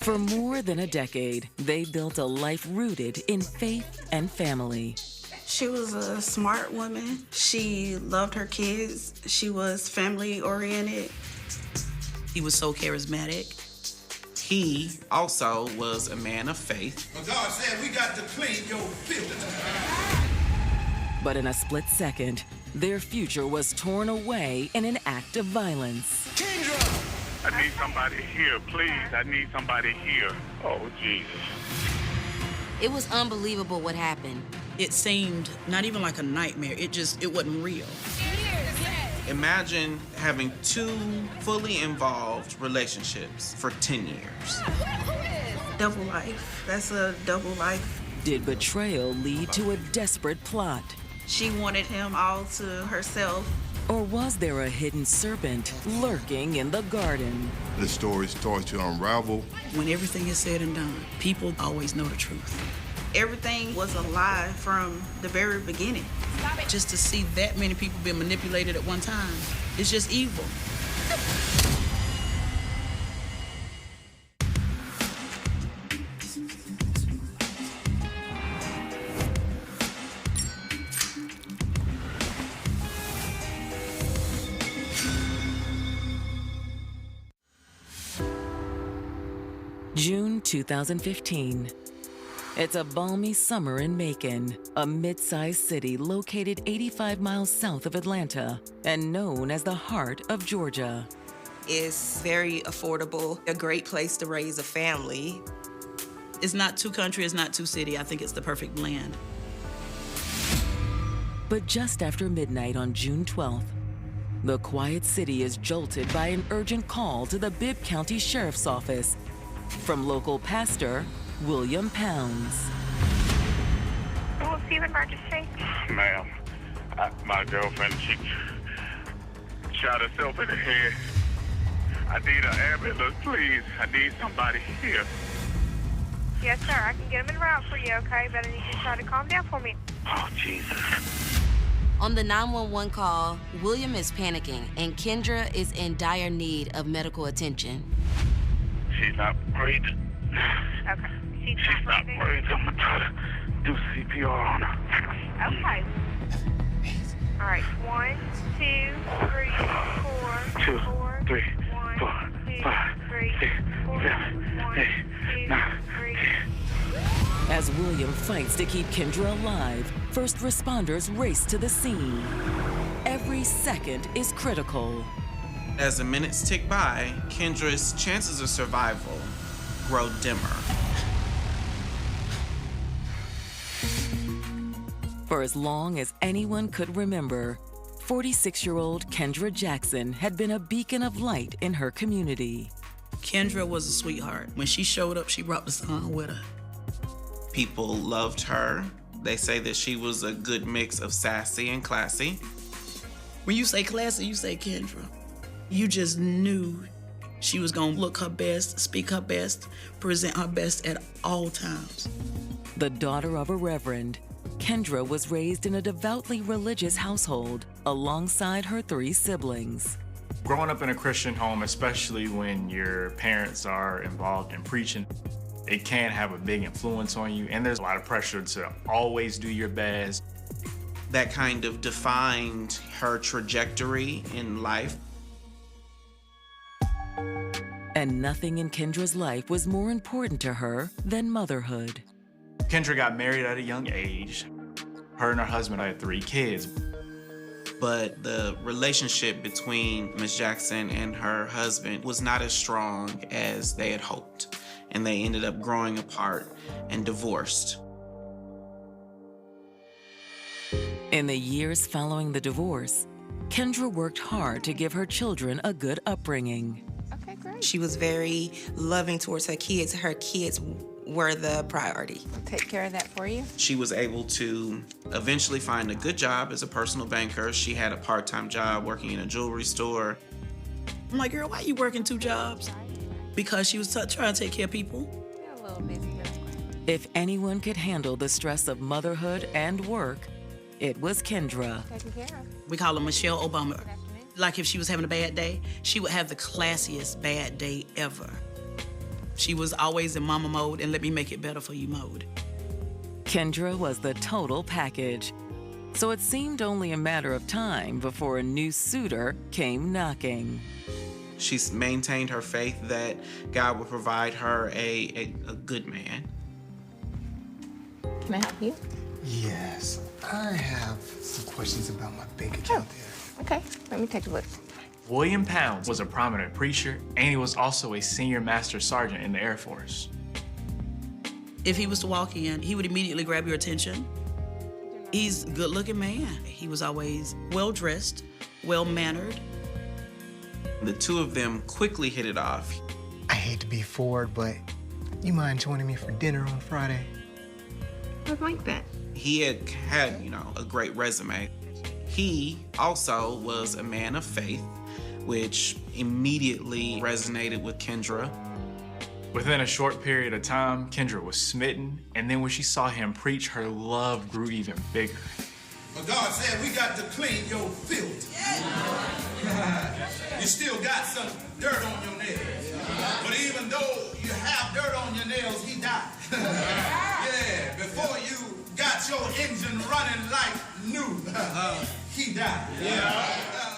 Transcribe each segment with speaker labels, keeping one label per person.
Speaker 1: For more than a decade, they built a life rooted in faith and family.
Speaker 2: She was a smart woman. She loved her kids. She was family-oriented.
Speaker 3: He was so charismatic.
Speaker 4: He also was a man of faith.
Speaker 5: But God said we got to clean your filth.
Speaker 1: But in a split second, their future was torn away in an act of violence.
Speaker 6: I need somebody here, please. I need somebody here. Oh, Jesus.
Speaker 7: It was unbelievable what happened.
Speaker 3: It seemed not even like a nightmare. It wasn't real.
Speaker 4: Imagine having two fully involved relationships for 10 years.
Speaker 2: Double life. That's a double life.
Speaker 1: Did betrayal lead to a desperate plot?
Speaker 2: She wanted him all to herself.
Speaker 1: Or was there a hidden serpent lurking in the garden?
Speaker 5: The story starts to unravel.
Speaker 3: When everything is said and done, people always know the truth.
Speaker 2: Everything was a lie from the very beginning.
Speaker 3: Just to see that many people being manipulated at one time, it's just evil.
Speaker 1: June 2015. It's a balmy summer in Macon, a mid-sized city located 85 miles south of Atlanta and known as the heart of Georgia.
Speaker 8: It's very affordable, a great place to raise a family.
Speaker 3: It's not too country, it's not too city. I think it's the perfect blend.
Speaker 1: But just after midnight on June 12th, the quiet city is jolted by an urgent call to the Bibb County Sheriff's Office from local pastor William Pounds.
Speaker 9: We'll see the emergency.
Speaker 6: Ma'am, my girlfriend, she shot herself in the head. I need an ambulance, please. I need somebody here.
Speaker 9: Yes, sir. I can get him en route for you, okay? But I need you to try to calm down for me.
Speaker 6: Oh, Jesus.
Speaker 7: On the 911 call, William is panicking and Kendra is in dire need of medical attention.
Speaker 6: She's not breathing.
Speaker 9: Okay. She's
Speaker 6: She's not breathing. I'm gonna try to do CPR on her.
Speaker 9: Okay. All right. 1, 2, 3, 4,
Speaker 6: 2,
Speaker 9: 4,
Speaker 6: 3,
Speaker 9: 1,
Speaker 6: 4,
Speaker 9: 2,
Speaker 6: 5,
Speaker 9: 3,
Speaker 6: 6,
Speaker 9: 4,
Speaker 6: 7,
Speaker 9: 1,
Speaker 6: 8,
Speaker 9: 2,
Speaker 6: 9,
Speaker 9: 3.
Speaker 1: As William fights to keep Kendra alive, first responders race to the scene. Every second is critical.
Speaker 4: As the minutes tick by, Kendra's chances of survival grow dimmer. For as long as anyone could remember, 46-year-old Kendra Jackson had been a beacon of light in her community.
Speaker 3: Kendra was a sweetheart. When she showed up, she brought the sun with her.
Speaker 4: People loved her. They say that she was a good mix of sassy and classy.
Speaker 3: When you say classy, you say Kendra. You just knew she was gonna look her best, speak her best, present her best at all times.
Speaker 1: The daughter of a reverend, Kendra was raised in a devoutly religious household alongside her 3 siblings.
Speaker 10: Growing up in a Christian home, especially when your parents are involved in preaching, it can have a big influence on you, and there's a lot of pressure to always do your best.
Speaker 4: That kind of defined her trajectory in life.
Speaker 1: And nothing in Kendra's life was more important to her than motherhood.
Speaker 10: Kendra got married at a young age. Her and her husband had 3 kids.
Speaker 4: But the relationship between Ms. Jackson and her husband was not as strong as they had hoped, and they ended up growing apart and divorced.
Speaker 1: In the years following the divorce, Kendra worked hard to give her children a good upbringing.
Speaker 8: Okay, great. She was very loving towards her kids. Her kids were the priority.
Speaker 11: I'll take care of that for you.
Speaker 4: She was able to eventually find a good job as a personal banker. She had a part-time job working in a jewelry store.
Speaker 3: I'm like, girl, why are you working 2 jobs? Because she was trying to take care of people.
Speaker 11: You're a little busy, girl.
Speaker 1: If anyone could handle the stress of motherhood and work, it was Kendra.
Speaker 11: Taken care of.
Speaker 3: We call her Michelle Obama. Like if she was having a bad day, she would have the classiest bad day ever. She was always in mama mode and let me make it better for you mode.
Speaker 1: Kendra was the total package. So it seemed only a matter of time before a new suitor came knocking.
Speaker 4: She's maintained her faith that God will provide her a good man.
Speaker 11: Can I help you?
Speaker 12: Yes, I have some questions about my bank account there.
Speaker 11: Okay, let me take a look.
Speaker 10: William Pounds was a prominent preacher, and he was also a senior master sergeant in the Air Force.
Speaker 3: If he was to walk in, he would immediately grab your attention. He's a good-looking man. He was always well-dressed, well-mannered.
Speaker 4: The two of them quickly hit it off.
Speaker 12: I hate to be forward, but you mind joining me for dinner on Friday?
Speaker 11: I'd like that.
Speaker 4: He had, a great resume. He also was a man of faith, which immediately resonated with Kendra.
Speaker 10: Within a short period of time, Kendra was smitten, and then when she saw him preach, her love grew even bigger.
Speaker 5: But God said we got to clean your filth. You still got some dirt on your nails. But even though you have dirt on your nails, he died. Yeah, before you got your engine running like new, he died.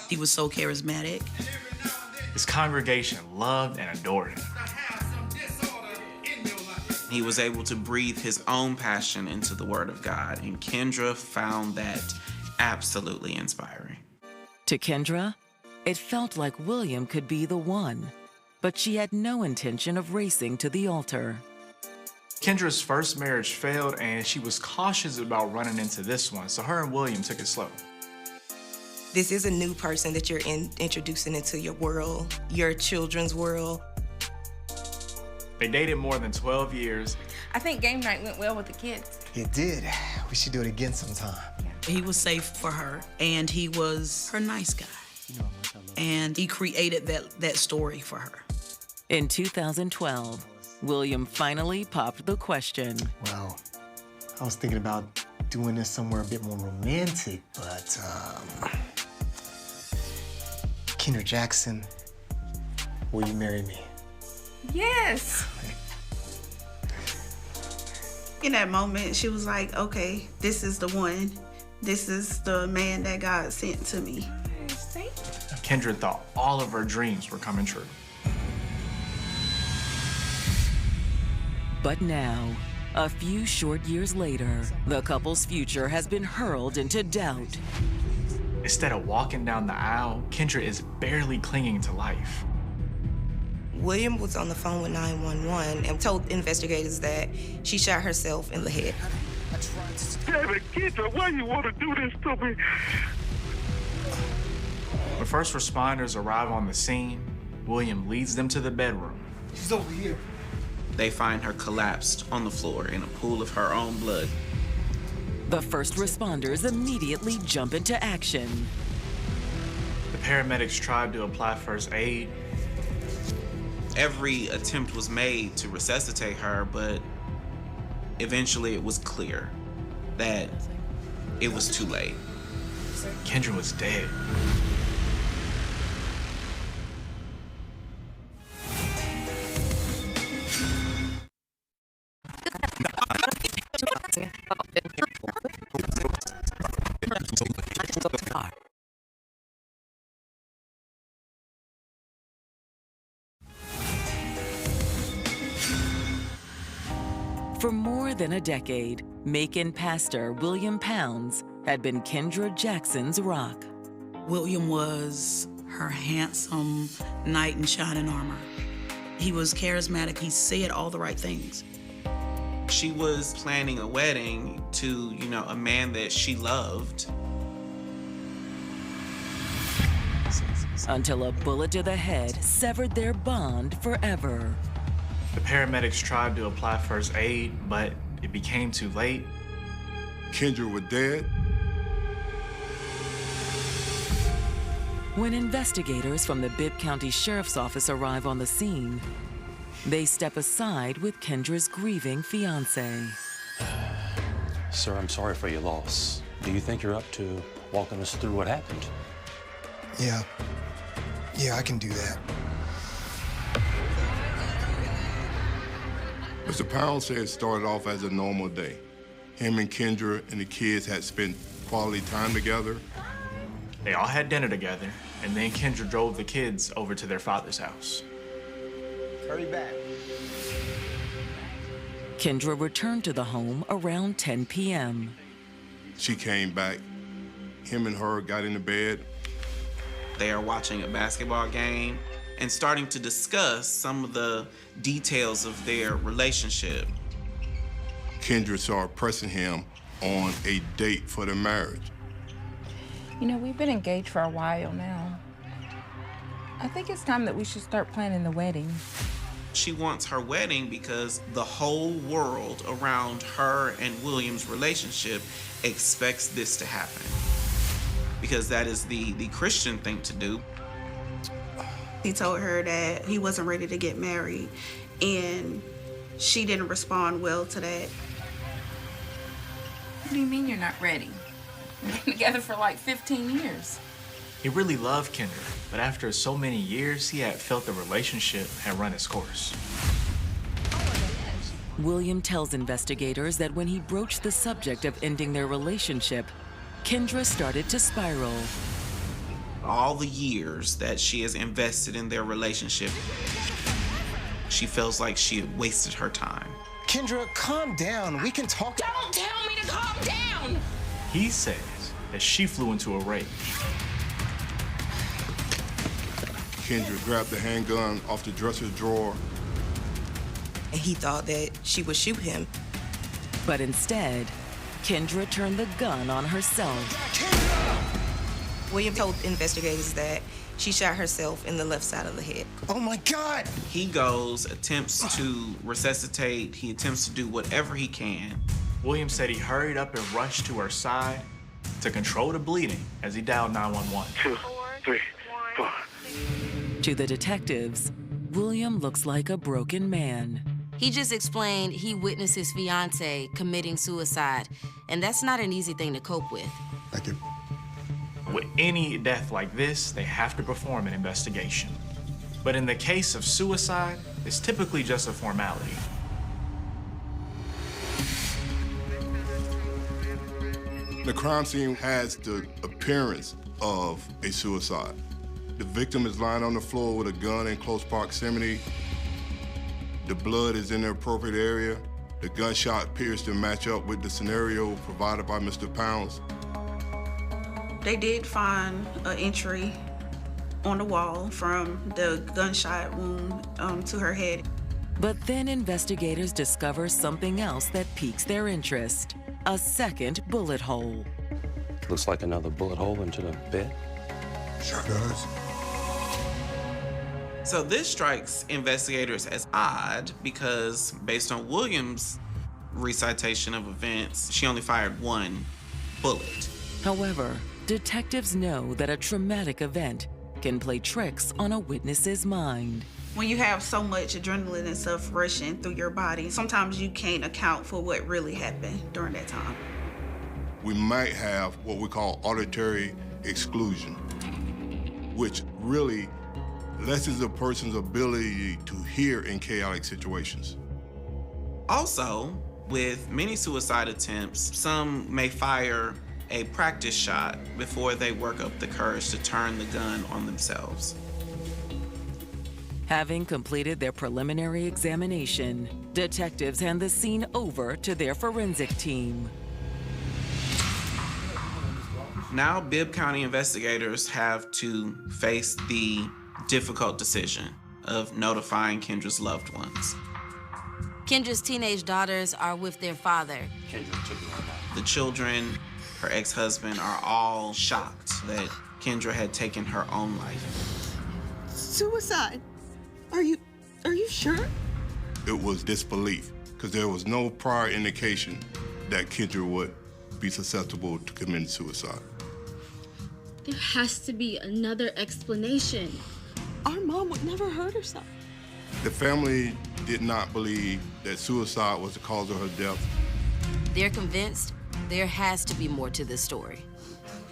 Speaker 3: He was so charismatic.
Speaker 10: His congregation loved and adored him.
Speaker 4: He was able to breathe his own passion into the Word of God, and Kendra found that absolutely inspiring.
Speaker 1: To Kendra, it felt like William could be the one, but she had no intention of racing to the altar.
Speaker 10: Kendra's first marriage failed, and she was cautious about running into this one, so her and William took it slow.
Speaker 8: This is a new person that you're introducing into your world, your children's world.
Speaker 10: They dated more than 12 years.
Speaker 11: I think game night went well with the kids.
Speaker 12: It did. We should do it again sometime.
Speaker 3: He was safe for her, and he was her nice guy. And he created that story for her.
Speaker 1: In 2012, William finally popped the question.
Speaker 12: Well, I was thinking about doing this somewhere a bit more romantic, but Kendra Jackson, will you marry me?
Speaker 11: Yes.
Speaker 2: In that moment, she was like, okay, this is the one. This is the man that God sent to me.
Speaker 10: Kendra thought all of her dreams were coming true.
Speaker 1: But now, a few short years later, the couple's future has been hurled into doubt.
Speaker 10: Instead of walking down the aisle, Kendra is barely clinging to life.
Speaker 8: William was on the phone with 911 and told investigators that she shot herself in the head.
Speaker 6: Damn it, Kendra, why you want to do this to me?
Speaker 10: When first responders arrive on the scene, William leads them to the bedroom.
Speaker 12: She's over here.
Speaker 4: They find her collapsed on the floor in a pool of her own blood.
Speaker 1: The first responders immediately jump into action.
Speaker 10: The paramedics tried to apply first aid.
Speaker 4: Every attempt was made to resuscitate her, but eventually it was clear that it was too late.
Speaker 10: Kendra was dead.
Speaker 1: For more than a decade, Macon pastor William Pounds had been Kendra Jackson's rock.
Speaker 3: William was her handsome knight in shining armor. He was charismatic. He said all the right things.
Speaker 4: She was planning a wedding to, a man that she loved.
Speaker 1: Until a bullet to the head severed their bond forever.
Speaker 10: The paramedics tried to apply first aid, but it became too late.
Speaker 5: Kendra was dead.
Speaker 1: When investigators from the Bibb County Sheriff's Office arrive on the scene, they step aside with Kendra's grieving fiancé.
Speaker 13: Sir, I'm sorry for your loss. Do you think you're up to walking us through what happened?
Speaker 12: Yeah, I can do that.
Speaker 14: Mr. Pound said it started off as a normal day. Him and Kendra and the kids had spent quality time together.
Speaker 10: They all had dinner together, and then Kendra drove the kids over to their father's house.
Speaker 12: Hurry back.
Speaker 1: Kendra returned to the home around 10 p.m.
Speaker 14: She came back. Him and her got into bed.
Speaker 4: They are watching a basketball game and starting to discuss some of the details of their relationship.
Speaker 14: Kendra started pressing him on a date for their marriage.
Speaker 11: You know, we've been engaged for a while now. I think it's time that we should start planning the wedding.
Speaker 4: She wants her wedding because the whole world around her and William's relationship expects this to happen. Because that is the Christian thing to do.
Speaker 2: He told her that he wasn't ready to get married, and she didn't respond well to that.
Speaker 11: What do you mean you're not ready? We've been together for like 15 years.
Speaker 10: He really loved Kendra, but after so many years, he had felt the relationship had run its course.
Speaker 1: William tells investigators that when he broached the subject of ending their relationship, Kendra started to spiral.
Speaker 4: All the years that she has invested in their relationship, she feels like she had wasted her time.
Speaker 12: Kendra, calm down. We can talk.
Speaker 11: Don't tell me to calm down!
Speaker 10: He says that she flew into a rage.
Speaker 14: Kendra grabbed the handgun off the dresser drawer.
Speaker 8: And he thought that she would shoot him.
Speaker 1: But instead, Kendra turned the gun on herself.
Speaker 8: William told investigators that she shot herself in the left side of the head.
Speaker 12: Oh my God!
Speaker 4: He goes, attempts to resuscitate, he attempts to do whatever he can.
Speaker 10: William said he hurried up and rushed to her side to control the bleeding as he dialed 911.
Speaker 6: 2, 3, 4.
Speaker 1: To the detectives, William looks like a broken man.
Speaker 7: He just explained he witnessed his fiance committing suicide, and that's not an easy thing to cope with.
Speaker 14: Thank you.
Speaker 10: With any death like this, they have to perform an investigation. But in the case of suicide, it's typically just a formality.
Speaker 14: The crime scene has the appearance of a suicide. The victim is lying on the floor with a gun in close proximity. The blood is in the appropriate area. The gunshot appears to match up with the scenario provided by Mr. Pounds.
Speaker 2: They did find an entry on the wall from the gunshot wound to her head.
Speaker 1: But then investigators discover something else that piques their interest. A second bullet hole.
Speaker 13: Looks like another bullet hole into the bed.
Speaker 14: Sure does.
Speaker 4: So this strikes investigators as odd because based on Williams' recitation of events, she only fired one bullet.
Speaker 1: However, detectives know that a traumatic event can play tricks on a witness's mind.
Speaker 2: When you have so much adrenaline and stuff rushing through your body, sometimes you can't account for what really happened during that time.
Speaker 14: We might have what we call auditory exclusion, which really lessens a person's ability to hear in chaotic situations.
Speaker 4: Also, with many suicide attempts, some may fire a practice shot before they work up the courage to turn the gun on themselves.
Speaker 1: Having completed their preliminary examination, detectives hand the scene over to their forensic team.
Speaker 4: Now, Bibb County investigators have to face the difficult decision of notifying Kendra's loved ones.
Speaker 7: Kendra's teenage daughters are with their father.
Speaker 4: The children, her ex-husband, are all shocked that Kendra had taken her own life.
Speaker 15: Suicide? Are you sure?
Speaker 14: It was disbelief, because there was no prior indication that Kendra would be susceptible to committing suicide.
Speaker 16: There has to be another explanation.
Speaker 15: Our mom would never hurt herself.
Speaker 14: The family did not believe that suicide was the cause of her death.
Speaker 7: They're convinced there has to be more to this story.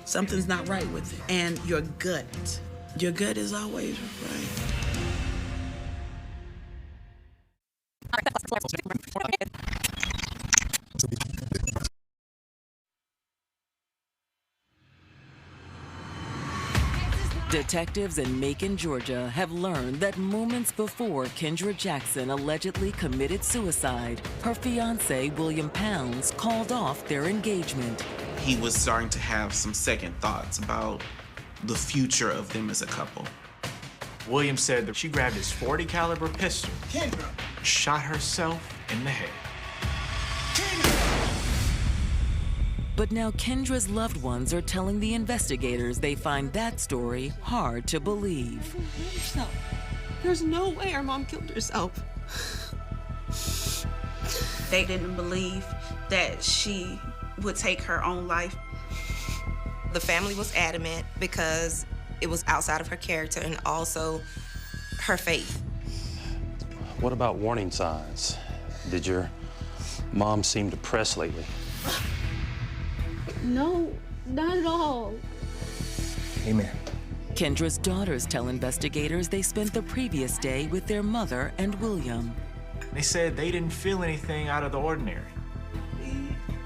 Speaker 3: Something's not right with it. And your gut is always right.
Speaker 1: Detectives in Macon, Georgia have learned that moments before Kendra Jackson allegedly committed suicide, her fiancé, William Pounds, called off their engagement.
Speaker 4: He was starting to have some second thoughts about the future of them as a couple.
Speaker 10: William said that she grabbed his .40 caliber pistol, shot herself in the head.
Speaker 1: But now Kendra's loved ones are telling the investigators they find that story hard to believe.
Speaker 15: There's no way our mom killed herself.
Speaker 2: They didn't believe that she would take her own life.
Speaker 8: The family was adamant because it was outside of her character and also her faith.
Speaker 13: What about warning signs? Did your mom seem depressed lately?
Speaker 16: No, not at all.
Speaker 12: Amen.
Speaker 1: Kendra's daughters tell investigators they spent the previous day with their mother and William.
Speaker 10: They said they didn't feel anything out of the ordinary.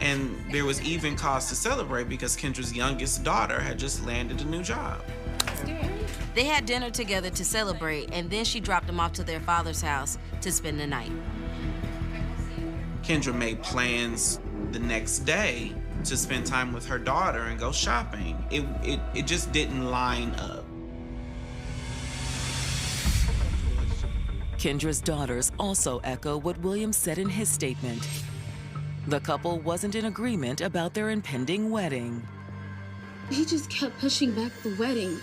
Speaker 4: And there was even cause to celebrate because Kendra's youngest daughter had just landed a new job.
Speaker 7: They had dinner together to celebrate, and then she dropped them off to their father's house to spend the night.
Speaker 4: Kendra made plans the next day to spend time with her daughter and go shopping. It just didn't line up.
Speaker 1: Kendra's daughters also echo what William said in his statement. The couple wasn't in agreement about their impending wedding.
Speaker 16: He just kept pushing back the wedding.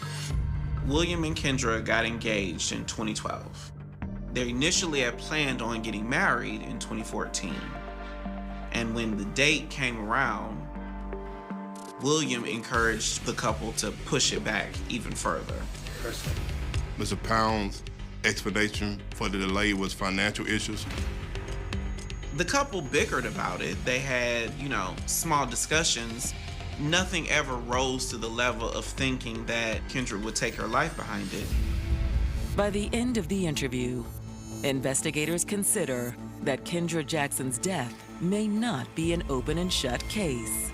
Speaker 4: William and Kendra got engaged in 2012. They initially had planned on getting married in 2014. And when the date came around, William encouraged the couple to push it back even further.
Speaker 14: Mr. Pound's explanation for the delay was financial issues.
Speaker 4: The couple bickered about it. They had, small discussions. Nothing ever rose to the level of thinking that Kendra would take her life behind it.
Speaker 1: By the end of the interview, investigators consider that Kendra Jackson's death may not be an open and shut case.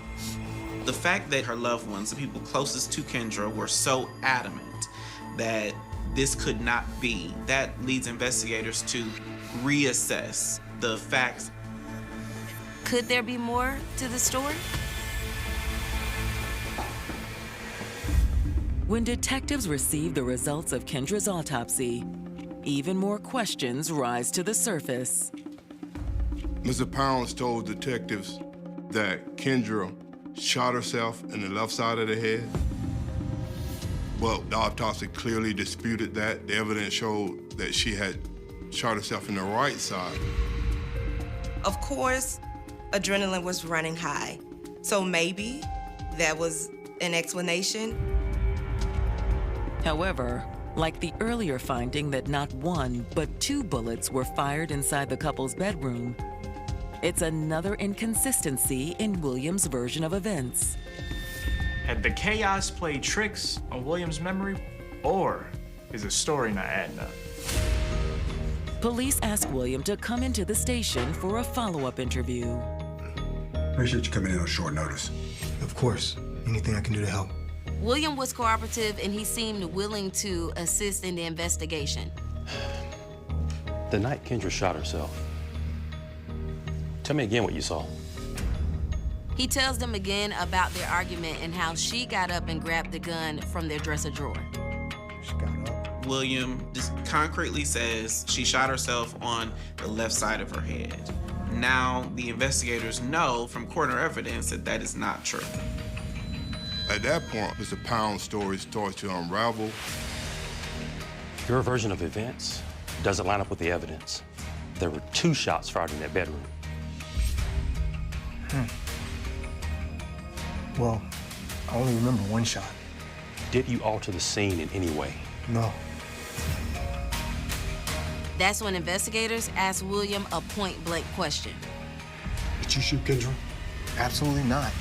Speaker 4: The fact that her loved ones, the people closest to Kendra, were so adamant that this could not be, that leads investigators to reassess the facts.
Speaker 7: Could there be more to the story?
Speaker 1: When detectives receive the results of Kendra's autopsy, even more questions rise to the surface.
Speaker 14: Mr. Pounds told detectives that Kendra shot herself in the left side of the head. Well, the autopsy clearly disputed that. The evidence showed that she had shot herself in the right side.
Speaker 8: Of course, adrenaline was running high. So maybe that was an explanation.
Speaker 1: However, like the earlier finding that not one, but 2 bullets were fired inside the couple's bedroom, it's another inconsistency in William's version of events.
Speaker 10: Had the chaos played tricks on William's memory, or is the story not adding up?
Speaker 1: Police ask William to come into the station for a follow-up interview.
Speaker 17: Appreciate you coming in on short notice.
Speaker 12: Of course. Anything I can do to help.
Speaker 7: William was cooperative and he seemed willing to assist in the investigation.
Speaker 13: The night Kendra shot herself, tell me again what you saw.
Speaker 7: He tells them again about their argument and how she got up and grabbed the gun from their dresser drawer.
Speaker 12: She got up.
Speaker 4: William just concretely says she shot herself on the left side of her head. Now, the investigators know from coroner evidence that that is not true.
Speaker 14: At that point, Mr. Pound's story starts to unravel.
Speaker 13: Your version of events doesn't line up with the evidence. There were 2 shots fired in that bedroom.
Speaker 12: Well, I only remember 1 shot.
Speaker 13: Did you alter the scene in any way?
Speaker 12: No.
Speaker 7: That's when investigators asked William a point-blank question.
Speaker 12: Did you shoot Kendra? Absolutely not.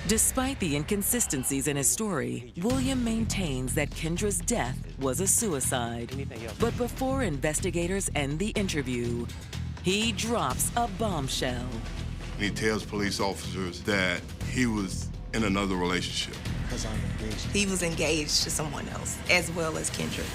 Speaker 1: Despite the inconsistencies in his story, William maintains that Kendra's death was a suicide. But before investigators end the interview, he drops a bombshell.
Speaker 14: And he tells police officers that he was in another relationship.
Speaker 12: Because I'm engaged.
Speaker 8: He was engaged to someone else, as well as Kendra.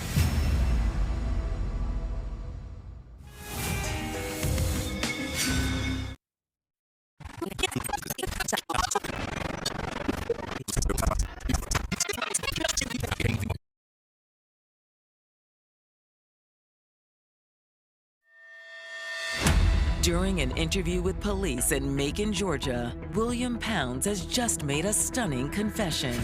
Speaker 1: During an interview with police in Macon, Georgia, William Pounds has just made a stunning confession.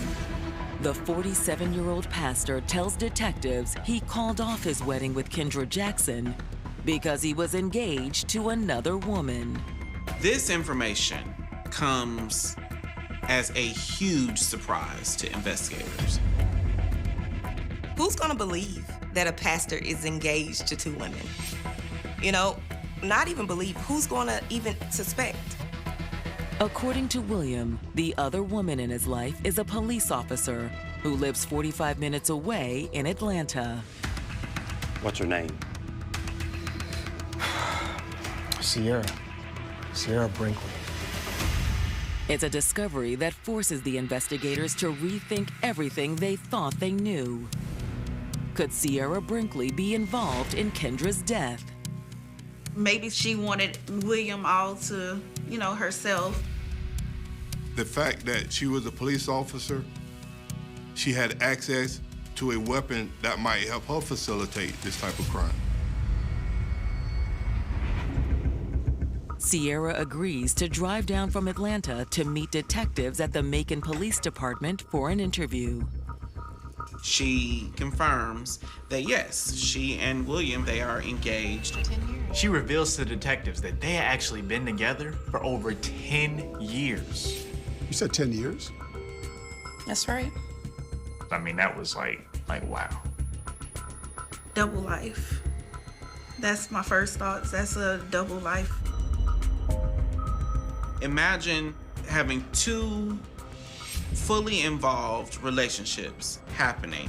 Speaker 1: The 47-year-old pastor tells detectives he called off his wedding with Kendra Jackson because he was engaged to another woman.
Speaker 4: This information comes as a huge surprise to investigators.
Speaker 8: Who's gonna believe that a pastor is engaged to two women? You know, not even believe. Who's gonna even suspect?
Speaker 1: According to William, the other woman in his life is a police officer who lives 45 minutes away in Atlanta.
Speaker 13: What's her name?
Speaker 12: Sierra Brinkley.
Speaker 1: It's a discovery that forces the investigators to rethink everything they thought they knew. Could Sierra Brinkley be involved in Kendra's death?
Speaker 2: Maybe she wanted William all to, herself.
Speaker 14: The fact that she was a police officer, she had access to a weapon that might help her facilitate this type of crime.
Speaker 1: Sierra agrees to drive down from Atlanta to meet detectives at the Macon Police Department for an interview.
Speaker 4: She confirms that yes, she and William, they are engaged.
Speaker 10: She reveals to detectives that they had actually been together for over 10 years.
Speaker 17: You said 10 years?
Speaker 8: That's right.
Speaker 10: I mean, that was like wow.
Speaker 2: Double life. That's my first thoughts. That's a double life.
Speaker 4: Imagine having two fully involved relationships happening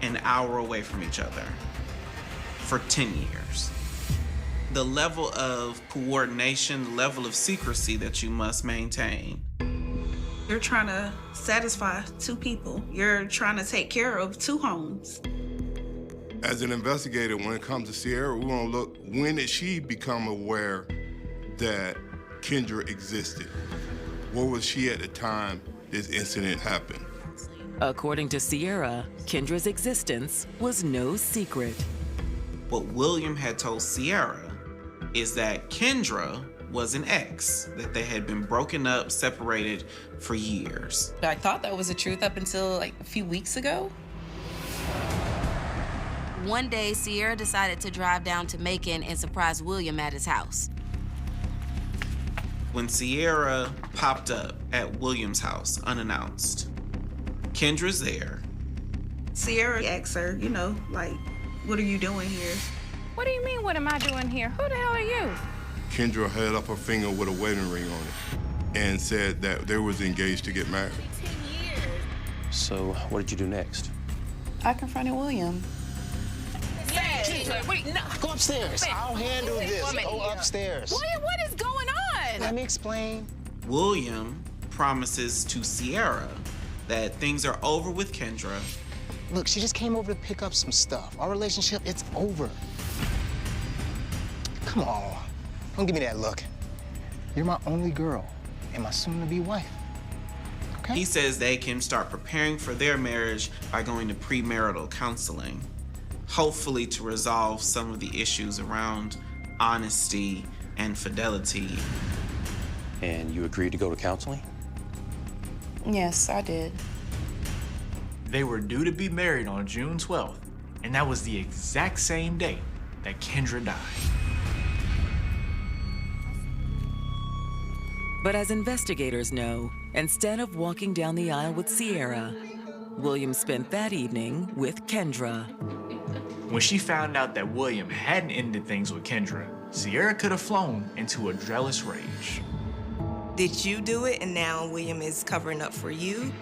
Speaker 4: an hour away from each other for 10 years. The level of coordination, the level of secrecy that you must maintain.
Speaker 2: You're trying to satisfy two people. You're trying to take care of two homes.
Speaker 14: As an investigator, when it comes to Sierra, we want to look, when did she become aware that Kendra existed? Where was she at the time this incident happened?
Speaker 1: According to Sierra, Kendra's existence was no secret.
Speaker 4: What William had told Sierra is that Kendra was an ex, that they had been broken up, separated for years.
Speaker 18: I thought that was the truth up until a few weeks ago.
Speaker 7: One day, Sierra decided to drive down to Macon and surprise William at his house.
Speaker 4: When Sierra popped up at William's house unannounced, Kendra's there.
Speaker 2: Sierra asked her, what are you doing here?
Speaker 11: What do you mean, what am I doing here? Who the hell are you?
Speaker 14: Kendra held up her finger with a wedding ring on it and said that they was engaged to get married.
Speaker 13: So what did you do next?
Speaker 18: I confronted William.
Speaker 12: Wait, no. Go upstairs. I'll handle this. Go upstairs.
Speaker 11: William, what is going on?
Speaker 12: Let me explain.
Speaker 4: William promises to Sierra that things are over with Kendra.
Speaker 12: Look, she just came over to pick up some stuff. Our relationship, it's over. Come on. Don't give me that look. You're my only girl and my soon-to-be wife. Okay?
Speaker 4: He says they can start preparing for their marriage by going to premarital counseling, hopefully to resolve some of the issues around honesty and fidelity.
Speaker 13: And you agreed to go to counseling?
Speaker 18: Yes, I did.
Speaker 10: They were due to be married on June 12th, and that was the exact same day that Kendra died.
Speaker 1: But as investigators know, instead of walking down the aisle with Sierra, William spent that evening with Kendra.
Speaker 10: When she found out that William hadn't ended things with Kendra, Sierra could have flown into a jealous rage.
Speaker 8: Did you do it and now William is covering up for you?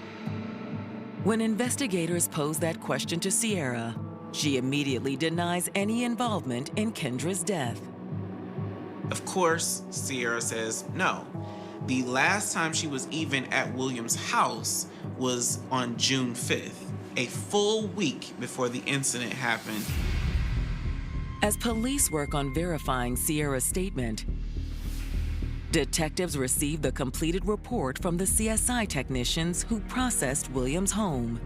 Speaker 1: When investigators pose that question to Sierra, she immediately denies any involvement in Kendra's death.
Speaker 4: Of course, Sierra says no. The last time she was even at William's house was on June 5th, a full week before the incident happened.
Speaker 1: As police work on verifying Sierra's statement, detectives receive the completed report from the CSI technicians who processed William's home.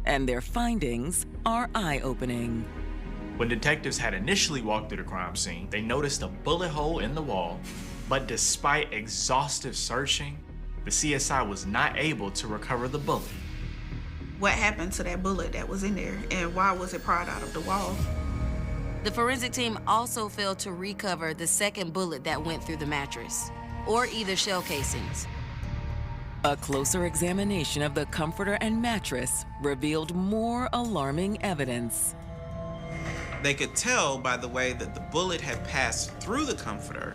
Speaker 1: And their findings are eye-opening.
Speaker 10: When detectives had initially walked through the crime scene, they noticed a bullet hole in the wall, but despite exhaustive searching, the CSI was not able to recover the bullet.
Speaker 2: What happened to that bullet that was in there, and why was it pried out of the wall?
Speaker 7: The forensic team also failed to recover the second bullet that went through the mattress, or either shell casings.
Speaker 1: A closer examination of the comforter and mattress revealed more alarming evidence.
Speaker 4: They could tell by the way that the bullet had passed through the comforter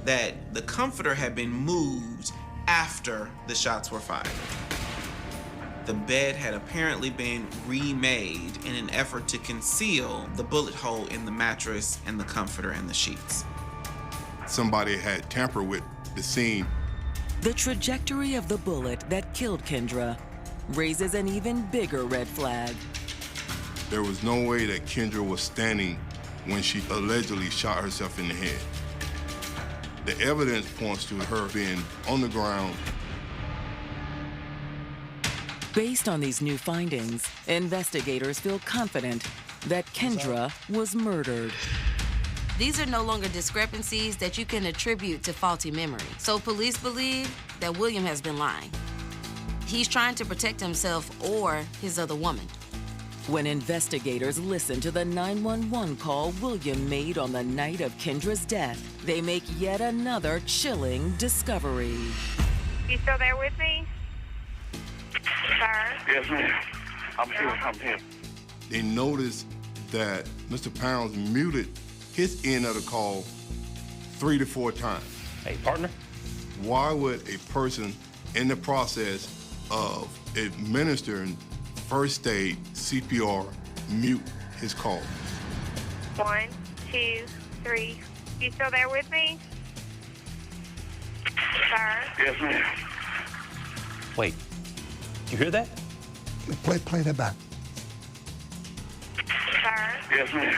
Speaker 4: that the comforter had been moved after the shots were fired. The bed had apparently been remade in an effort to conceal the bullet hole in the mattress and the comforter and the sheets.
Speaker 14: Somebody had tampered with the scene.
Speaker 1: The trajectory of the bullet that killed Kendra raises an even bigger red flag.
Speaker 14: There was no way that Kendra was standing when she allegedly shot herself in the head. The evidence points to her being on the ground.
Speaker 1: Based on these new findings, investigators feel confident that Kendra was murdered.
Speaker 7: These are no longer discrepancies that you can attribute to faulty memory. So police believe that William has been lying. He's trying to protect himself or his other woman.
Speaker 1: When investigators listen to the 911 call William made on the night of Kendra's death, they make yet another chilling discovery.
Speaker 9: You still there with me? Sir?
Speaker 6: Yes, ma'am. I'm here.
Speaker 14: They noticed that Mr. Pounds muted his end of the call 3 to 4 times.
Speaker 13: Hey, partner?
Speaker 14: Why would a person in the process of administering first aid, CPR, mute his call?
Speaker 9: 1, 2, 3. You still there with me? Sir?
Speaker 6: Yes, ma'am.
Speaker 13: Wait, you hear that?
Speaker 17: Play that back.
Speaker 9: Sir?
Speaker 6: Yes, ma'am.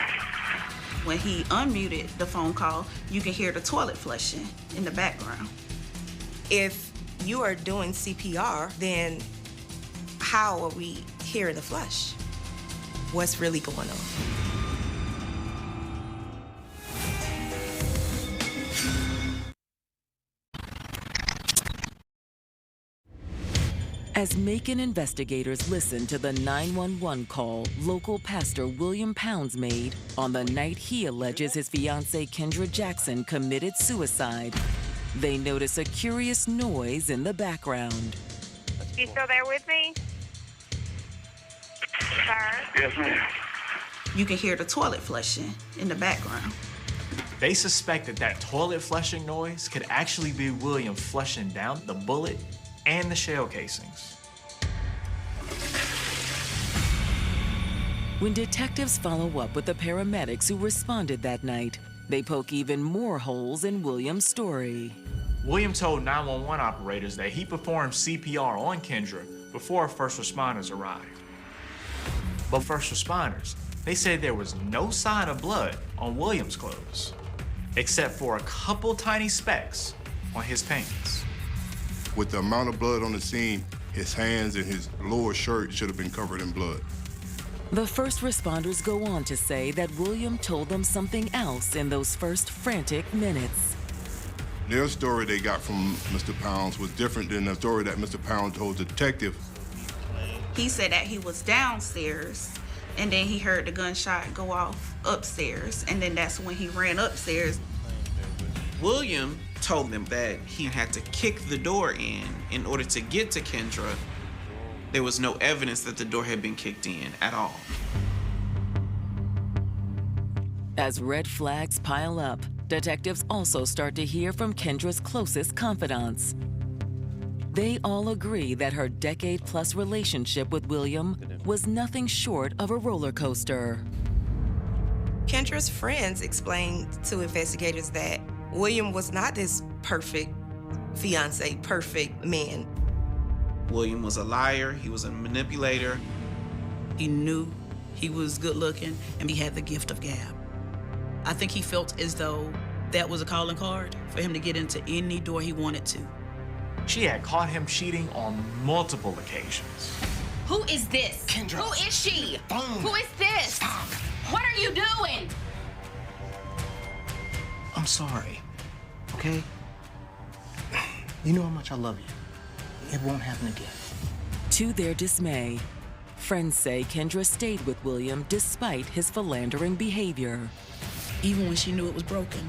Speaker 2: When he unmuted the phone call, you can hear the toilet flushing in the background.
Speaker 8: If you are doing CPR, then how are we hearing the flush? What's really going on?
Speaker 1: As Macon investigators listen to the 911 call local pastor William Pounds made on the night he alleges his fiancée Kendra Jackson committed suicide, they notice a curious noise in the background.
Speaker 9: You still there with me? Sir?
Speaker 6: Yes, ma'am.
Speaker 2: You can hear the toilet flushing in the background.
Speaker 10: They suspected that toilet flushing noise could actually be William flushing down the bullet and the shell casings.
Speaker 1: When detectives follow up with the paramedics who responded that night, they poke even more holes in William's story.
Speaker 10: William told 911 operators that he performed CPR on Kendra before first responders arrived. But first responders, they said there was no sign of blood on William's clothes, except for a couple tiny specks on his pants.
Speaker 14: With the amount of blood on the scene, his hands and his lower shirt should have been covered in blood.
Speaker 1: The first responders go on to say that William told them something else in those first frantic minutes.
Speaker 14: Their story they got from Mr. Pounds was different than the story that Mr. Pounds told the detective.
Speaker 2: He said that he was downstairs, and then he heard the gunshot go off upstairs, and then that's when he ran upstairs.
Speaker 4: William told them that he had to kick the door in order to get to Kendra. There was no evidence that the door had been kicked in at all.
Speaker 1: As red flags pile up, detectives also start to hear from Kendra's closest confidants. They all agree that her decade-plus relationship with William was nothing short of a roller coaster.
Speaker 8: Kendra's friends explained to investigators that William was not this perfect fiance, perfect man.
Speaker 4: William was a liar, he was a manipulator.
Speaker 3: He knew he was good looking and he had the gift of gab. I think he felt as though that was a calling card for him to get into any door he wanted to.
Speaker 10: She had caught him cheating on multiple occasions.
Speaker 19: Who is this?
Speaker 12: Kendra.
Speaker 19: Who is she?
Speaker 12: Phone.
Speaker 19: Who is this?
Speaker 12: Stop.
Speaker 19: What are you doing?
Speaker 12: I'm sorry, okay? You know how much I love you. It won't happen again.
Speaker 1: To their dismay, friends say Kendra stayed with William despite his philandering behavior.
Speaker 3: Even when she knew it was broken,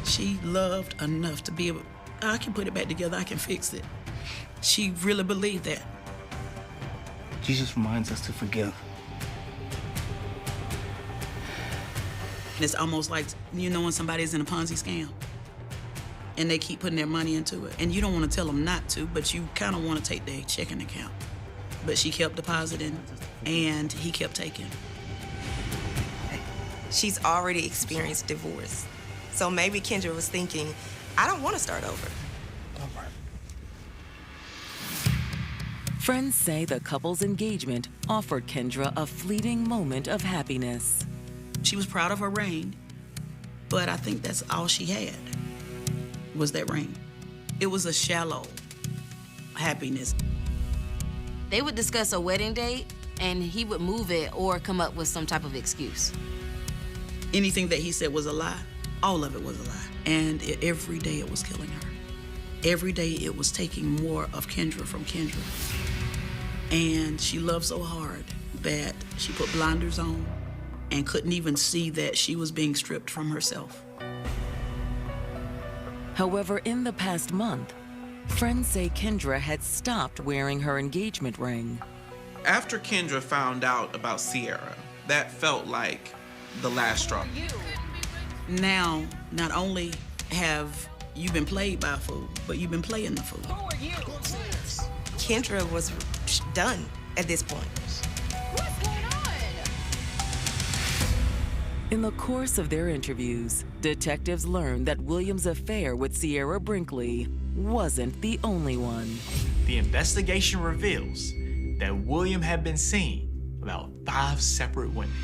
Speaker 3: she loved enough to be able, I can put it back together, I can fix it. She really believed that.
Speaker 12: Jesus reminds us to forgive.
Speaker 3: It's almost like, you know, when somebody's in a Ponzi scam and they keep putting their money into it. And you don't want to tell them not to, but you kind of want to take their checking account. But she kept depositing and he kept taking.
Speaker 8: She's already experienced divorce. So maybe Kendra was thinking, I don't want to start over.
Speaker 1: Friends say the couple's engagement offered Kendra a fleeting moment of happiness.
Speaker 3: She was proud of her ring, but I think that's all she had, was that ring. It was a shallow happiness.
Speaker 7: They would discuss a wedding date, and he would move it or come up with some type of excuse.
Speaker 3: Anything that he said was a lie. All of it was a lie. And every day it was killing her. Every day it was taking more of Kendra from Kendra. And she loved so hard that she put blinders on and couldn't even see that she was being stripped from herself.
Speaker 1: However, in the past month, friends say Kendra had stopped wearing her engagement ring.
Speaker 4: After Kendra found out about Sierra, that felt like the last straw.
Speaker 3: Now, not only have you been played by a fool, but you've been playing the fool.
Speaker 19: Who are you?
Speaker 8: Kendra was done at this point.
Speaker 19: What's going on?
Speaker 1: In the course of their interviews, detectives learned that William's affair with Sierra Brinkley wasn't the only one.
Speaker 10: The investigation reveals that William had been seeing about 5 separate women.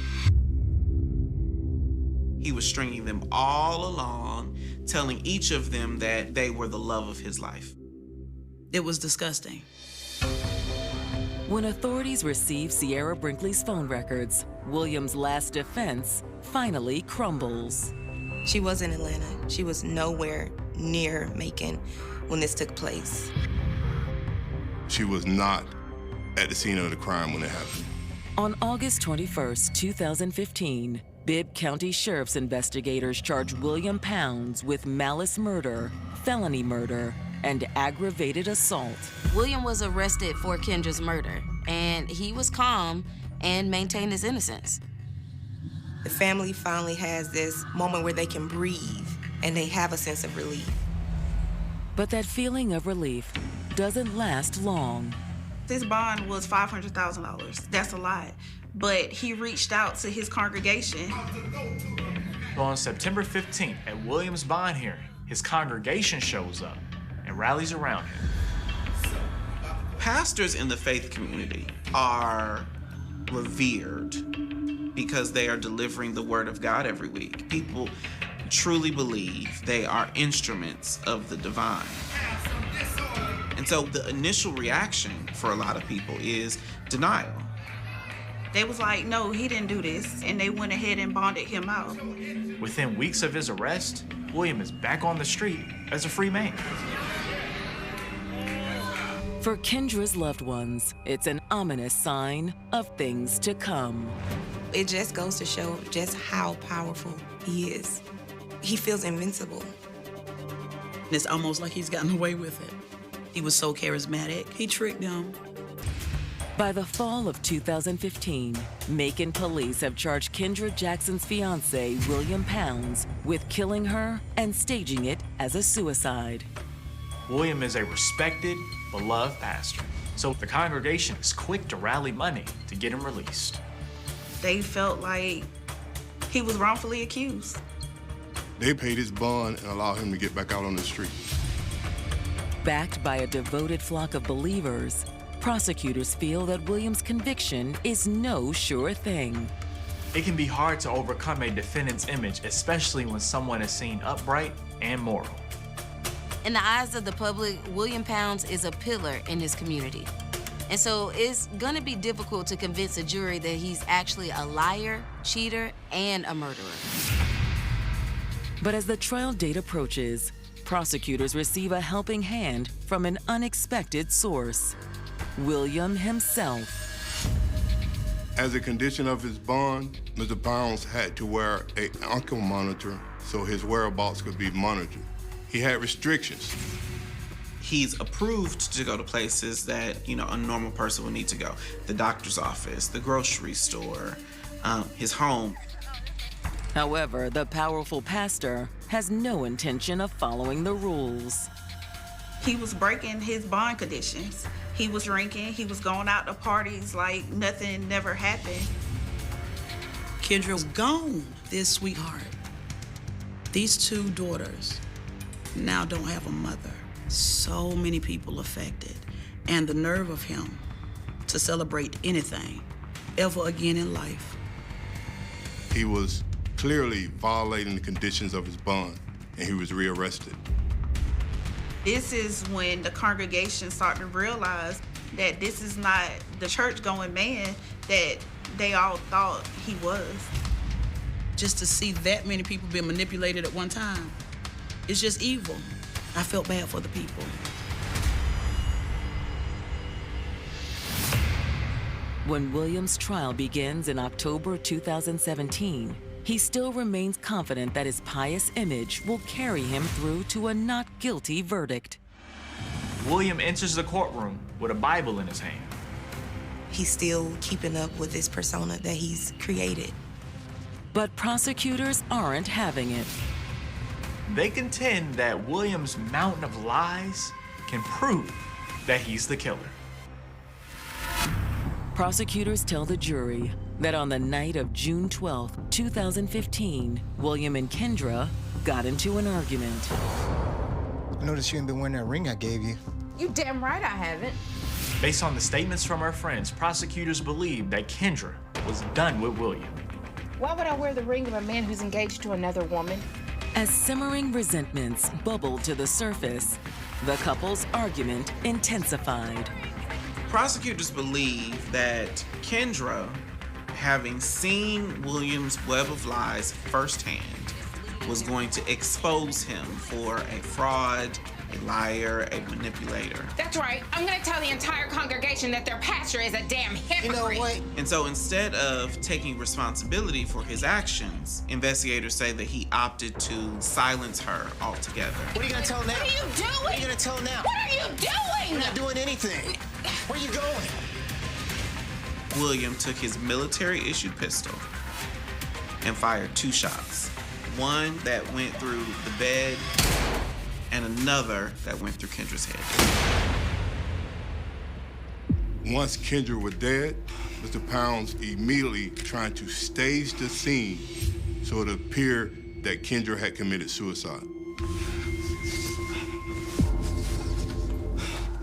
Speaker 4: He was stringing them all along, telling each of them that they were the love of his life.
Speaker 3: It was disgusting.
Speaker 1: When authorities received Sierra Brinkley's phone records, William's last defense finally crumbles.
Speaker 8: She was in Atlanta. She was nowhere near Macon when this took place.
Speaker 14: She was not at the scene of the crime when it happened.
Speaker 1: On August 21st, 2015, Bibb County Sheriff's investigators charged William Pounds with malice murder, felony murder, and aggravated assault.
Speaker 7: William was arrested for Kendra's murder, and he was calm and maintained his innocence.
Speaker 8: The family finally has this moment where they can breathe and they have a sense of relief.
Speaker 1: But that feeling of relief doesn't last long.
Speaker 2: His bond was $500,000. That's a lot. But he reached out to his congregation.
Speaker 10: On September 15th, at William's bond hearing, his congregation shows up and rallies around him.
Speaker 4: Pastors in the faith community are revered because they are delivering the word of God every week. People truly believe they are instruments of the divine. And so the initial reaction for a lot of people is denial.
Speaker 2: They was like, no, he didn't do this. And they went ahead and bonded him out.
Speaker 10: Within weeks of his arrest, William is back on the street as a free man.
Speaker 1: For Kendra's loved ones, it's an ominous sign of things to come.
Speaker 8: It just goes to show just how powerful he is. He feels invincible.
Speaker 3: It's almost like he's gotten away with it. He was so charismatic, he tricked them.
Speaker 1: By the fall of 2015, Macon police have charged Kendra Jackson's fiance, William Pounds, with killing her and staging it as a suicide.
Speaker 10: William is a respected, beloved pastor, so the congregation is quick to rally money to get him released.
Speaker 2: They felt like he was wrongfully accused.
Speaker 14: They paid his bond and allowed him to get back out on the street.
Speaker 1: Backed by a devoted flock of believers, prosecutors feel that William's conviction is no sure thing.
Speaker 10: It can be hard to overcome a defendant's image, especially when someone is seen upright and moral.
Speaker 7: In the eyes of the public, William Pounds is a pillar in his community. And so it's gonna be difficult to convince a jury that he's actually a liar, cheater, and a murderer.
Speaker 1: But as the trial date approaches, prosecutors receive a helping hand from an unexpected source: William himself.
Speaker 14: As a condition of his bond, Mr. Pounds had to wear an ankle monitor so his whereabouts could be monitored. He had restrictions.
Speaker 4: He's approved to go to places that, a normal person would need to go. The doctor's office, the grocery store, his home.
Speaker 1: However, the powerful pastor has no intention of following the rules.
Speaker 2: He was breaking his bond conditions. He was drinking, he was going out to parties like nothing never happened.
Speaker 3: Kendra's gone, this sweetheart. These two daughters now don't have a mother. So many people affected. And the nerve of him to celebrate anything ever again in life.
Speaker 14: He was clearly violating the conditions of his bond, and he was rearrested.
Speaker 2: This is when the congregation started to realize that this is not the church-going man that they all thought he was.
Speaker 3: Just to see that many people being manipulated at one time, it's just evil. I felt bad for the people.
Speaker 1: When William's trial begins in October 2017, he still remains confident that his pious image will carry him through to a not guilty verdict.
Speaker 10: William enters the courtroom with a Bible in his hand.
Speaker 8: He's still keeping up with this persona that he's created.
Speaker 1: But prosecutors aren't having it.
Speaker 10: They contend that William's mountain of lies can prove that he's the killer.
Speaker 1: Prosecutors tell the jury that on the night of June 12, 2015, William and Kendra got into an argument.
Speaker 12: I noticed you ain't been wearing that ring I gave you.
Speaker 11: You damn right I haven't.
Speaker 10: Based on the statements from her friends, prosecutors believe that Kendra was done with William.
Speaker 11: Why would I wear the ring of a man who's engaged to another woman?
Speaker 1: As simmering resentments bubbled to the surface, the couple's argument intensified.
Speaker 4: Prosecutors believe that Kendra, having seen William's web of lies firsthand, was going to expose him for a fraud, a liar, a manipulator.
Speaker 11: That's right. I'm gonna tell the entire congregation that their pastor is a damn hypocrite.
Speaker 12: You know what?
Speaker 4: And so instead of taking responsibility for his actions, investigators say that he opted to silence her altogether.
Speaker 12: What are you gonna tell now?
Speaker 11: What are you doing?
Speaker 12: What are you gonna tell now?
Speaker 11: What are you doing?
Speaker 12: You're not doing anything. Where are you going?
Speaker 4: William took his military-issued pistol and fired 2 shots. One that went through the bed and another that went through Kendra's head.
Speaker 14: Once Kendra was dead, Mr. Pounds immediately tried to stage the scene so it appeared that Kendra had committed suicide.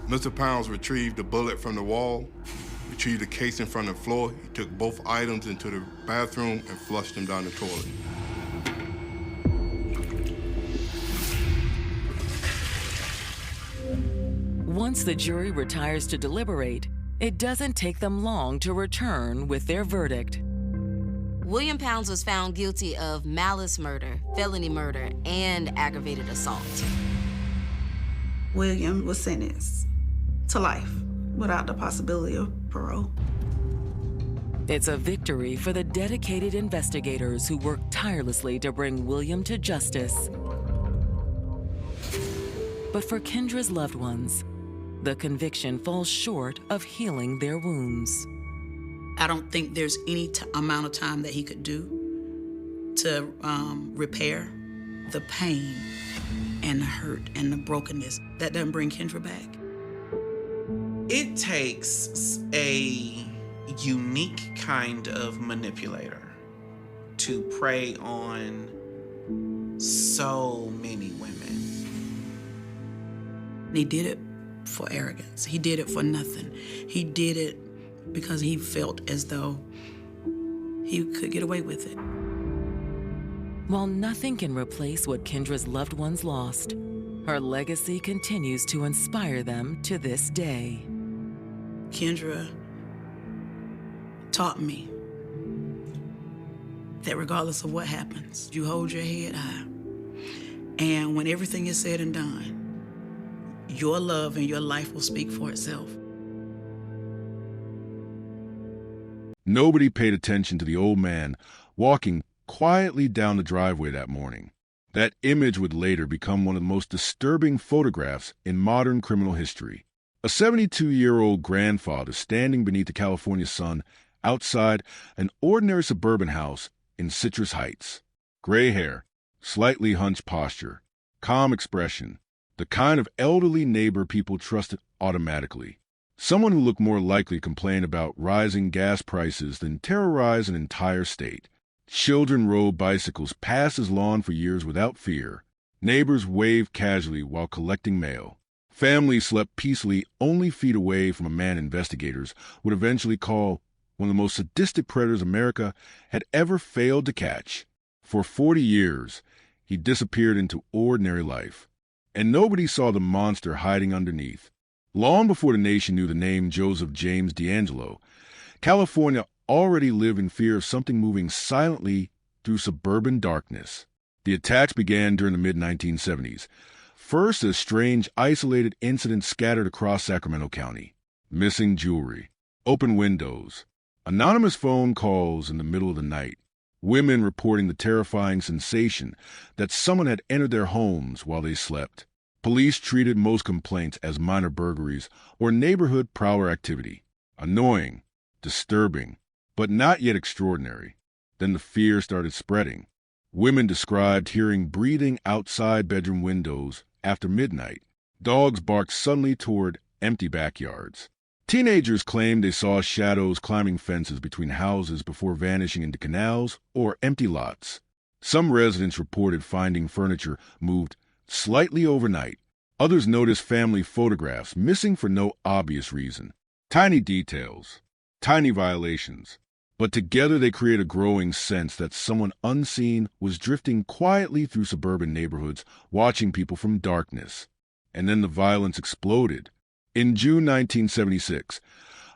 Speaker 14: Mr. Pounds retrieved the bullet from the wall, retrieved the casing from the floor. He took both items into the bathroom and flushed them down the toilet.
Speaker 1: Once the jury retires to deliberate, it doesn't take them long to return with their verdict.
Speaker 7: William Pounds was found guilty of malice murder, felony murder, and aggravated assault.
Speaker 2: William was sentenced to life without the possibility of parole.
Speaker 1: It's a victory for the dedicated investigators who worked tirelessly to bring William to justice. But for Kendra's loved ones, the conviction falls short of healing their wounds.
Speaker 3: I don't think there's any amount of time that he could do to repair the pain and the hurt and the brokenness. That doesn't bring Kendra back.
Speaker 4: It takes a unique kind of manipulator to prey on so many women.
Speaker 3: He did it for arrogance. He did it for nothing. He did it because he felt as though he could get away with it.
Speaker 1: While nothing can replace what Kendra's loved ones lost, her legacy continues to inspire them to this day.
Speaker 3: Kendra taught me that regardless of what happens, you hold your head high. And when everything is said and done, your love and your life will speak for itself.
Speaker 20: Nobody paid attention to the old man walking quietly down the driveway that morning. That image would later become one of the most disturbing photographs in modern criminal history. A 72-year-old grandfather standing beneath the California sun outside an ordinary suburban house in Citrus Heights. Gray hair, slightly hunched posture, calm expression, the kind of elderly neighbor people trusted automatically. Someone who looked more likely to complain about rising gas prices than terrorize an entire state. Children rode bicycles past his lawn for years without fear. Neighbors waved casually while collecting mail. Families slept peacefully only feet away from a man investigators would eventually call one of the most sadistic predators America had ever failed to catch. For 40 years, he disappeared into ordinary life, and nobody saw the monster hiding underneath. Long before the nation knew the name Joseph James D'Angelo, California already lived in fear of something moving silently through suburban darkness. The attacks began during the mid-1970s, first as strange, isolated incidents scattered across Sacramento County. Missing jewelry, open windows, anonymous phone calls in the middle of the night, women reporting the terrifying sensation that someone had entered their homes while they slept. Police treated most complaints as minor burglaries or neighborhood prowler activity. Annoying, disturbing, but not yet extraordinary. Then the fear started spreading. Women described hearing breathing outside bedroom windows after midnight. Dogs barked suddenly toward empty backyards. Teenagers claimed they saw shadows climbing fences between houses before vanishing into canals or empty lots. Some residents reported finding furniture moved slightly overnight. Others noticed family photographs missing for no obvious reason. Tiny details, tiny violations. But together they create a growing sense that someone unseen was drifting quietly through suburban neighborhoods, watching people from darkness. And then the violence exploded. In June 1976,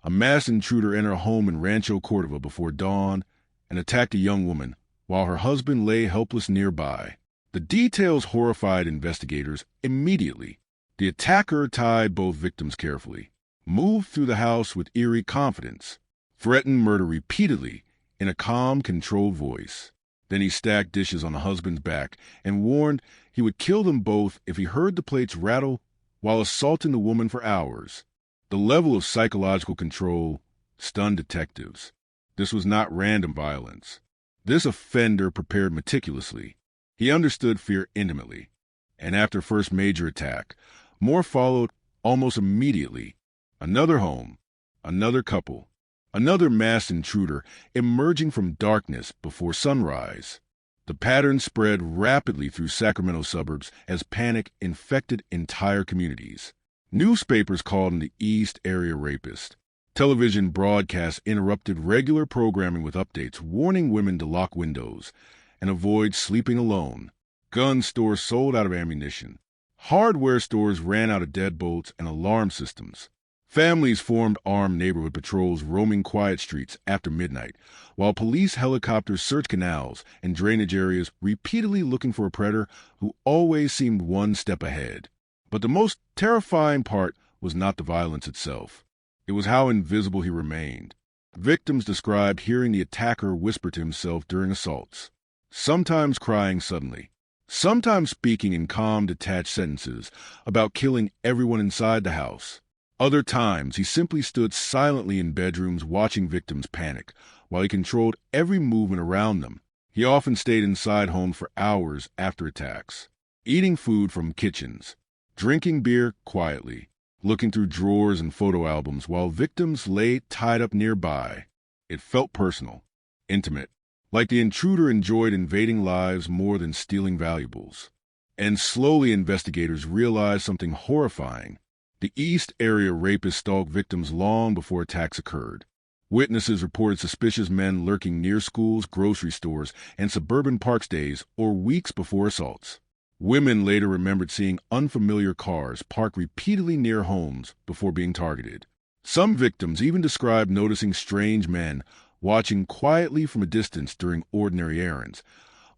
Speaker 20: a masked intruder entered a home in Rancho Cordova before dawn and attacked a young woman while her husband lay helpless nearby. The details horrified investigators immediately. The attacker tied both victims carefully, moved through the house with eerie confidence, threatened murder repeatedly in a calm, controlled voice. Then he stacked dishes on the husband's back and warned he would kill them both if he heard the plates rattle while assaulting the woman for hours. The level of psychological control stunned detectives. This was not random violence. This offender prepared meticulously. He understood fear intimately. And after first major attack, more followed almost immediately. Another home, another couple, another masked intruder emerging from darkness before sunrise. The pattern spread rapidly through Sacramento suburbs as panic infected entire communities. Newspapers called him the East Area Rapist. Television broadcasts interrupted regular programming with updates warning women to lock windows and avoid sleeping alone. Gun stores sold out of ammunition. Hardware stores ran out of deadbolts and alarm systems. Families formed armed neighborhood patrols roaming quiet streets after midnight, while police helicopters searched canals and drainage areas repeatedly looking for a predator who always seemed one step ahead. But the most terrifying part was not the violence itself. It was how invisible he remained. Victims described hearing the attacker whisper to himself during assaults, sometimes crying suddenly, sometimes speaking in calm, detached sentences about killing everyone inside the house. Other times, he simply stood silently in bedrooms watching victims panic, while he controlled every movement around them. He often stayed inside homes for hours after attacks, eating food from kitchens, drinking beer quietly, looking through drawers and photo albums while victims lay tied up nearby. It felt personal, intimate, Like the intruder enjoyed invading lives more than stealing valuables. And slowly investigators realized something horrifying. The East Area rapist stalked victims long before attacks occurred. Witnesses reported suspicious men lurking near schools, grocery stores, and suburban parks days or weeks before assaults. Women later remembered seeing unfamiliar cars parked repeatedly near homes before being targeted. Some victims even described noticing strange men watching quietly from a distance during ordinary errands,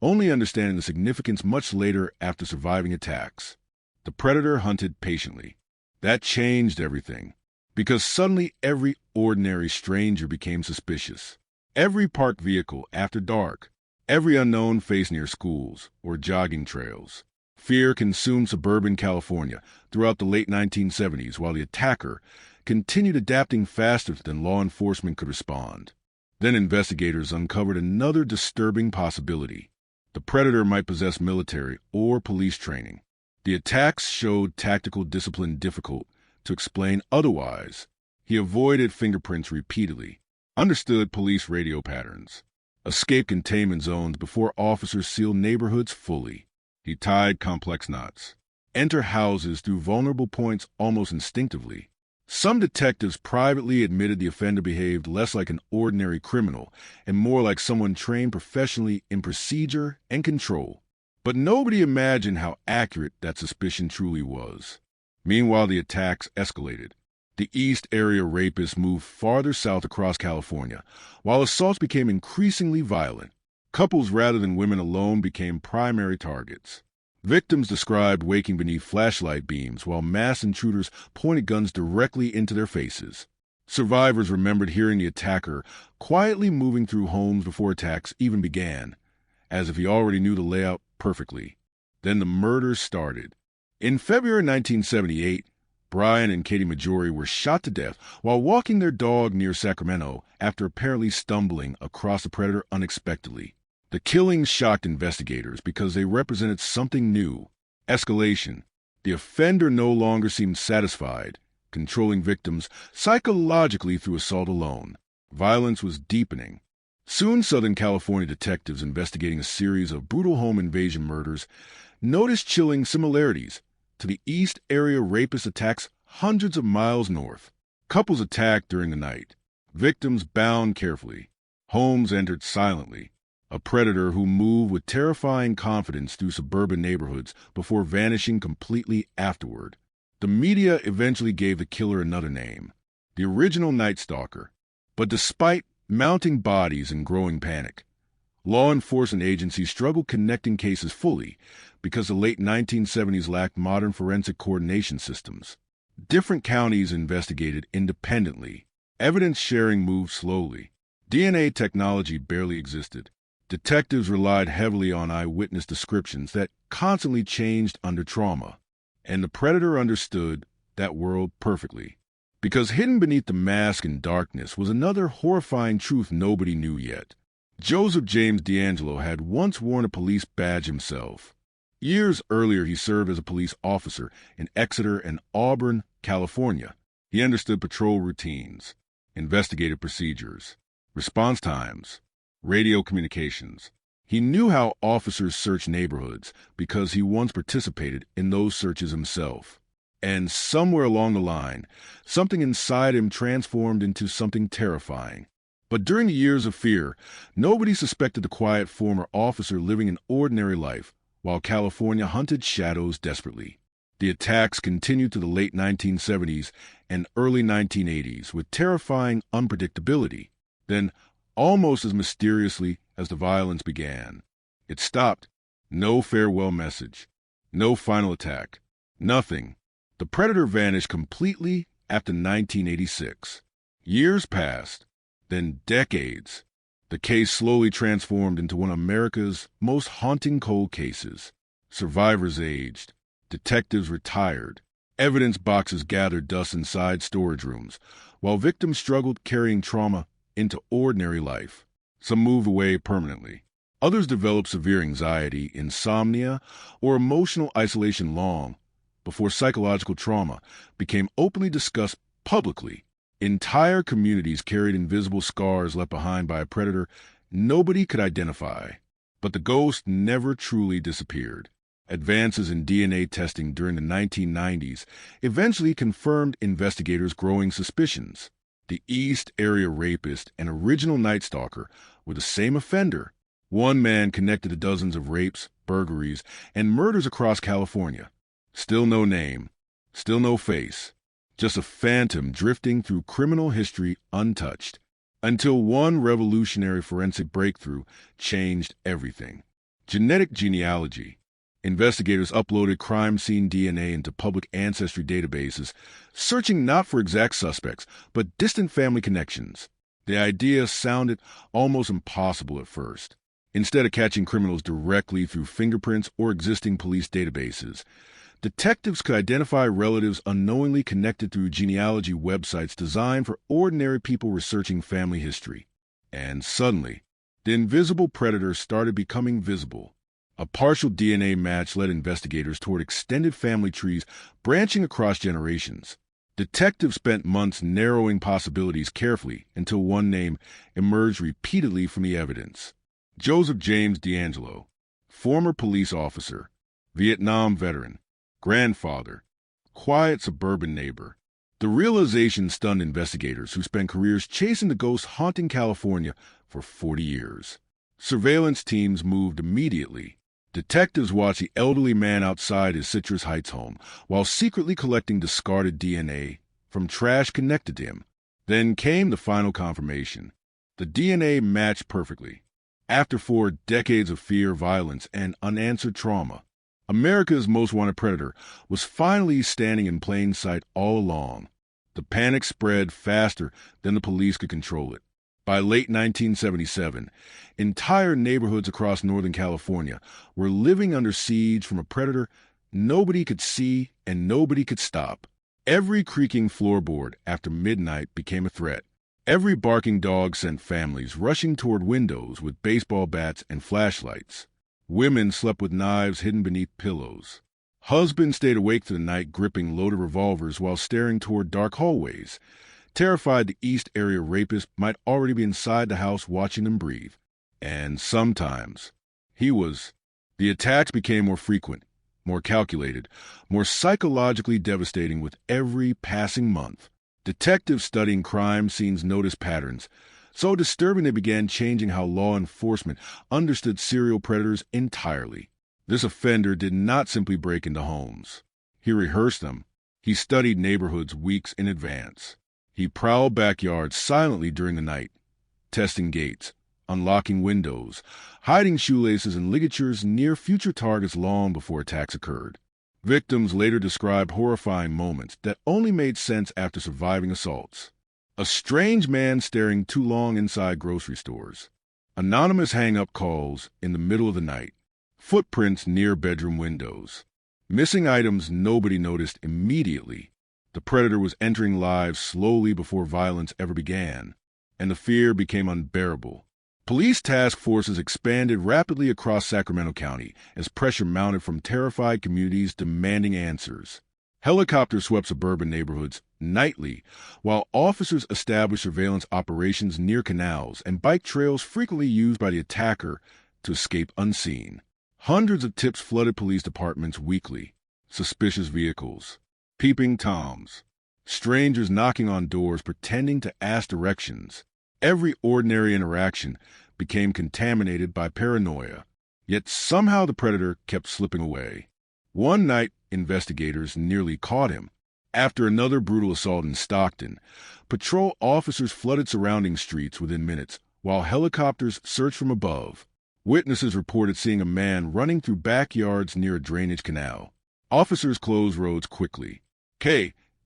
Speaker 20: only understanding the significance much later after surviving attacks. The predator hunted patiently. That changed everything, because suddenly every ordinary stranger became suspicious. Every parked vehicle after dark, every unknown face near schools or jogging trails. Fear consumed suburban California throughout the late 1970s while the attacker continued adapting faster than law enforcement could respond. Then investigators uncovered another disturbing possibility. The predator might possess military or police training. The attacks showed tactical discipline difficult to explain otherwise. He avoided fingerprints repeatedly, understood police radio patterns, escaped containment zones before officers sealed neighborhoods fully. He tied complex knots, entered houses through vulnerable points almost instinctively. Some detectives privately admitted the offender behaved less like an ordinary criminal and more like someone trained professionally in procedure and control. But nobody imagined how accurate that suspicion truly was. Meanwhile, the attacks escalated. The East Area rapists moved farther south across California, while assaults became increasingly violent. Couples rather than women alone became primary targets. Victims described waking beneath flashlight beams while masked intruders pointed guns directly into their faces. Survivors remembered hearing the attacker quietly moving through homes before attacks even began, as if he already knew the layout perfectly. Then the murders started. In February 1978, Brian and Katie Majori were shot to death while walking their dog near Sacramento after apparently stumbling across the predator unexpectedly. The killings shocked investigators because they represented something new: escalation. The offender no longer seemed satisfied, controlling victims psychologically through assault alone. Violence was deepening. Soon, Southern California detectives investigating a series of brutal home invasion murders noticed chilling similarities to the East Area rapist attacks hundreds of miles north. Couples attacked during the night. Victims bound carefully. Homes entered silently. A predator who moved with terrifying confidence through suburban neighborhoods before vanishing completely afterward. The media eventually gave the killer another name: the original Night Stalker. But despite mounting bodies and growing panic, law enforcement agencies struggled connecting cases fully because the late 1970s lacked modern forensic coordination systems. Different counties investigated independently. Evidence sharing moved slowly. DNA technology barely existed. Detectives relied heavily on eyewitness descriptions that constantly changed under trauma. And the predator understood that world perfectly. Because hidden beneath the mask and darkness was another horrifying truth nobody knew yet. Joseph James D'Angelo had once worn a police badge himself. Years earlier, he served as a police officer in Exeter and Auburn, California. He understood patrol routines, investigative procedures, response times, radio communications. He knew how officers search neighborhoods because he once participated in those searches himself. And somewhere along the line, something inside him transformed into something terrifying. But during the years of fear, nobody suspected the quiet former officer living an ordinary life while California hunted shadows desperately. The attacks continued to the late 1970s and early 1980s with terrifying unpredictability. Then, almost as mysteriously as the violence began, it stopped. No farewell message. No final attack. Nothing. The predator vanished completely after 1986. Years passed, then decades. The case slowly transformed into one of America's most haunting cold cases. Survivors aged. Detectives retired. Evidence boxes gathered dust inside storage rooms, while victims struggled carrying trauma into ordinary life. Some moved away permanently. Others developed severe anxiety, insomnia, or emotional isolation long before psychological trauma became openly discussed publicly. Entire communities carried invisible scars left behind by a predator nobody could identify. But the ghost never truly disappeared. Advances in DNA testing during the 1990s eventually confirmed investigators' growing suspicions. The East Area Rapist and original Night Stalker were the same offender. One man connected to dozens of rapes, burglaries, and murders across California. Still no name, still no face, just a phantom drifting through criminal history untouched. Until one revolutionary forensic breakthrough changed everything. Genetic genealogy. Investigators uploaded crime scene DNA into public ancestry databases, searching not for exact suspects, but distant family connections. The idea sounded almost impossible at first. Instead of catching criminals directly through fingerprints or existing police databases, detectives could identify relatives unknowingly connected through genealogy websites designed for ordinary people researching family history. And suddenly, the invisible predator started becoming visible. A partial DNA match led investigators toward extended family trees branching across generations. Detectives spent months narrowing possibilities carefully until one name emerged repeatedly from the evidence. Joseph James D'Angelo, former police officer, Vietnam veteran, grandfather, quiet suburban neighbor. The realization stunned investigators who spent careers chasing the ghost haunting California for 40 years. Surveillance teams moved immediately. Detectives watched the elderly man outside his Citrus Heights home while secretly collecting discarded DNA from trash connected to him. Then came the final confirmation. The DNA matched perfectly. After 4 decades of fear, violence, and unanswered trauma, America's most wanted predator was finally standing in plain sight all along. The panic spread faster than the police could control it. By late 1977, entire neighborhoods across Northern California were living under siege from a predator nobody could see and nobody could stop. Every creaking floorboard after midnight became a threat. Every barking dog sent families rushing toward windows with baseball bats and flashlights. Women slept with knives hidden beneath pillows. Husbands stayed awake through the night gripping loaded revolvers while staring toward dark hallways, terrified the East Area Rapist might already be inside the house watching them breathe. And sometimes, the attacks became more frequent, more calculated, more psychologically devastating with every passing month. Detectives studying crime scenes noticed patterns so disturbing they began changing how law enforcement understood serial predators entirely. This offender did not simply break into homes. He rehearsed them. He studied neighborhoods weeks in advance. He prowled backyards silently during the night, testing gates, unlocking windows, hiding shoelaces and ligatures near future targets long before attacks occurred. Victims later described horrifying moments that only made sense after surviving assaults. A strange man staring too long inside grocery stores. Anonymous hang-up calls in the middle of the night. Footprints near bedroom windows. Missing items nobody noticed immediately. The predator was entering lives slowly before violence ever began, and the fear became unbearable. Police task forces expanded rapidly across Sacramento County as pressure mounted from terrified communities demanding answers. Helicopters swept suburban neighborhoods nightly, while officers established surveillance operations near canals and bike trails frequently used by the attacker to escape unseen. Hundreds of tips flooded police departments weekly. Suspicious vehicles, peeping Toms, strangers knocking on doors pretending to ask directions. Every ordinary interaction became contaminated by paranoia, yet somehow the predator kept slipping away. One night, investigators nearly caught him. After another brutal assault in Stockton, patrol officers flooded surrounding streets within minutes, while helicopters searched from above. Witnesses reported seeing a man running through backyards near a drainage canal. Officers closed roads quickly.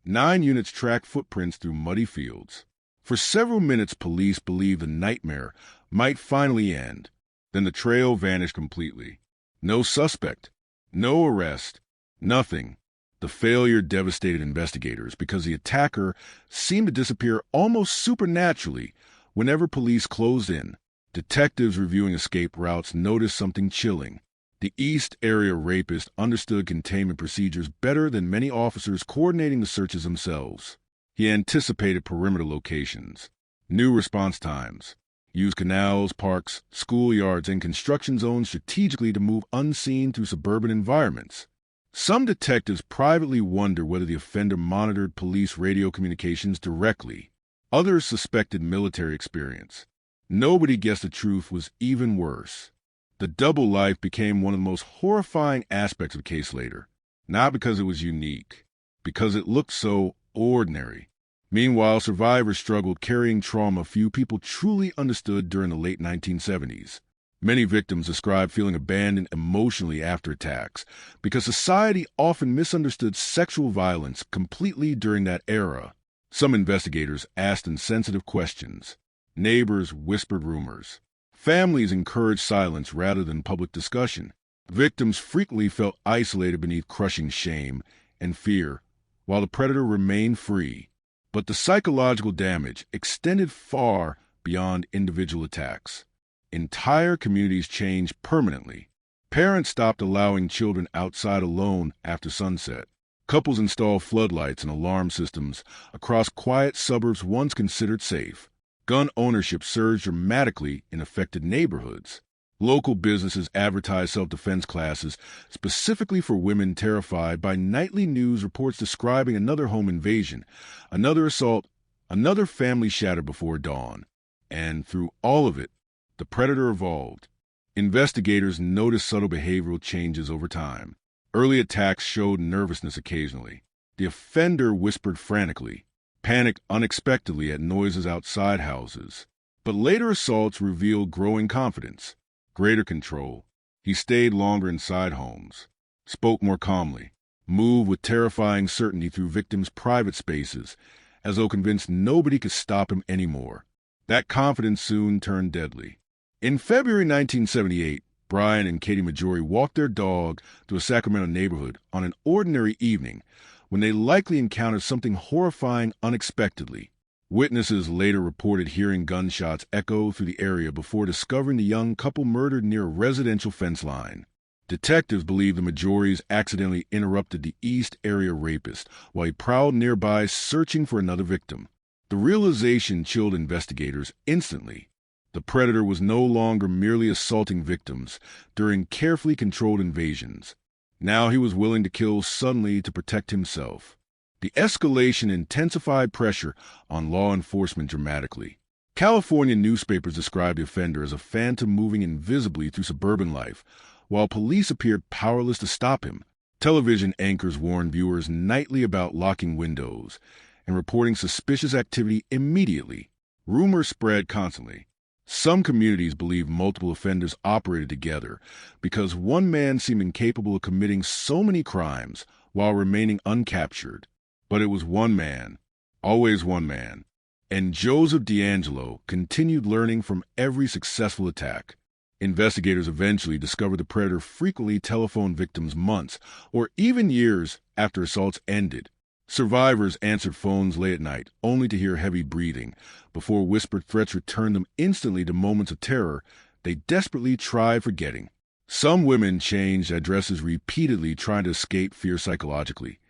Speaker 20: 9 units tracked footprints through muddy fields. For several minutes, police believed the nightmare might finally end. Then the trail vanished completely. No suspect, no arrest, nothing. The failure devastated investigators because the attacker seemed to disappear almost supernaturally whenever police closed in. Detectives reviewing escape routes noticed something chilling. The East Area Rapist understood containment procedures better than many officers coordinating the searches themselves. He anticipated perimeter locations, new response times. used canals, parks, schoolyards, and construction zones strategically to move unseen through suburban environments. Some detectives privately wonder whether the offender monitored police radio communications directly. Others suspected military experience. Nobody guessed the truth was even worse. The double life became one of the most horrifying aspects of the case later, not because it was unique, because it looked so ordinary. Meanwhile, survivors struggled carrying trauma few people truly understood during the late 1970s. Many victims described feeling abandoned emotionally after attacks because society often misunderstood sexual violence completely during that era. Some investigators asked insensitive questions. Neighbors whispered rumors. Families encouraged silence rather than public discussion. Victims frequently felt isolated beneath crushing shame and fear, while the predator remained free. But the psychological damage extended far beyond individual attacks. Entire communities changed permanently. Parents stopped allowing children outside alone after sunset. Couples installed floodlights and alarm systems across quiet suburbs once considered safe. Gun ownership surged dramatically in affected neighborhoods. Local businesses advertised self-defense classes specifically for women terrified by nightly news reports describing another home invasion, another assault, another family shattered before dawn. And through all of it, the predator evolved. Investigators noticed subtle behavioral changes over time. Early attacks showed nervousness occasionally. The offender whispered frantically, panicked unexpectedly at noises outside houses. But later assaults revealed growing confidence. Greater control. He stayed longer inside homes, spoke more calmly, moved with terrifying certainty through victims' private spaces, as though convinced nobody could stop him anymore. That confidence soon turned deadly. In February 1978, Brian and Katie Majori walked their dog through a Sacramento neighborhood on an ordinary evening when they likely encountered something horrifying unexpectedly. Witnesses later reported hearing gunshots echo through the area before discovering the young couple murdered near a residential fence line. Detectives believe the Majoris accidentally interrupted the East area rapist while he prowled nearby searching for another victim. The realization chilled investigators instantly. The predator was no longer merely assaulting victims during carefully controlled invasions. Now he was willing to kill suddenly to protect himself. The escalation intensified pressure on law enforcement dramatically. California newspapers described the offender as a phantom moving invisibly through suburban life, while police appeared powerless to stop him. Television anchors warned viewers nightly about locking windows and reporting suspicious activity immediately. Rumors spread constantly. Some communities believed multiple offenders operated together because one man seemed incapable of committing so many crimes while remaining uncaptured. But it was one man, always one man, and Joseph D'Angelo continued learning from every successful attack. Investigators eventually discovered the predator frequently telephoned victims months or even years after assaults ended. Survivors answered phones late at night, only to hear heavy breathing, before whispered threats returned them instantly to moments of terror they desperately tried forgetting. Some women changed addresses repeatedly, trying to escape fear psychologically,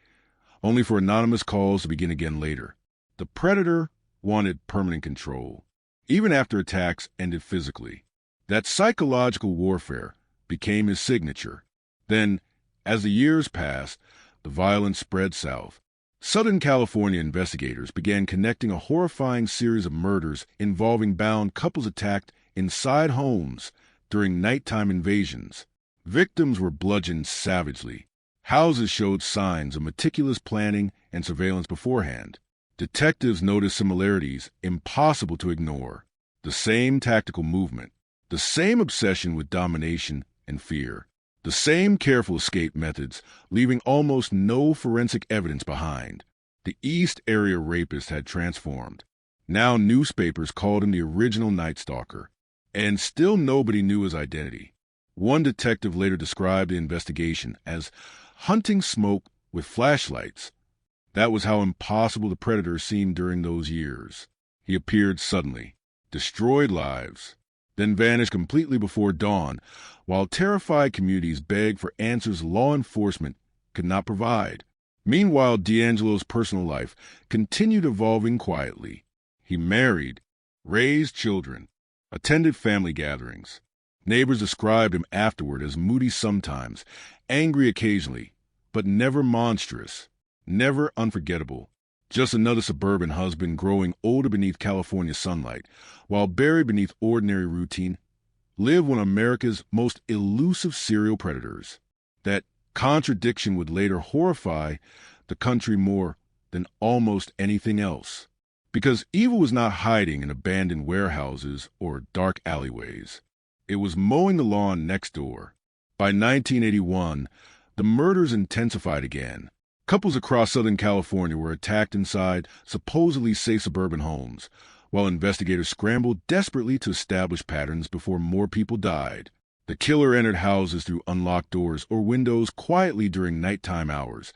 Speaker 20: only for anonymous calls to begin again later. The predator wanted permanent control, even after attacks ended physically. That psychological warfare became his signature. Then, as the years passed, the violence spread south. Southern California investigators began connecting a horrifying series of murders involving bound couples attacked inside homes during nighttime invasions. Victims were bludgeoned savagely. Houses showed signs of meticulous planning and surveillance beforehand. Detectives noticed similarities impossible to ignore. The same tactical movement, the same obsession with domination and fear, the same careful escape methods, leaving almost no forensic evidence behind. The East area rapist had transformed. Now newspapers called him the original Night Stalker, and still nobody knew his identity. One detective later described the investigation as hunting smoke with flashlights. That was how impossible the predator seemed during those years. He appeared suddenly, destroyed lives, then vanished completely before dawn, while terrified communities begged for answers law enforcement could not provide. Meanwhile, D'Angelo's personal life continued evolving quietly. He married, raised children, attended family gatherings. Neighbors described him afterward as moody sometimes, angry occasionally, but never monstrous, never unforgettable. Just another suburban husband growing older beneath California sunlight, while buried beneath ordinary routine, lived one of America's most elusive serial predators. That contradiction would later horrify the country more than almost anything else. Because evil was not hiding in abandoned warehouses or dark alleyways. It was mowing the lawn next door. By 1981, the murders intensified again. Couples across Southern California were attacked inside supposedly safe suburban homes, while investigators scrambled desperately to establish patterns before more people died. The killer entered houses through unlocked doors or windows quietly during nighttime hours,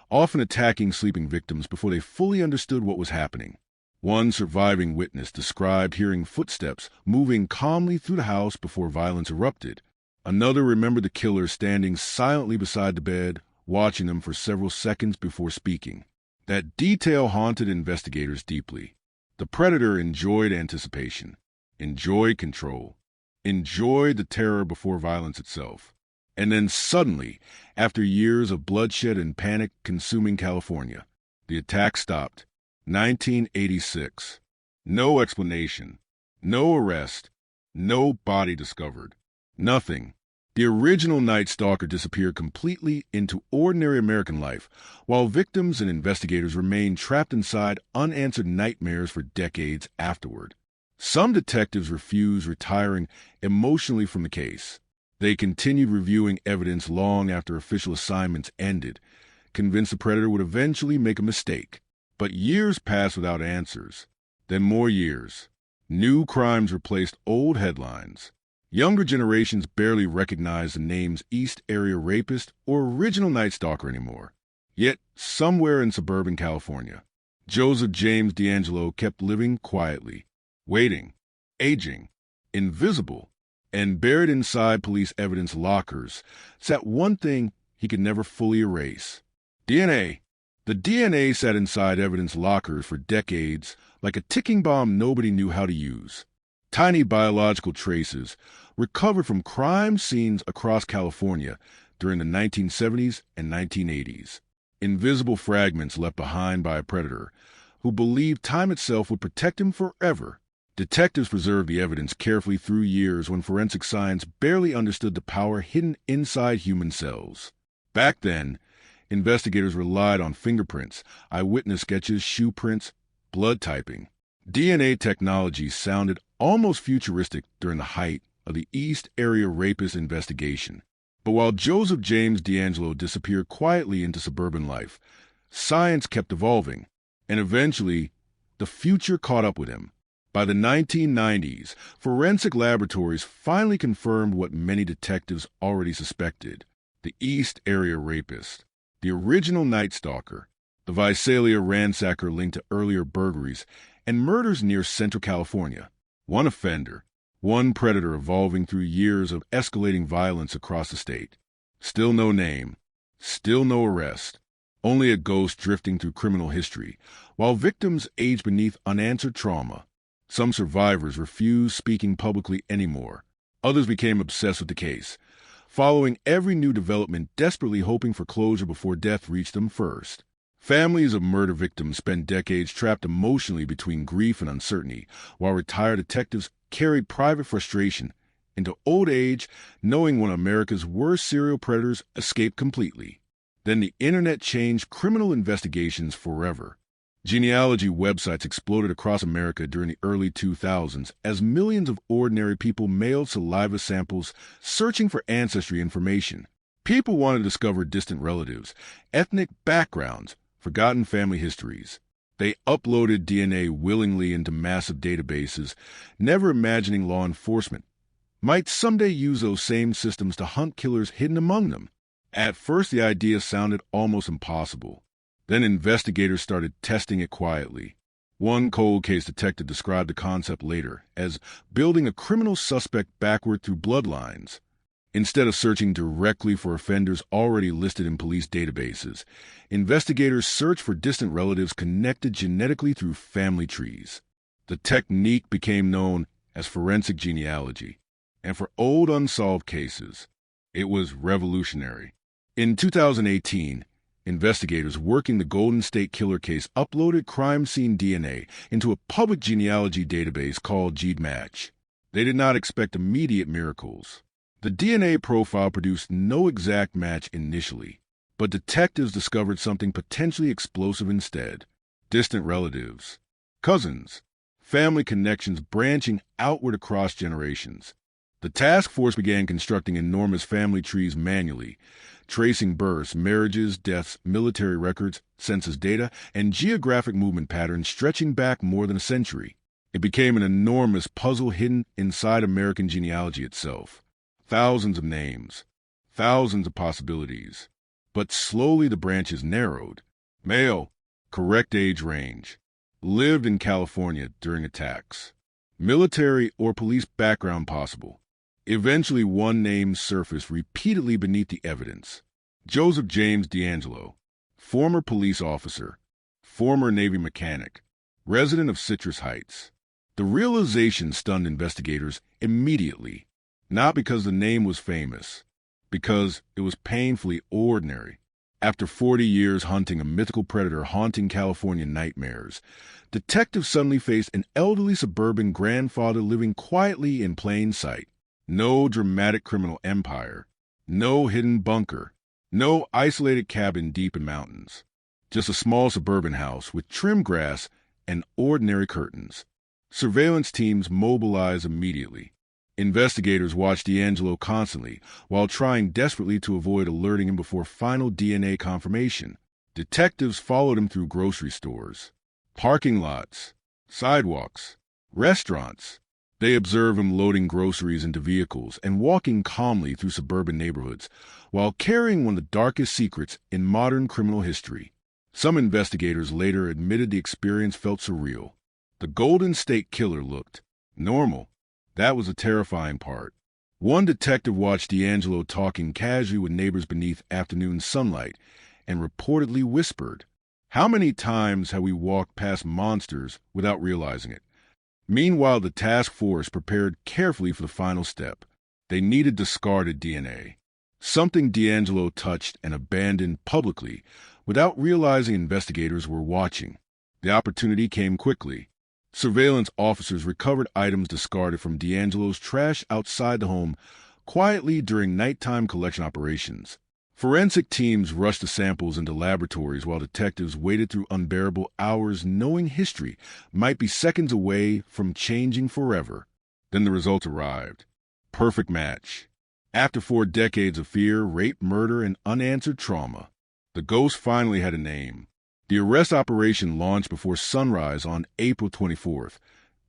Speaker 20: often attacking sleeping victims before they fully understood what was happening. One surviving witness described hearing footsteps moving calmly through the house before violence erupted. Another remembered the killer standing silently beside the bed, watching them for several seconds before speaking. That detail haunted investigators deeply. The predator enjoyed anticipation, enjoyed control, enjoyed the terror before violence itself. And then suddenly, after years of bloodshed and panic consuming California, the attack stopped. 1986. No explanation, no arrest, no body discovered. Nothing. The original Night Stalker disappeared completely into ordinary American life, while victims and investigators remained trapped inside unanswered nightmares for decades afterward. Some detectives refused retiring emotionally from the case. They continued reviewing evidence long after official assignments ended, convinced the predator would eventually make a mistake. But years passed without answers. Then more years. New crimes replaced old headlines. Younger generations barely recognized the names East Area Rapist or Original Night Stalker anymore. Yet, somewhere in suburban California, Joseph James D'Angelo kept living quietly, waiting, aging, invisible, and buried inside police evidence lockers sat one thing he could never fully erase: DNA. The DNA sat inside evidence lockers for decades, like a ticking bomb nobody knew how to use. Tiny biological traces recovered from crime scenes across California during the 1970s and 1980s. Invisible fragments left behind by a predator who believed time itself would protect him forever. Detectives preserved the evidence carefully through years when forensic science barely understood the power hidden inside human cells. Back then, investigators relied on fingerprints, eyewitness sketches, shoe prints, blood typing. DNA technology sounded almost futuristic during the height of the East Area Rapist investigation. But while Joseph James D'Angelo disappeared quietly into suburban life, science kept evolving, and eventually, the future caught up with him. By the 1990s, forensic laboratories finally confirmed what many detectives already suspected: the East Area Rapist. The original Night Stalker, the Visalia ransacker linked to earlier burglaries and murders near Central California. One offender, one predator evolving through years of escalating violence across the state. Still no name, still no arrest, only a ghost drifting through criminal history, while victims age beneath unanswered trauma. Some survivors refused speaking publicly anymore. Others became obsessed with the case, following every new development, desperately hoping for closure before death reached them first. Families of murder victims spent decades trapped emotionally between grief and uncertainty, while retired detectives carried private frustration into old age, knowing one of America's worst serial predators escaped completely. Then the internet changed criminal investigations forever. Genealogy websites exploded across America during the early 2000s as millions of ordinary people mailed saliva samples searching for ancestry information. People wanted to discover distant relatives, ethnic backgrounds, forgotten family histories. They uploaded DNA willingly into massive databases, never imagining law enforcement might someday use those same systems to hunt killers hidden among them. At first, the idea sounded almost impossible. Then investigators started testing it quietly. One cold case detective described the concept later as building a criminal suspect backward through bloodlines. Instead of searching directly for offenders already listed in police databases, investigators searched for distant relatives connected genetically through family trees. The technique became known as forensic genealogy. And for old unsolved cases, it was revolutionary. In 2018, investigators working the Golden State Killer case uploaded crime scene DNA into a public genealogy database called GeneMatch. They did not expect immediate miracles. The DNA profile produced no exact match initially, but detectives discovered something potentially explosive instead. Distant relatives, cousins, family connections branching outward across generations. The task force began constructing enormous family trees manually, tracing births, marriages, deaths, military records, census data, and geographic movement patterns stretching back more than a century. It became an enormous puzzle hidden inside American genealogy itself. Thousands of names, thousands of possibilities. But slowly the branches narrowed. Male, correct age range, lived in California during attacks. Military or police background possible. Eventually, one name surfaced repeatedly beneath the evidence. Joseph James D'Angelo, former police officer, former Navy mechanic, resident of Citrus Heights. The realization stunned investigators immediately, not because the name was famous, because it was painfully ordinary. After 40 years hunting a mythical predator haunting California nightmares, detectives suddenly faced an elderly suburban grandfather living quietly in plain sight. No dramatic criminal empire, no hidden bunker, no isolated cabin deep in mountains. Just a small suburban house with trim grass and ordinary curtains. Surveillance teams mobilized immediately. Investigators watched D'Angelo constantly while trying desperately to avoid alerting him before final DNA confirmation. Detectives followed him through grocery stores, parking lots, sidewalks, restaurants. They observed him loading groceries into vehicles and walking calmly through suburban neighborhoods while carrying one of the darkest secrets in modern criminal history. Some investigators later admitted the experience felt surreal. The Golden State Killer looked normal. That was the terrifying part. One detective watched D'Angelo talking casually with neighbors beneath afternoon sunlight and reportedly whispered, "How many times have we walked past monsters without realizing it?" Meanwhile, the task force prepared carefully for the final step. They needed discarded DNA, something D'Angelo touched and abandoned publicly without realizing investigators were watching. The opportunity came quickly. Surveillance officers recovered items discarded from D'Angelo's trash outside the home quietly during nighttime collection operations. Forensic teams rushed the samples into laboratories while detectives waited through unbearable hours knowing history might be seconds away from changing forever. Then the result arrived. Perfect match. After 4 decades of fear, rape, murder, and unanswered trauma, the ghost finally had a name. The arrest operation launched before sunrise on April 24th,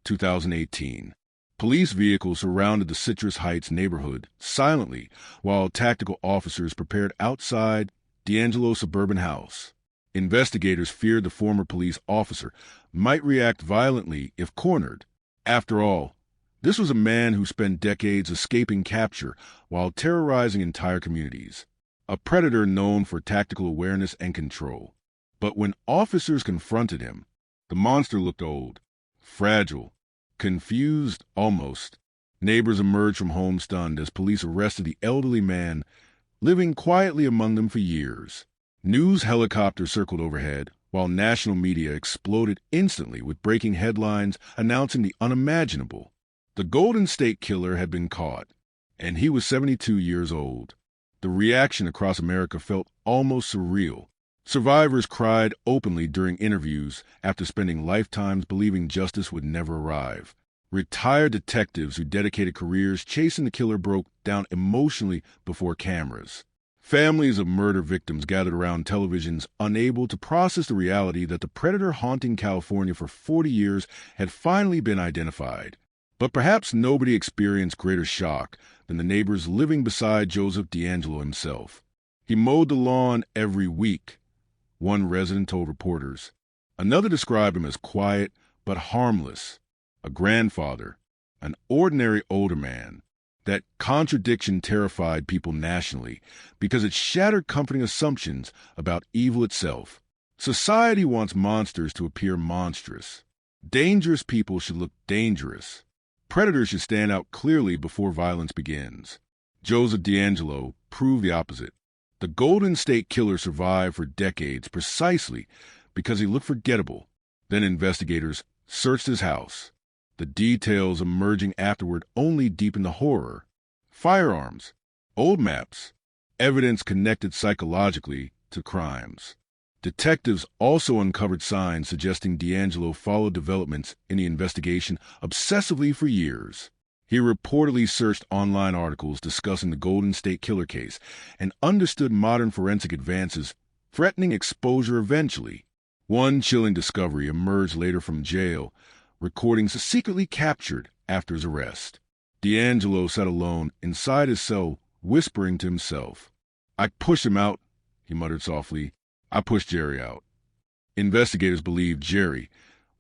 Speaker 20: 2018. Police vehicles surrounded the Citrus Heights neighborhood silently while tactical officers prepared outside D'Angelo's suburban house. Investigators feared the former police officer might react violently if cornered. After all, this was a man who spent decades escaping capture while terrorizing entire communities, a predator known for tactical awareness and control. But when officers confronted him, the monster looked old, fragile, confused almost. Neighbors emerged from home stunned as police arrested the elderly man, living quietly among them for years. News helicopters circled overhead, while national media exploded instantly with breaking headlines announcing the unimaginable. The Golden State Killer had been caught, and he was 72 years old. The reaction across America felt almost surreal. Survivors cried openly during interviews after spending lifetimes believing justice would never arrive. Retired detectives who dedicated careers chasing the killer broke down emotionally before cameras. Families of murder victims gathered around televisions, unable to process the reality that the predator haunting California for 40 years had finally been identified. But perhaps nobody experienced greater shock than the neighbors living beside Joseph D'Angelo himself. He mowed the lawn every week, one resident told reporters. Another described him as quiet but harmless, a grandfather, an ordinary older man. That contradiction terrified people nationally because it shattered comforting assumptions about evil itself. Society wants monsters to appear monstrous. Dangerous people should look dangerous. predator should stand out clearly before violence begins. Joseph D'Angelo proved the opposite. The Golden State Killer survived for decades precisely because he looked forgettable. Then investigators searched his house. The details emerging afterward only deepened the horror. Firearms, old maps, evidence connected psychologically to crimes. Detectives also uncovered signs suggesting D'Angelo followed developments in the investigation obsessively for years. He reportedly searched online articles discussing the Golden State Killer case and understood modern forensic advances, threatening exposure eventually. One chilling discovery emerged later from jail, recordings secretly captured after his arrest. D'Angelo sat alone inside his cell, whispering to himself. "I pushed him out," he muttered softly. "I pushed Jerry out." Investigators believe Jerry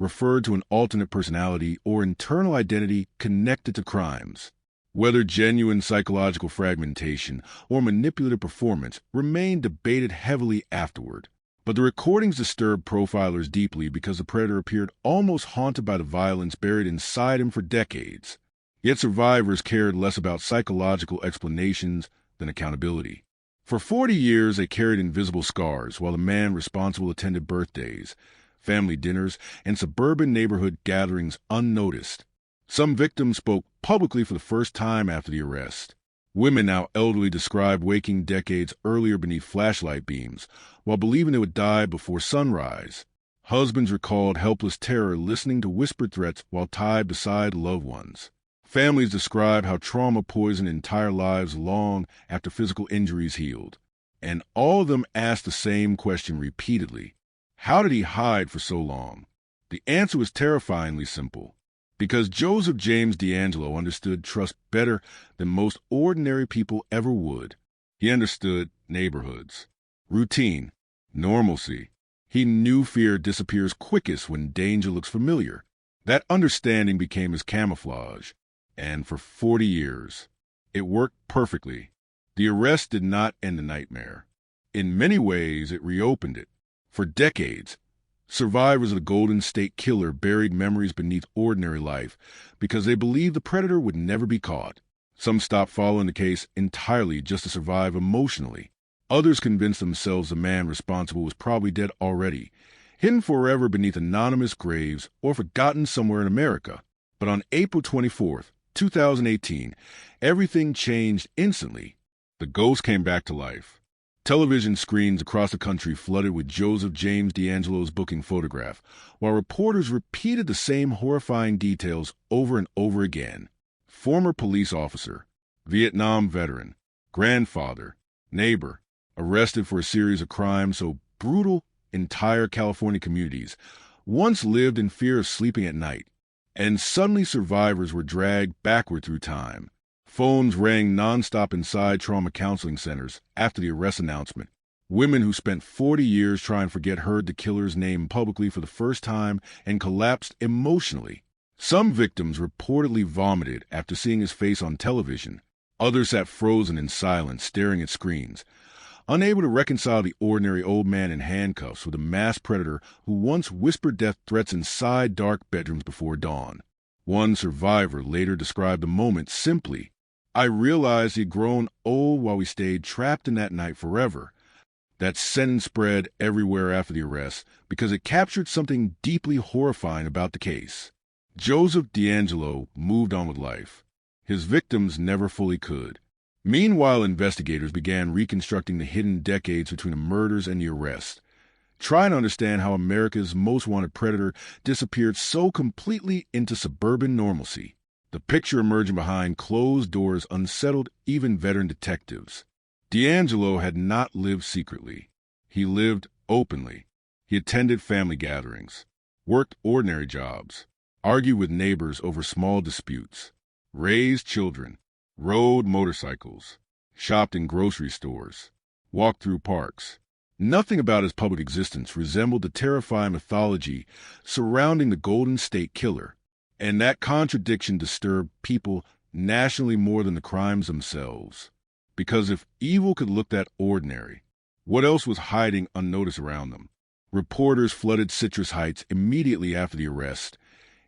Speaker 20: referred to an alternate personality or internal identity connected to crimes. Whether genuine psychological fragmentation or manipulative performance remained debated heavily afterward. But the recordings disturbed profilers deeply because the predator appeared almost haunted by the violence buried inside him for decades. Yet survivors cared less about psychological explanations than accountability. For 40 years, they carried invisible scars while the man responsible attended birthdays, family dinners, and suburban neighborhood gatherings unnoticed. Some victims spoke publicly for the first time after the arrest. Women now elderly described waking decades earlier beneath flashlight beams, while believing they would die before sunrise. Husbands recalled helpless terror listening to whispered threats while tied beside loved ones. Families describe how trauma poisoned entire lives long after physical injuries healed. And all of them asked the same question repeatedly. How did he hide for so long? The answer was terrifyingly simple. Because Joseph James D'Angelo understood trust better than most ordinary people ever would. He understood neighborhoods, routine, normalcy. He knew fear disappears quickest when danger looks familiar. That understanding became his camouflage. And for 40 years, it worked perfectly. The arrest did not end the nightmare. In many ways, it reopened it. For decades, survivors of the Golden State Killer buried memories beneath ordinary life because they believed the predator would never be caught. Some stopped following the case entirely just to survive emotionally. Others convinced themselves the man responsible was probably dead already, hidden forever beneath anonymous graves or forgotten somewhere in America. But on April 24th, 2018, everything changed instantly. The ghost came back to life. Television screens across the country flooded with Joseph James D'Angelo's booking photograph, while reporters repeated the same horrifying details over and over again. Former police officer, Vietnam veteran, grandfather, neighbor, arrested for a series of crimes so brutal entire California communities once lived in fear of sleeping at night. And suddenly survivors were dragged backward through time. Phones rang nonstop inside trauma counseling centers after the arrest announcement. Women who spent 40 years trying to forget heard the killer's name publicly for the first time and collapsed emotionally. Some victims reportedly vomited after seeing his face on television. Others sat frozen in silence, staring at screens, unable to reconcile the ordinary old man in handcuffs with a masked predator who once whispered death threats inside dark bedrooms before dawn. One survivor later described the moment simply, "I realized he'd grown old while we stayed trapped in that night forever." That sentence spread everywhere after the arrest because it captured something deeply horrifying about the case. Joseph D'Angelo moved on with life. His victims never fully could. Meanwhile, investigators began reconstructing the hidden decades between the murders and the arrest, trying to understand how America's most wanted predator disappeared so completely into suburban normalcy. The picture emerging behind closed doors unsettled even veteran detectives. D'Angelo had not lived secretly. He lived openly. He attended family gatherings, worked ordinary jobs, argued with neighbors over small disputes, raised children, rode motorcycles, shopped in grocery stores, walked through parks. Nothing about his public existence resembled the terrifying mythology surrounding the Golden State Killer, and that contradiction disturbed people nationally more than the crimes themselves. Because if evil could look that ordinary, what else was hiding unnoticed around them? Reporters flooded Citrus Heights immediately after the arrest,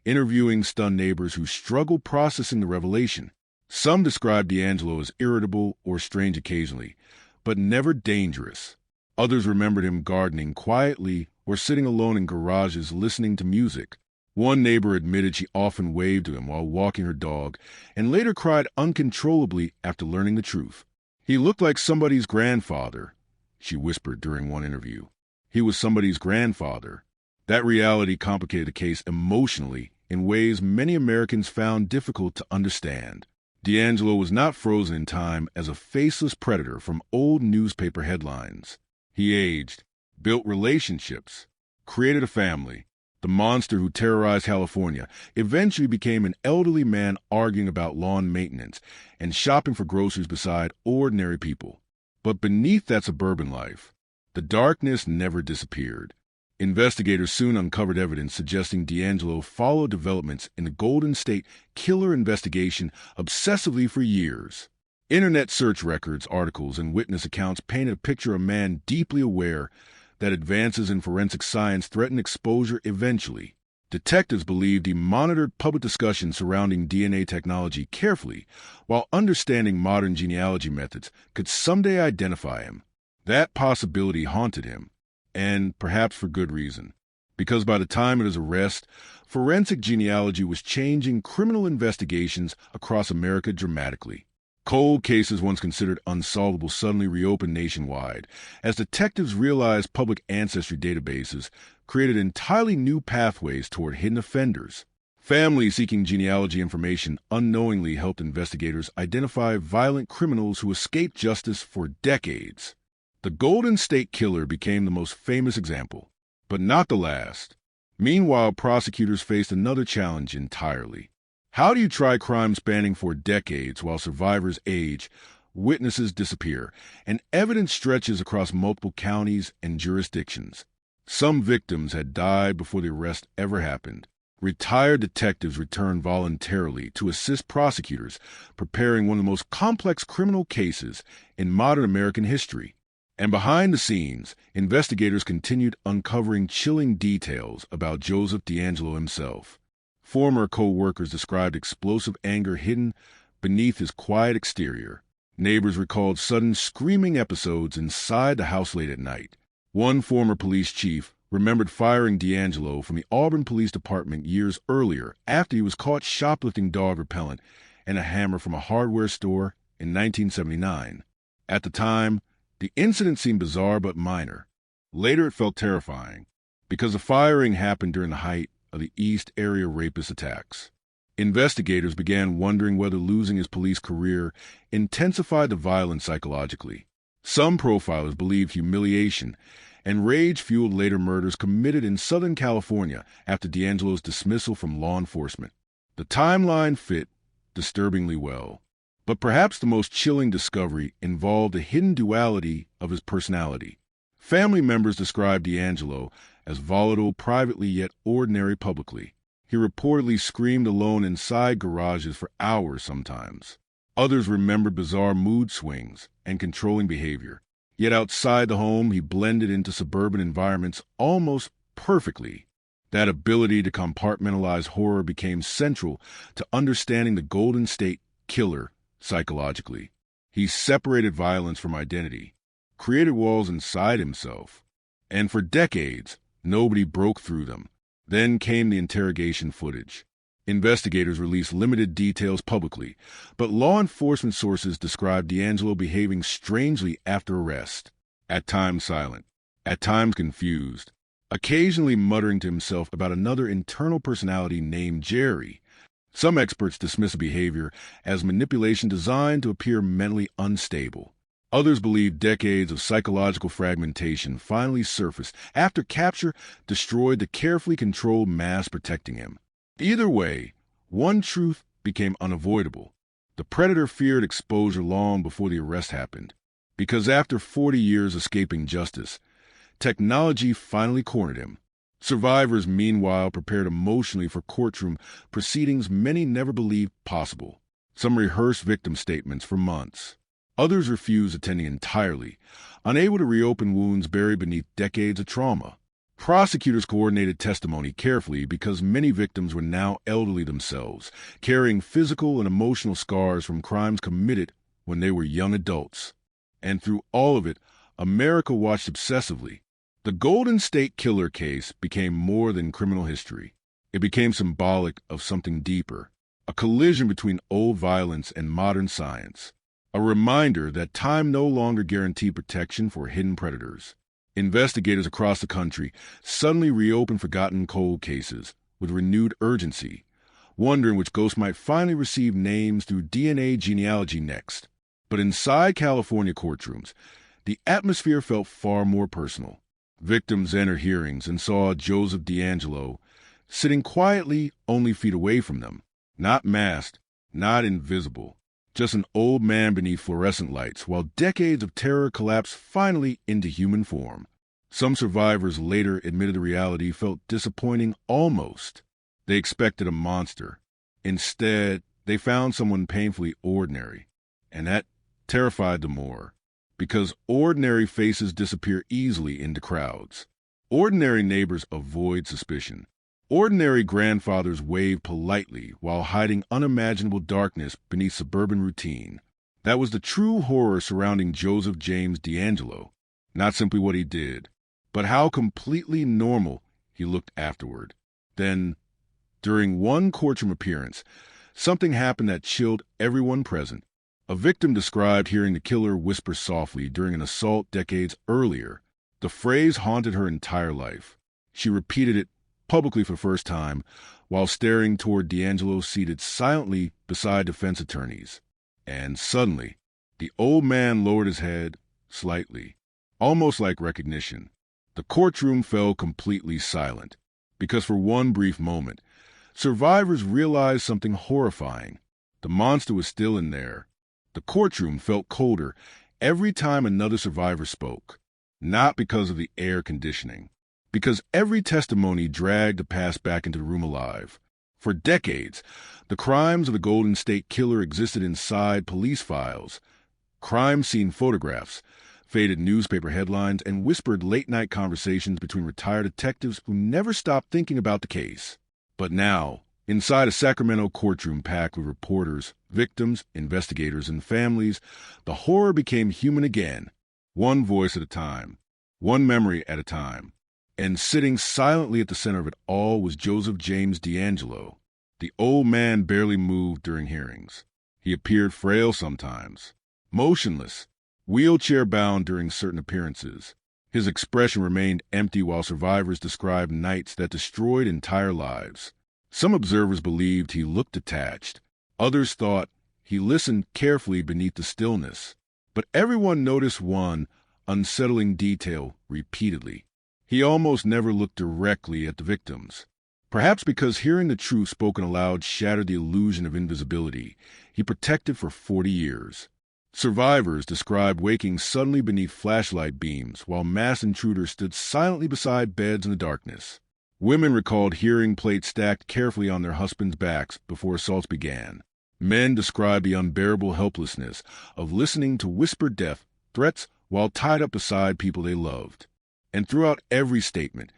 Speaker 20: interviewing stunned neighbors who struggled processing the revelation. Some described D'Angelo as irritable or strange occasionally, but never dangerous. Others remembered him gardening quietly or sitting alone in garages listening to music. One neighbor admitted she often waved to him while walking her dog and later cried uncontrollably after learning the truth. "He looked like somebody's grandfather," she whispered during one interview. He was somebody's grandfather. That reality complicated the case emotionally in ways many Americans found difficult to understand. D'Angelo was not frozen in time as a faceless predator from old newspaper headlines. He aged, built relationships, created a family. The monster who terrorized California eventually became an elderly man arguing about lawn maintenance and shopping for groceries beside ordinary people. But beneath that suburban life, the darkness never disappeared. Investigators soon uncovered evidence suggesting D'Angelo followed developments in the Golden State killer investigation obsessively for years. Internet search records, articles, and witness accounts painted a picture of a man deeply aware that advances in forensic science threatened exposure eventually. Detectives believed he monitored public discussion surrounding DNA technology carefully, while understanding modern genealogy methods could someday identify him. That possibility haunted him, and perhaps for good reason, because by the time of his arrest, forensic genealogy was changing criminal investigations across America dramatically. Cold cases once considered unsolvable suddenly reopened nationwide, as detectives realized public ancestry databases created entirely new pathways toward hidden offenders. Families seeking genealogy information unknowingly helped investigators identify violent criminals who escaped justice for decades. The Golden State Killer became the most famous example, but not the last. Meanwhile, prosecutors faced another challenge entirely. How do you try crime spanning for decades while survivors age, witnesses disappear, and evidence stretches across multiple counties and jurisdictions? Some victims had died before the arrest ever happened. Retired detectives returned voluntarily to assist prosecutors preparing one of the most complex criminal cases in modern American history. And behind the scenes, investigators continued uncovering chilling details about Joseph D'Angelo himself. Former co-workers described explosive anger hidden beneath his quiet exterior. Neighbors recalled sudden screaming episodes inside the house late at night. One former police chief remembered firing D'Angelo from the Auburn Police Department years earlier after he was caught shoplifting dog repellent and a hammer from a hardware store in 1979. At the time, the incident seemed bizarre but minor. Later it felt terrifying, because the firing happened during the height of the East Area Rapist attacks. Investigators began wondering whether losing his police career intensified the violence psychologically. Some profilers believed humiliation and rage fueled later murders committed in Southern California after D'Angelo's dismissal from law enforcement. The timeline fit disturbingly well. But perhaps the most chilling discovery involved the hidden duality of his personality. Family members described D'Angelo as volatile privately yet ordinary publicly. He reportedly screamed alone inside garages for hours sometimes. Others remembered bizarre mood swings and controlling behavior. Yet outside the home, he blended into suburban environments almost perfectly. That ability to compartmentalize horror became central to understanding the Golden State Killer psychologically. He separated violence from identity, created walls inside himself, and for decades, nobody broke through them. Then came the interrogation footage. Investigators released limited details publicly, but law enforcement sources described D'Angelo behaving strangely after arrest, at times silent, at times confused, occasionally muttering to himself about another internal personality named Jerry. Some experts dismiss the behavior as manipulation designed to appear mentally unstable. Others believe decades of psychological fragmentation finally surfaced after capture destroyed the carefully controlled mask protecting him. Either way, one truth became unavoidable. The predator feared exposure long before the arrest happened, because after 40 years escaping justice, technology finally cornered him. Survivors, meanwhile, prepared emotionally for courtroom proceedings many never believed possible. Some rehearsed victim statements for months. Others refused attending entirely, unable to reopen wounds buried beneath decades of trauma. Prosecutors coordinated testimony carefully because many victims were now elderly themselves, carrying physical and emotional scars from crimes committed when they were young adults. And through all of it, America watched obsessively. The Golden State Killer case became more than criminal history. It became symbolic of something deeper, a collision between old violence and modern science, a reminder that time no longer guaranteed protection for hidden predators. Investigators across the country suddenly reopened forgotten cold cases with renewed urgency, wondering which ghost might finally receive names through DNA genealogy next. But inside California courtrooms, the atmosphere felt far more personal. Victims entered hearings and saw Joseph DeAngelo sitting quietly only feet away from them, not masked, not invisible, just an old man beneath fluorescent lights, while decades of terror collapsed finally into human form. Some survivors later admitted the reality felt disappointing almost. They expected a monster. Instead, they found someone painfully ordinary, and that terrified them more, because ordinary faces disappear easily into crowds. Ordinary neighbors avoid suspicion. Ordinary grandfathers wave politely while hiding unimaginable darkness beneath suburban routine. That was the true horror surrounding Joseph James DeAngelo. Not simply what he did, but how completely normal he looked afterward. Then, during one courtroom appearance, something happened that chilled everyone present. A victim described hearing the killer whisper softly during an assault decades earlier. The phrase haunted her entire life. She repeated it publicly for the first time, while staring toward DeAngelo seated silently beside defense attorneys. And suddenly, the old man lowered his head slightly, almost like recognition. The courtroom fell completely silent, because for one brief moment, survivors realized something horrifying. The monster was still in there. The courtroom felt colder every time another survivor spoke, not because of the air conditioning, because every testimony dragged the past back into the room alive. For decades, the crimes of the Golden State Killer existed inside police files, crime scene photographs, faded newspaper headlines, and whispered late-night conversations between retired detectives who never stopped thinking about the case. But now, inside a Sacramento courtroom packed with reporters, victims, investigators, and families, the horror became human again, one voice at a time, one memory at a time. And sitting silently at the center of it all was Joseph James DeAngelo. The old man barely moved during hearings. He appeared frail sometimes, motionless, wheelchair-bound during certain appearances. His expression remained empty while survivors described nights that destroyed entire lives. Some observers believed he looked detached. Others thought he listened carefully beneath the stillness. But everyone noticed one unsettling detail repeatedly. He almost never looked directly at the victims. Perhaps because hearing the truth spoken aloud shattered the illusion of invisibility he protected for 40 years. Survivors described waking suddenly beneath flashlight beams while masked intruders stood silently beside beds in the darkness. Women recalled hearing plates stacked carefully on their husbands' backs before assaults began. Men described the unbearable helplessness of listening to whispered death threats while tied up beside people they loved. And throughout every statement,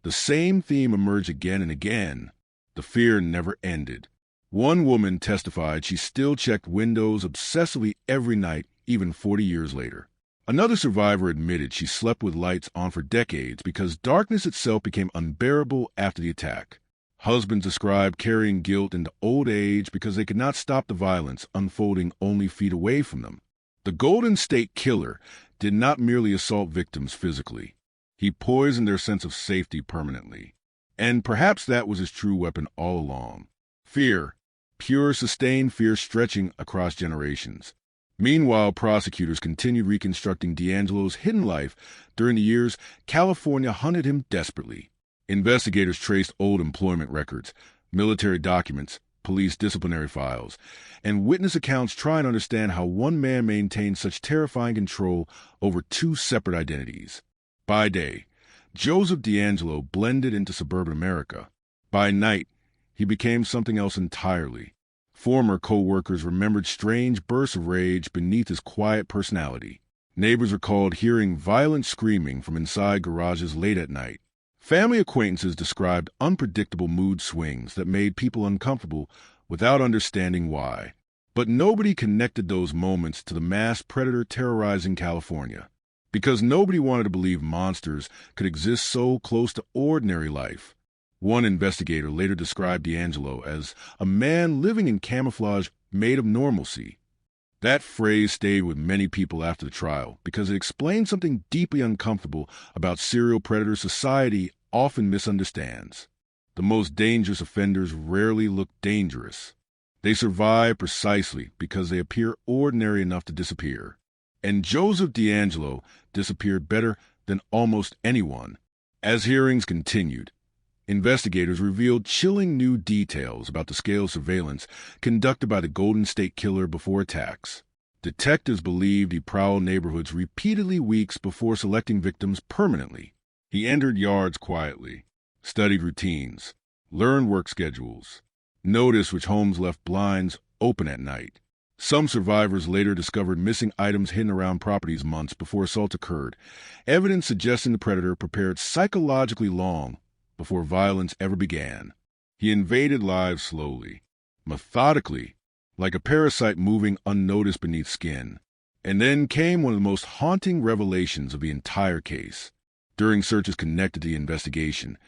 Speaker 20: the same theme emerged again and again. The fear never ended. One woman testified she still checked windows obsessively every night, even 40 years later. Another survivor admitted she slept with lights on for decades because darkness itself became unbearable after the attack. Husbands described carrying guilt into old age because they could not stop the violence unfolding only feet away from them. The Golden State Killer did not merely assault victims physically. He poisoned their sense of safety permanently. And perhaps that was his true weapon all along. Fear. Pure, sustained fear stretching across generations. Meanwhile, prosecutors continued reconstructing DeAngelo's hidden life. During the years, California hunted him desperately. Investigators traced old employment records, military documents, police disciplinary files, and witness accounts trying to understand how one man maintained such terrifying control over two separate identities. By day, Joseph DeAngelo blended into suburban America. By night, he became something else entirely. Former co-workers remembered strange bursts of rage beneath his quiet personality. Neighbors recalled hearing violent screaming from inside garages late at night. Family acquaintances described unpredictable mood swings that made people uncomfortable without understanding why. But nobody connected those moments to the mass predator terrorizing California, because nobody wanted to believe monsters could exist so close to ordinary life. One investigator later described D'Angelo as a man living in camouflage made of normalcy. That phrase stayed with many people after the trial because it explained something deeply uncomfortable about serial predator society often misunderstands. The most dangerous offenders rarely look dangerous. They survive precisely because they appear ordinary enough to disappear. And Joseph D'Angelo disappeared better than almost anyone. As hearings continued, investigators revealed chilling new details about the scale of surveillance conducted by the Golden State Killer before attacks. Detectives believed he prowled neighborhoods repeatedly weeks before selecting victims permanently. He entered yards quietly, studied routines, learned work schedules, noticed which homes left blinds open at night. Some survivors later discovered missing items hidden around properties months before assaults occurred, evidence suggesting the predator prepared psychologically long before violence ever began. He invaded lives slowly, methodically, like a parasite moving unnoticed beneath skin. And then came one of the most haunting revelations of the entire case. During searches connected to the investigation,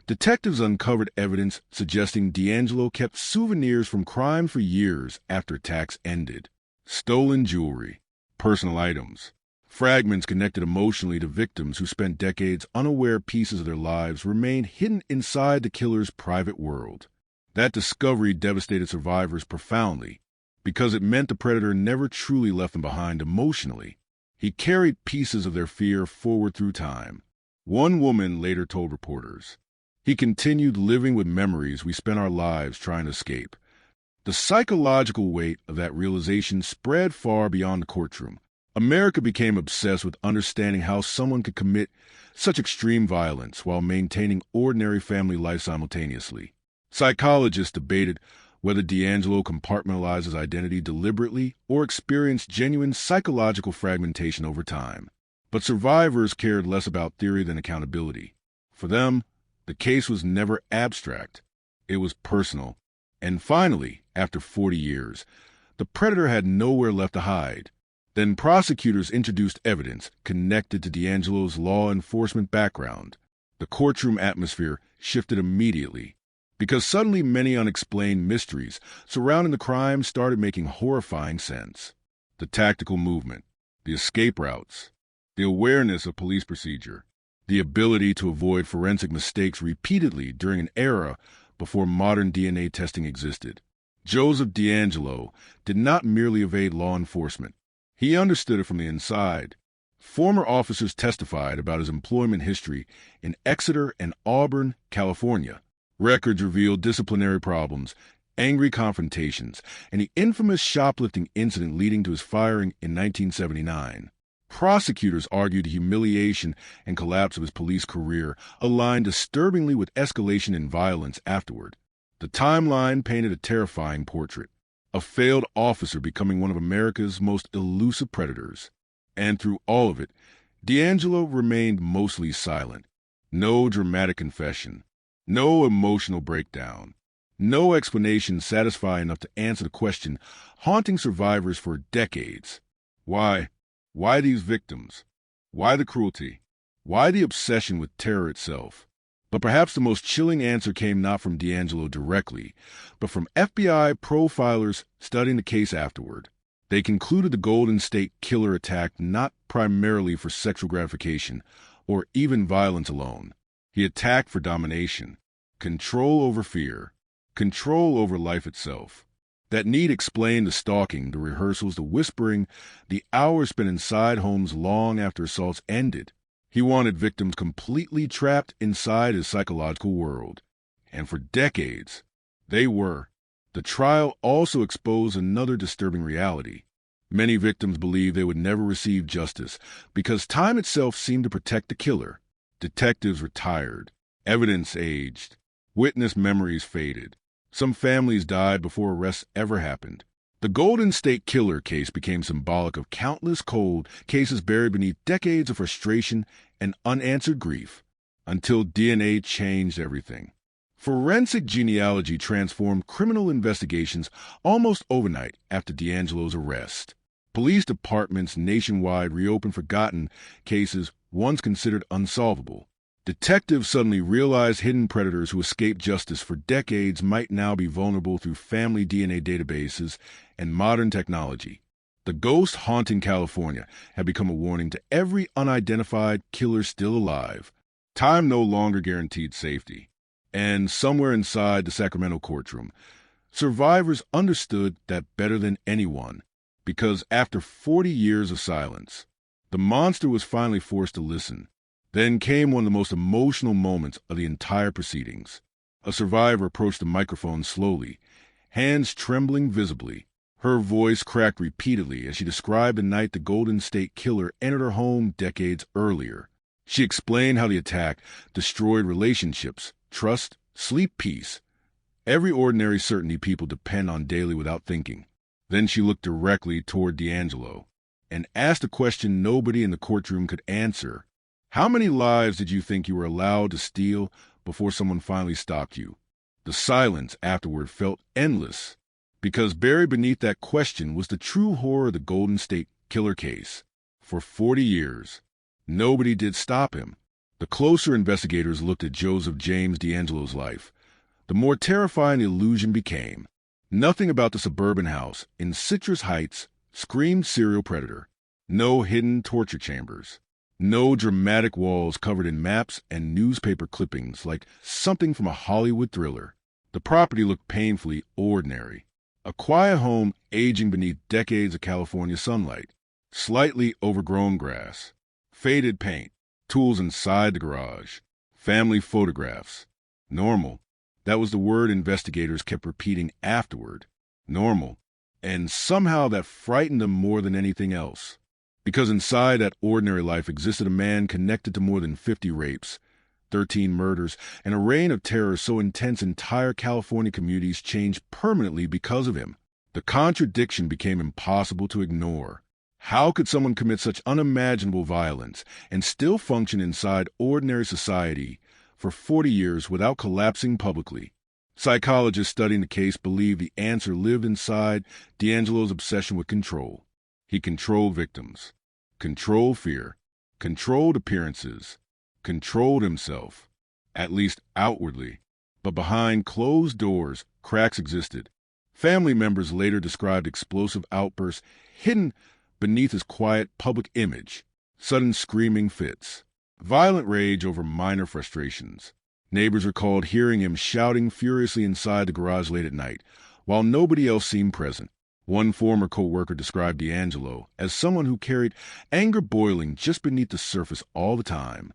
Speaker 20: detectives uncovered evidence suggesting D'Angelo kept souvenirs from crime for years after attacks ended. Stolen jewelry, personal items, fragments connected emotionally to victims who spent decades unaware pieces of their lives remained hidden inside the killer's private world. That discovery devastated survivors profoundly because it meant the predator never truly left them behind emotionally. He carried pieces of their fear forward through time. One woman later told reporters, "He continued living with memories we spent our lives trying to escape." The psychological weight of that realization spread far beyond the courtroom. America became obsessed with understanding how someone could commit such extreme violence while maintaining ordinary family life simultaneously. Psychologists debated whether D'Angelo compartmentalized his identity deliberately or experienced genuine psychological fragmentation over time. But survivors cared less about theory than accountability. For them, the case was never abstract. It was personal. And finally, after 40 years, the predator had nowhere left to hide. Then prosecutors introduced evidence connected to D'Angelo's law enforcement background. The courtroom atmosphere shifted immediately, because suddenly many unexplained mysteries surrounding the crime started making horrifying sense. The tactical movement, the escape routes, the awareness of police procedure, the ability to avoid forensic mistakes repeatedly during an era before modern DNA testing existed. Joseph D'Angelo did not merely evade law enforcement. He understood it from the inside. Former officers testified about his employment history in Exeter and Auburn, California. Records revealed disciplinary problems, angry confrontations, and the infamous shoplifting incident leading to his firing in 1979. Prosecutors argued the humiliation and collapse of his police career aligned disturbingly with escalation in violence afterward. The timeline painted a terrifying portrait. A failed officer becoming one of America's most elusive predators. And through all of it, D'Angelo remained mostly silent. No dramatic confession. No emotional breakdown. No explanation satisfying enough to answer the question haunting survivors for decades. Why? Why these victims? Why the cruelty? Why the obsession with terror itself? But perhaps the most chilling answer came not from D'Angelo directly, but from FBI profilers studying the case afterward. They concluded the Golden State Killer attacked not primarily for sexual gratification or even violence alone. He attacked for domination, control over fear, control over life itself. That need explained the stalking, the rehearsals, the whispering, the hours spent inside homes long after assaults ended. He wanted victims completely trapped inside his psychological world. And for decades, they were. The trial also exposed another disturbing reality. Many victims believed they would never receive justice because time itself seemed to protect the killer. Detectives retired. Evidence aged. Witness memories faded. Some families died before arrests ever happened. The Golden State Killer case became symbolic of countless cold cases buried beneath decades of frustration and unanswered grief. until DNA changed everything. Forensic genealogy transformed criminal investigations almost overnight after D'Angelo's arrest. Police departments nationwide reopened forgotten cases once considered unsolvable. Detectives suddenly realized hidden predators who escaped justice for decades might now be vulnerable through family DNA databases and modern technology. The ghost haunting California had become a warning to every unidentified killer still alive. Time no longer guaranteed safety. And somewhere inside the Sacramento courtroom, survivors understood that better than anyone, because after 40 years of silence, the monster was finally forced to listen. Then came one of the most emotional moments of the entire proceedings. A survivor approached the microphone slowly, hands trembling visibly. Her voice cracked repeatedly as she described the night the Golden State Killer entered her home decades earlier. She explained how the attack destroyed relationships, trust, sleep, peace, every ordinary certainty people depend on daily without thinking. Then she looked directly toward D'Angelo and asked a question nobody in the courtroom could answer. How many lives did you think you were allowed to steal before someone finally stopped you? The silence afterward felt endless, because buried beneath that question was the true horror of the Golden State Killer case. For 40 years, nobody did stop him. The closer investigators looked at Joseph James D'Angelo's life, the more terrifying the illusion became. Nothing about the suburban house in Citrus Heights screamed serial predator. No hidden torture chambers. No dramatic walls covered in maps and newspaper clippings like something from a Hollywood thriller. The property looked painfully ordinary. A quiet home aging beneath decades of California sunlight. Slightly overgrown grass. Faded paint. Tools inside the garage. Family photographs. Normal. That was the word investigators kept repeating afterward. Normal. And somehow that frightened them more than anything else. Because inside that ordinary life existed a man connected to more than 50 rapes, 13 murders, and a reign of terror so intense entire California communities changed permanently because of him. The contradiction became impossible to ignore. How could someone commit such unimaginable violence and still function inside ordinary society for 40 years without collapsing publicly? Psychologists studying the case believe the answer lived inside D'Angelo's obsession with control. He controlled victims, controlled fear, controlled appearances, controlled himself, at least outwardly. But behind closed doors, cracks existed. Family members later described explosive outbursts hidden beneath his quiet public image, sudden screaming fits, violent rage over minor frustrations. Neighbors recalled hearing him shouting furiously inside the garage late at night, while nobody else seemed present. One former co-worker described D'Angelo as someone who carried anger boiling just beneath the surface all the time.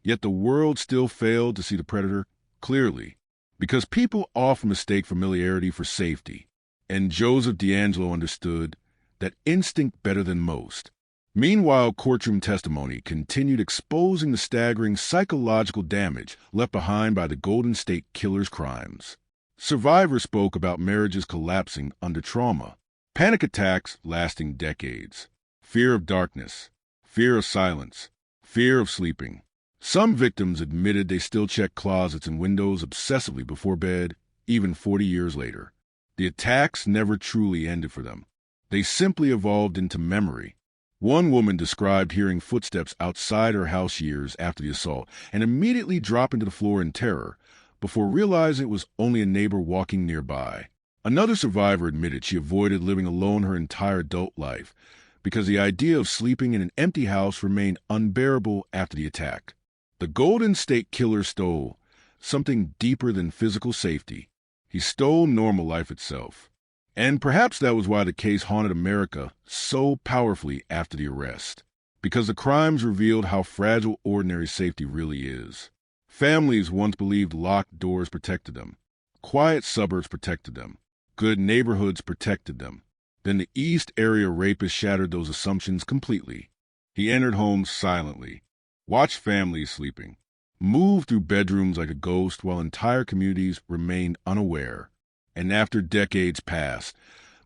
Speaker 20: Yet the world still failed to see the predator clearly, because people often mistake familiarity for safety, and Joseph D'Angelo understood that instinct better than most. Meanwhile, courtroom testimony continued exposing the staggering psychological damage left behind by the Golden State Killer's crimes. Survivors spoke about marriages collapsing under trauma, panic attacks lasting decades, fear of darkness, fear of silence, fear of sleeping. Some victims admitted they still checked closets and windows obsessively before bed, even 40 years later. The attacks never truly ended for them. They simply evolved into memory. One woman described hearing footsteps outside her house years after the assault and immediately dropping to the floor in terror before realizing it was only a neighbor walking nearby. Another survivor admitted she avoided living alone her entire adult life because the idea of sleeping in an empty house remained unbearable after the attack. The Golden State Killer stole something deeper than physical safety. He stole normal life itself. And perhaps that was why the case haunted America so powerfully after the arrest, because the crimes revealed how fragile ordinary safety really is. Families once believed locked doors protected them. Quiet suburbs protected them. Good neighborhoods protected them. Then the East Area rapist shattered those assumptions completely. He entered homes silently, watched families sleeping, moved through bedrooms like a ghost while entire communities remained unaware. And after decades passed,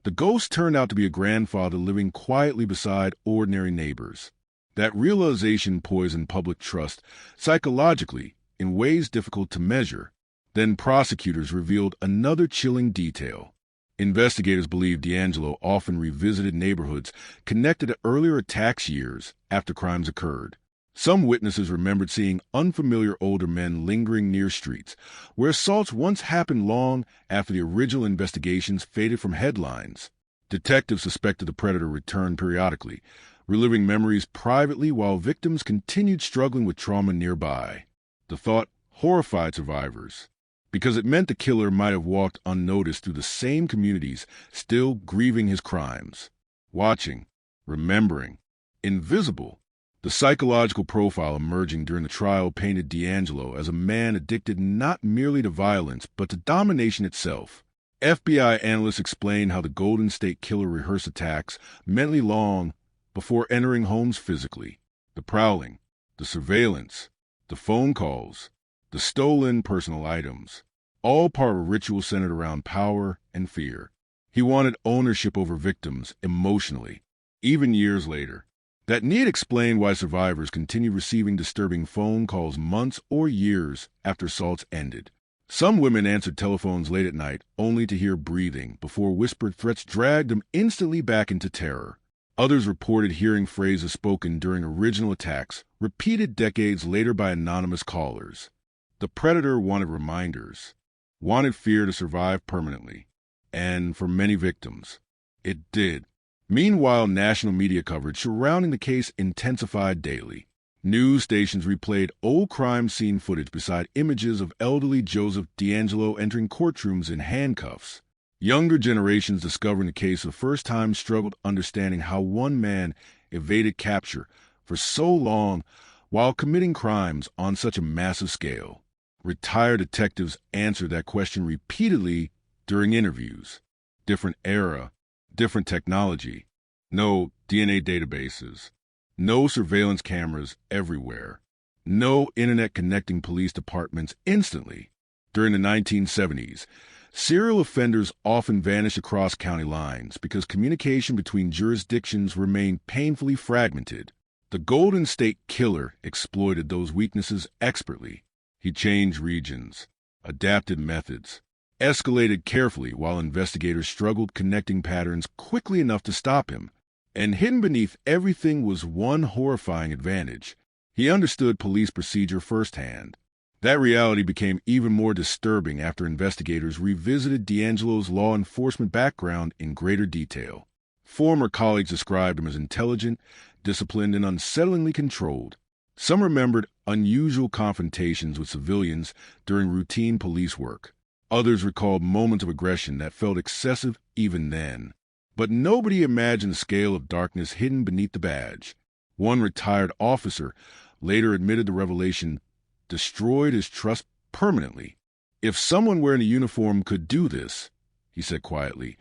Speaker 20: the ghost turned out to be a grandfather living quietly beside ordinary neighbors. That realization poisoned public trust psychologically in ways difficult to measure. Then prosecutors revealed another chilling detail. Investigators believe D'Angelo often revisited neighborhoods connected to earlier attacks years after crimes occurred. Some witnesses remembered seeing unfamiliar older men lingering near streets, where assaults once happened long after the original investigations faded from headlines. Detectives suspected the predator returned periodically, reliving memories privately while victims continued struggling with trauma nearby. The thought horrified survivors, because it meant the killer might have walked unnoticed through the same communities, still grieving his crimes. Watching, remembering, invisible. The psychological profile emerging during the trial painted D'Angelo as a man addicted not merely to violence, but to domination itself. FBI analysts explained how the Golden State Killer rehearsed attacks mentally long before entering homes physically. The prowling, the surveillance, the phone calls, the stolen personal items, all part of a ritual centered around power and fear. He wanted ownership over victims emotionally, even years later. That need explain why survivors continue receiving disturbing phone calls months or years after assaults ended. Some women answered telephones late at night only to hear breathing before whispered threats dragged them instantly back into terror. Others reported hearing phrases spoken during original attacks, repeated decades later by anonymous callers. The predator wanted reminders, wanted fear to survive permanently. And for many victims, it did. Meanwhile, national media coverage surrounding the case intensified daily. News stations replayed old crime scene footage beside images of elderly Joseph D'Angelo entering courtrooms in handcuffs. Younger generations discovering the case for the first time struggled understanding how one man evaded capture for so long while committing crimes on such a massive scale. Retired detectives answered that question repeatedly during interviews. Different era, different technology, no DNA databases, no surveillance cameras everywhere, no internet connecting police departments instantly. During the 1970s, serial offenders often vanished across county lines because communication between jurisdictions remained painfully fragmented. The Golden State Killer exploited those weaknesses expertly. He changed regions, adapted methods, escalated carefully while investigators struggled connecting patterns quickly enough to stop him. And hidden beneath everything was one horrifying advantage. He understood police procedure firsthand. That reality became even more disturbing after investigators revisited D'Angelo's law enforcement background in greater detail. Former colleagues described him as intelligent, disciplined, and unsettlingly controlled. Some remembered unusual confrontations with civilians during routine police work. Others recalled moments of aggression that felt excessive even then. But nobody imagined the scale of darkness hidden beneath the badge. One retired officer later admitted the revelation destroyed his trust permanently. If someone wearing a uniform could do this, he said quietly,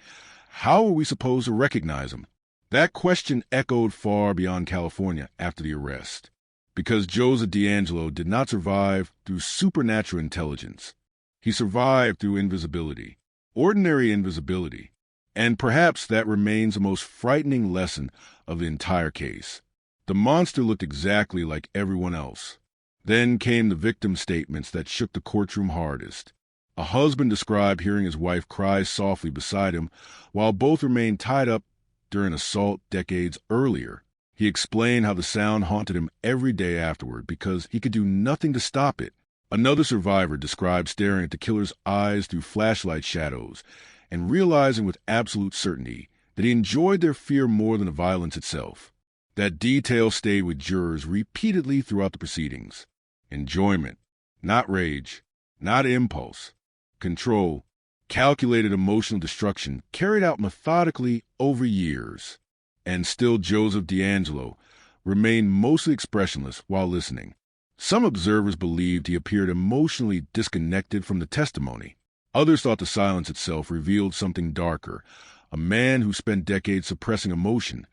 Speaker 20: how are we supposed to recognize him? That question echoed far beyond California after the arrest. Because Joseph D'Angelo did not survive through supernatural intelligence. He survived through invisibility, ordinary invisibility. And perhaps that remains the most frightening lesson of the entire case. The monster looked exactly like everyone else. Then came the victim statements that shook the courtroom hardest. A husband described hearing his wife cry softly beside him while both remained tied up during assault decades earlier. He explained how the sound haunted him every day afterward because he could do nothing to stop it. Another survivor described staring at the killer's eyes through flashlight shadows and realizing with absolute certainty that he enjoyed their fear more than the violence itself. That detail stayed with jurors repeatedly throughout the proceedings. Enjoyment, not rage, not impulse. Control, calculated emotional destruction carried out methodically over years. And still Joseph D'Angelo remained mostly expressionless while listening. Some observers believed he appeared emotionally disconnected from the testimony. Others thought the silence itself revealed something darker, a man who spent decades suppressing emotion,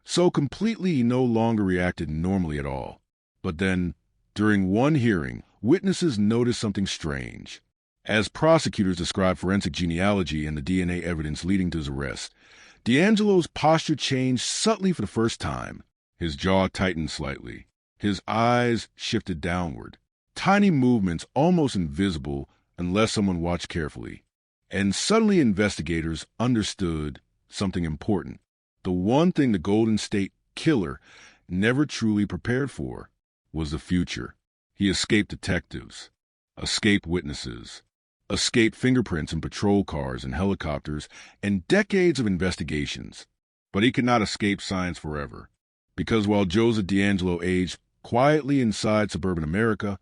Speaker 20: so completely he no longer reacted normally at all. But then, during one hearing, witnesses noticed something strange. As prosecutors described forensic genealogy and the DNA evidence leading to his arrest, D'Angelo's posture changed subtly for the first time. His jaw tightened slightly. His eyes shifted downward. tiny movements almost invisible unless someone watched carefully. And suddenly investigators understood something important. The one thing the Golden State Killer never truly prepared for was the future. He escaped detectives, escaped witnesses, escaped fingerprints in patrol cars and helicopters, and decades of investigations. But he could not escape science forever, because while Joseph DeAngelo aged quietly inside suburban America,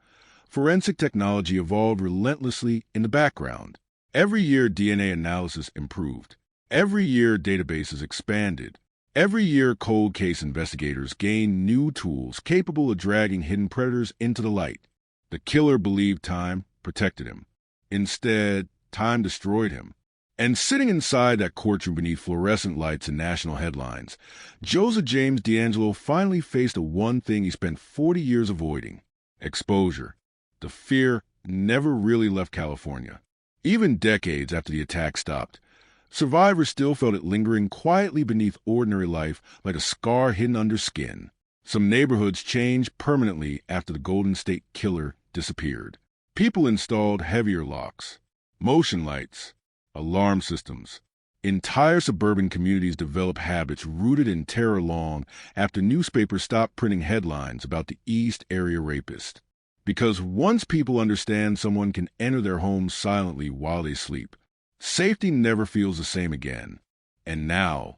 Speaker 20: forensic technology evolved relentlessly in the background. Every year, DNA analysis improved. Every year, databases expanded. Every year, cold case investigators gained new tools capable of dragging hidden predators into the light. The killer believed time protected him. Instead, time destroyed him. And sitting inside that courtroom beneath fluorescent lights and national headlines, Joseph James DeAngelo finally faced the one thing he spent 40 years avoiding: exposure. The fear never really left California. Even decades after the attack stopped, survivors still felt it lingering quietly beneath ordinary life like a scar hidden under skin. Some neighborhoods changed permanently after the Golden State Killer disappeared. People installed heavier locks, motion lights, alarm systems. Entire suburban communities developed habits rooted in terror long after newspapers stopped printing headlines about the East Area rapist. Because once people understand someone can enter their homes silently while they sleep, safety never feels the same again. And now,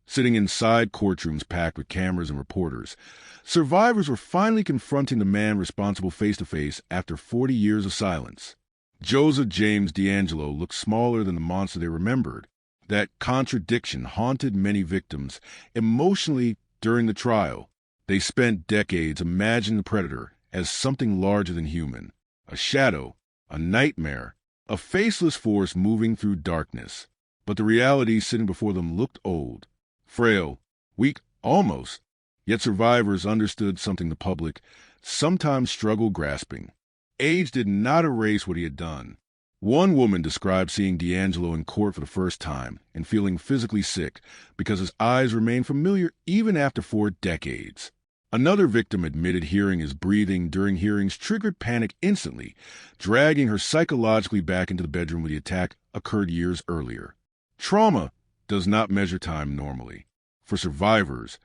Speaker 20: sitting inside courtrooms packed with cameras and reporters, survivors were finally confronting the man responsible face-to-face after 40 years of silence. Joseph James DeAngelo looked smaller than the monster they remembered. That contradiction haunted many victims emotionally during the trial. They spent decades imagining the predator as something larger than human, a shadow, a nightmare, a faceless force moving through darkness. But the reality sitting before them looked old, frail, weak almost. Yet survivors understood something the public sometimes struggled grasping. Age did not erase what he had done. One woman described seeing DeAngelo in court for the first time and feeling physically sick because his eyes remained familiar even after 4 decades. Another victim admitted hearing his breathing during hearings triggered panic instantly, dragging her psychologically back into the bedroom where the attack occurred years earlier. Trauma does not measure time normally. For survivors,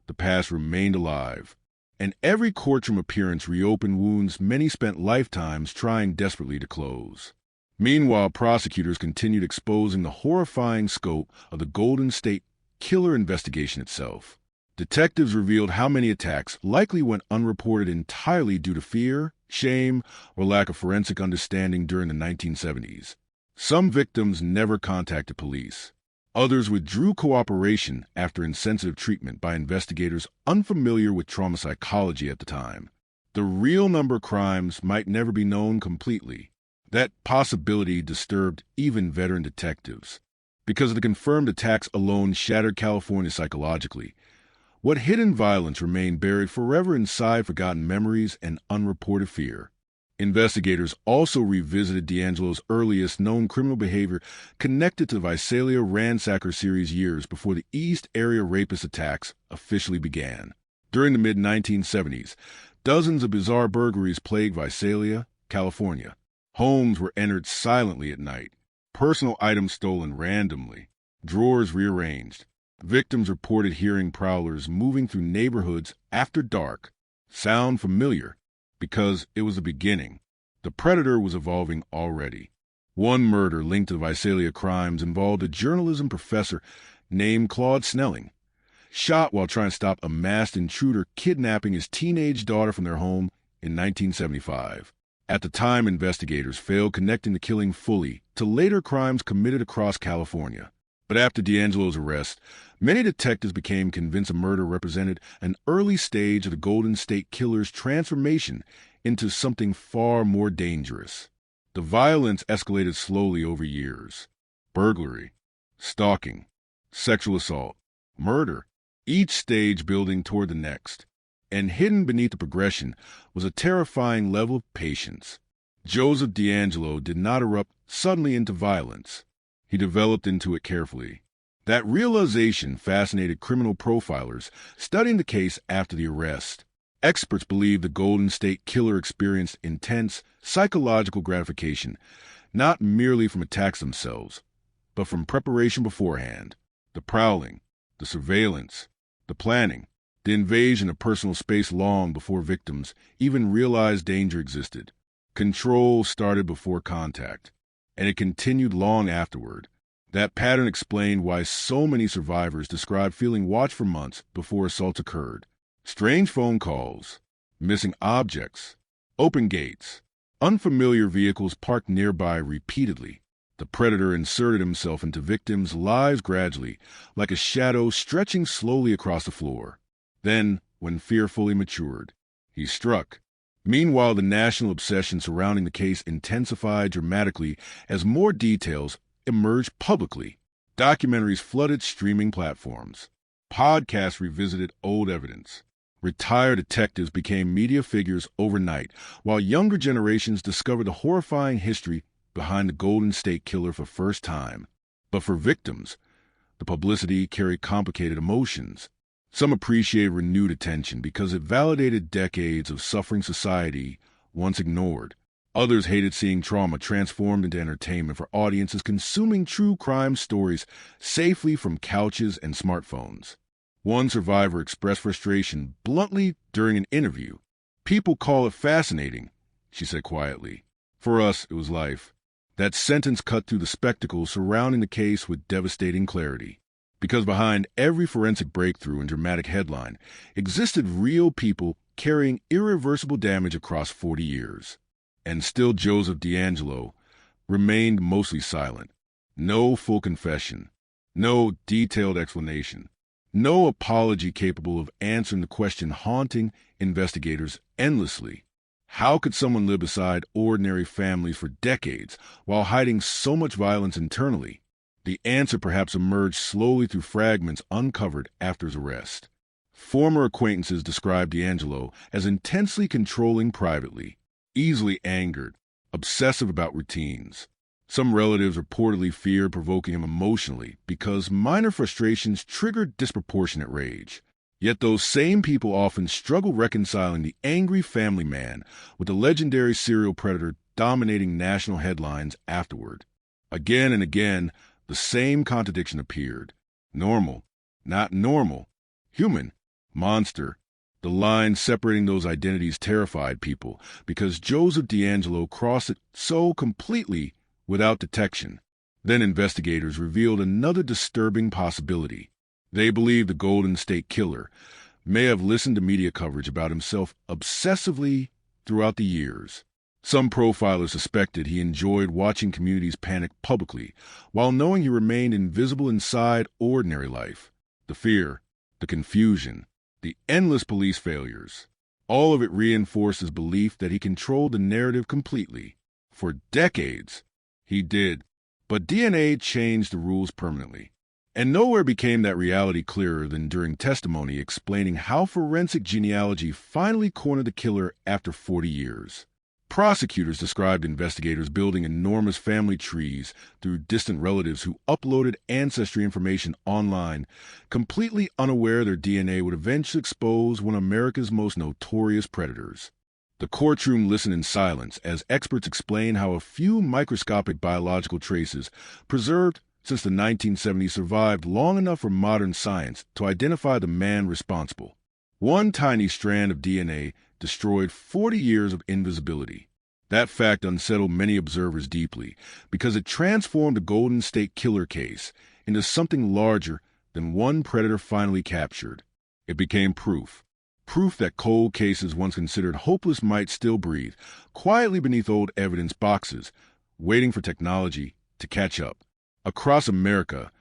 Speaker 20: the past remained alive, and every courtroom appearance reopened wounds many spent lifetimes trying desperately to close. Meanwhile, prosecutors continued exposing the horrifying scope of the Golden State Killer investigation itself. Detectives revealed how many attacks likely went unreported entirely due to fear, shame, or lack of forensic understanding during the 1970s. Some victims never contacted police. Others withdrew cooperation after insensitive treatment by investigators unfamiliar with trauma psychology at the time. The real number of crimes might never be known completely. That possibility disturbed even veteran detectives. Because the confirmed attacks alone shattered California psychologically, what hidden violence remained buried forever inside forgotten memories and unreported fear. Investigators also revisited DeAngelo's earliest known criminal behavior connected to the Visalia ransacker series years before the East Area rapist attacks officially began. During the mid-1970s, dozens of bizarre burglaries plagued Visalia, California. Homes were entered silently at night, personal items stolen randomly, drawers rearranged. Victims reported hearing prowlers moving through neighborhoods after dark. Sound familiar? Because it was the beginning. The predator was evolving already. One murder linked to the Visalia crimes involved a journalism professor named Claude Snelling, shot while trying to stop a masked intruder kidnapping his teenage daughter from their home in 1975. At the time, investigators failed connecting the killing fully to later crimes committed across California. But after DeAngelo's arrest, many detectives became convinced the murder represented an early stage of the Golden State Killer's transformation into something far more dangerous. The violence escalated slowly over years. Burglary, stalking, sexual assault, murder, each stage building toward the next. And hidden beneath the progression was a terrifying level of patience. Joseph DeAngelo did not erupt suddenly into violence. He developed into it carefully. That realization fascinated criminal profilers studying the case after the arrest. Experts believe the Golden State Killer experienced intense psychological gratification, not merely from attacks themselves, but from preparation beforehand, the prowling, the surveillance, the planning, the invasion of personal space long before victims even realized danger existed. Control started before contact, and it continued long afterward. That pattern explained why so many survivors described feeling watched for months before assaults occurred. Strange phone calls, missing objects, open gates, unfamiliar vehicles parked nearby repeatedly. The predator inserted himself into victims' lives gradually, like a shadow stretching slowly across the floor. Then, when fear fully matured, he struck. Meanwhile, the national obsession surrounding the case intensified dramatically as more details emerged publicly. Documentaries flooded streaming platforms. Podcasts revisited old evidence. Retired detectives became media figures overnight, while younger generations discovered the horrifying history behind the Golden State Killer for the first time. But for victims, the publicity carried complicated emotions. Some appreciated renewed attention because it validated decades of suffering society once ignored. Others hated seeing trauma transformed into entertainment for audiences consuming true crime stories safely from couches and smartphones. One survivor expressed frustration bluntly during an interview. "People call it fascinating," she said quietly. "For us, it was life." That sentence cut through the spectacle surrounding the case with devastating clarity. Because behind every forensic breakthrough and dramatic headline existed real people carrying irreversible damage across 40 years. And still Joseph DeAngelo remained mostly silent. No full confession. No detailed explanation. No apology capable of answering the question haunting investigators endlessly. How could someone live beside ordinary families for decades while hiding so much violence internally? The answer perhaps emerged slowly through fragments uncovered after his arrest. Former acquaintances described DeAngelo as intensely controlling privately, easily angered, obsessive about routines. Some relatives reportedly feared provoking him emotionally because minor frustrations triggered disproportionate rage. Yet those same people often struggle reconciling the angry family man with the legendary serial predator dominating national headlines afterward. Again and again, the same contradiction appeared. Normal, not normal. Human, monster. The line separating those identities terrified people because Joseph DeAngelo crossed it so completely without detection. Then investigators revealed another disturbing possibility. They believed the Golden State Killer may have listened to media coverage about himself obsessively throughout the years. Some profilers suspected he enjoyed watching communities panic publicly, while knowing he remained invisible inside ordinary life. The fear, the confusion, the endless police failures, all of it reinforced his belief that he controlled the narrative completely. For decades, he did, but DNA changed the rules permanently. And nowhere became that reality clearer than during testimony explaining how forensic genealogy finally cornered the killer after 40 years. Prosecutors described investigators building enormous family trees through distant relatives who uploaded ancestry information online, completely unaware their DNA would eventually expose one of America's most notorious predators. The courtroom listened in silence as experts explained how a few microscopic biological traces preserved since the 1970s survived long enough for modern science to identify the man responsible. One tiny strand of DNA destroyed 40 years of invisibility. That fact unsettled many observers deeply because it transformed the Golden State Killer case into something larger than one predator finally captured. It became proof that cold cases once considered hopeless might still breathe, quietly beneath old evidence boxes, waiting for technology to catch up. Across America,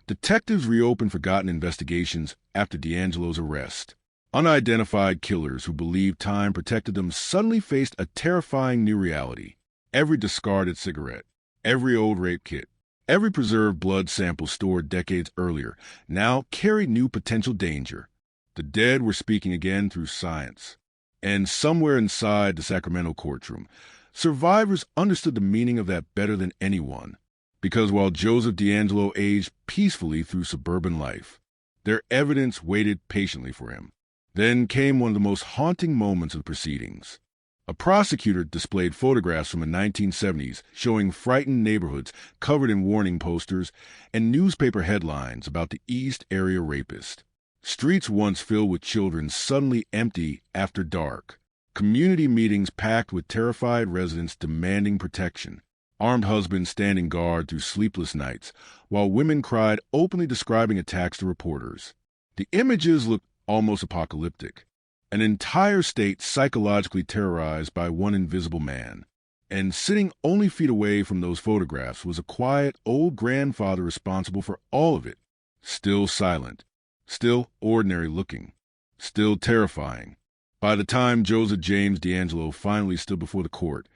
Speaker 20: detectives reopened forgotten investigations after DeAngelo's arrest. Unidentified killers who believed time protected them suddenly faced a terrifying new reality. Every discarded cigarette, every old rape kit, every preserved blood sample stored decades earlier now carried new potential danger. The dead were speaking again through science. And somewhere inside the Sacramento courtroom, survivors understood the meaning of that better than anyone. Because while Joseph DeAngelo aged peacefully through suburban life, their evidence waited patiently for him. Then came one of the most haunting moments of the proceedings. A prosecutor displayed photographs from the 1970s showing frightened neighborhoods covered in warning posters and newspaper headlines about the East Area rapist. Streets once filled with children suddenly empty after dark. Community meetings packed with terrified residents demanding protection. Armed husbands standing guard through sleepless nights, while women cried openly describing attacks to reporters. The images looked almost apocalyptic. An entire state psychologically terrorized by one invisible man. And sitting only feet away from those photographs was a quiet old grandfather responsible for all of it. Still silent. Still ordinary looking. Still terrifying. By the time Joseph James DeAngelo finally stood before the court,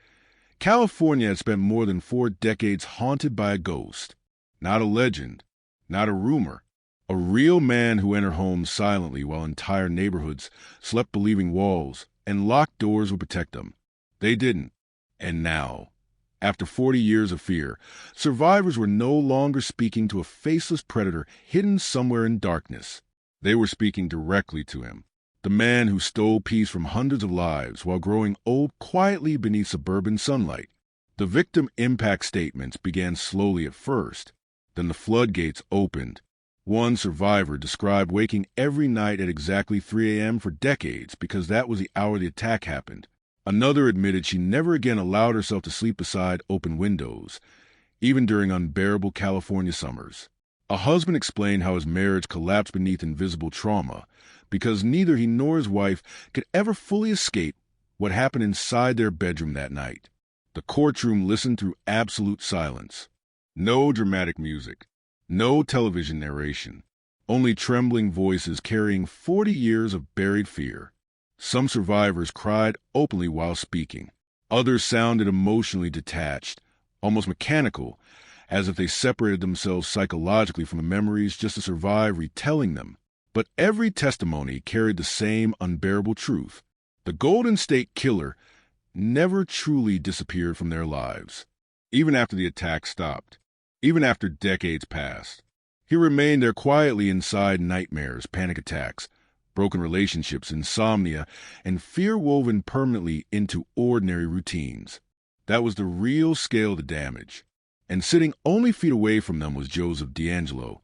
Speaker 20: California had spent more than 4 decades haunted by a ghost. Not a legend. Not a rumor. A real man who entered homes silently while entire neighborhoods slept believing walls and locked doors would protect them. They didn't. And now, after 40 years of fear, survivors were no longer speaking to a faceless predator hidden somewhere in darkness. They were speaking directly to him. The man who stole peace from hundreds of lives while growing old quietly beneath suburban sunlight. The victim impact statements began slowly at first. Then the floodgates opened. One survivor described waking every night at exactly 3 a.m. for decades because that was the hour the attack happened. Another admitted she never again allowed herself to sleep beside open windows, even during unbearable California summers. A husband explained how his marriage collapsed beneath invisible trauma because neither he nor his wife could ever fully escape what happened inside their bedroom that night. The courtroom listened through absolute silence. No dramatic music. No television narration, only trembling voices carrying 40 years of buried fear. Some survivors cried openly while speaking. Others sounded emotionally detached, almost mechanical, as if they separated themselves psychologically from the memories just to survive retelling them. But every testimony carried the same unbearable truth. The Golden State Killer never truly disappeared from their lives, even after the attack stopped. Even after decades passed, he remained there quietly inside nightmares, panic attacks, broken relationships, insomnia, and fear woven permanently into ordinary routines. That was the real scale of the damage. And sitting only feet away from them was Joseph DeAngelo,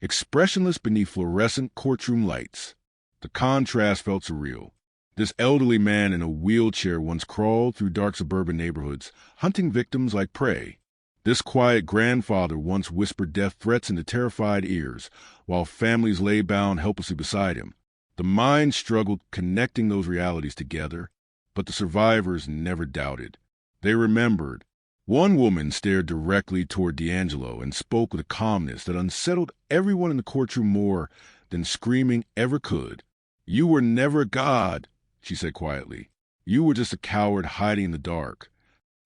Speaker 20: expressionless beneath fluorescent courtroom lights. The contrast felt surreal. This elderly man in a wheelchair once crawled through dark suburban neighborhoods, hunting victims like prey. This quiet grandfather once whispered death threats into terrified ears, while families lay bound helplessly beside him. The mind struggled connecting those realities together, but the survivors never doubted. They remembered. One woman stared directly toward DeAngelo and spoke with a calmness that unsettled everyone in the courtroom more than screaming ever could. "You were never God," she said quietly. "You were just a coward hiding in the dark."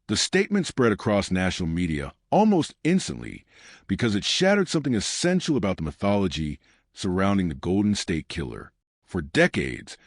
Speaker 20: The statement spread across national media almost instantly because it shattered something essential about the mythology surrounding the Golden State Killer. For decades,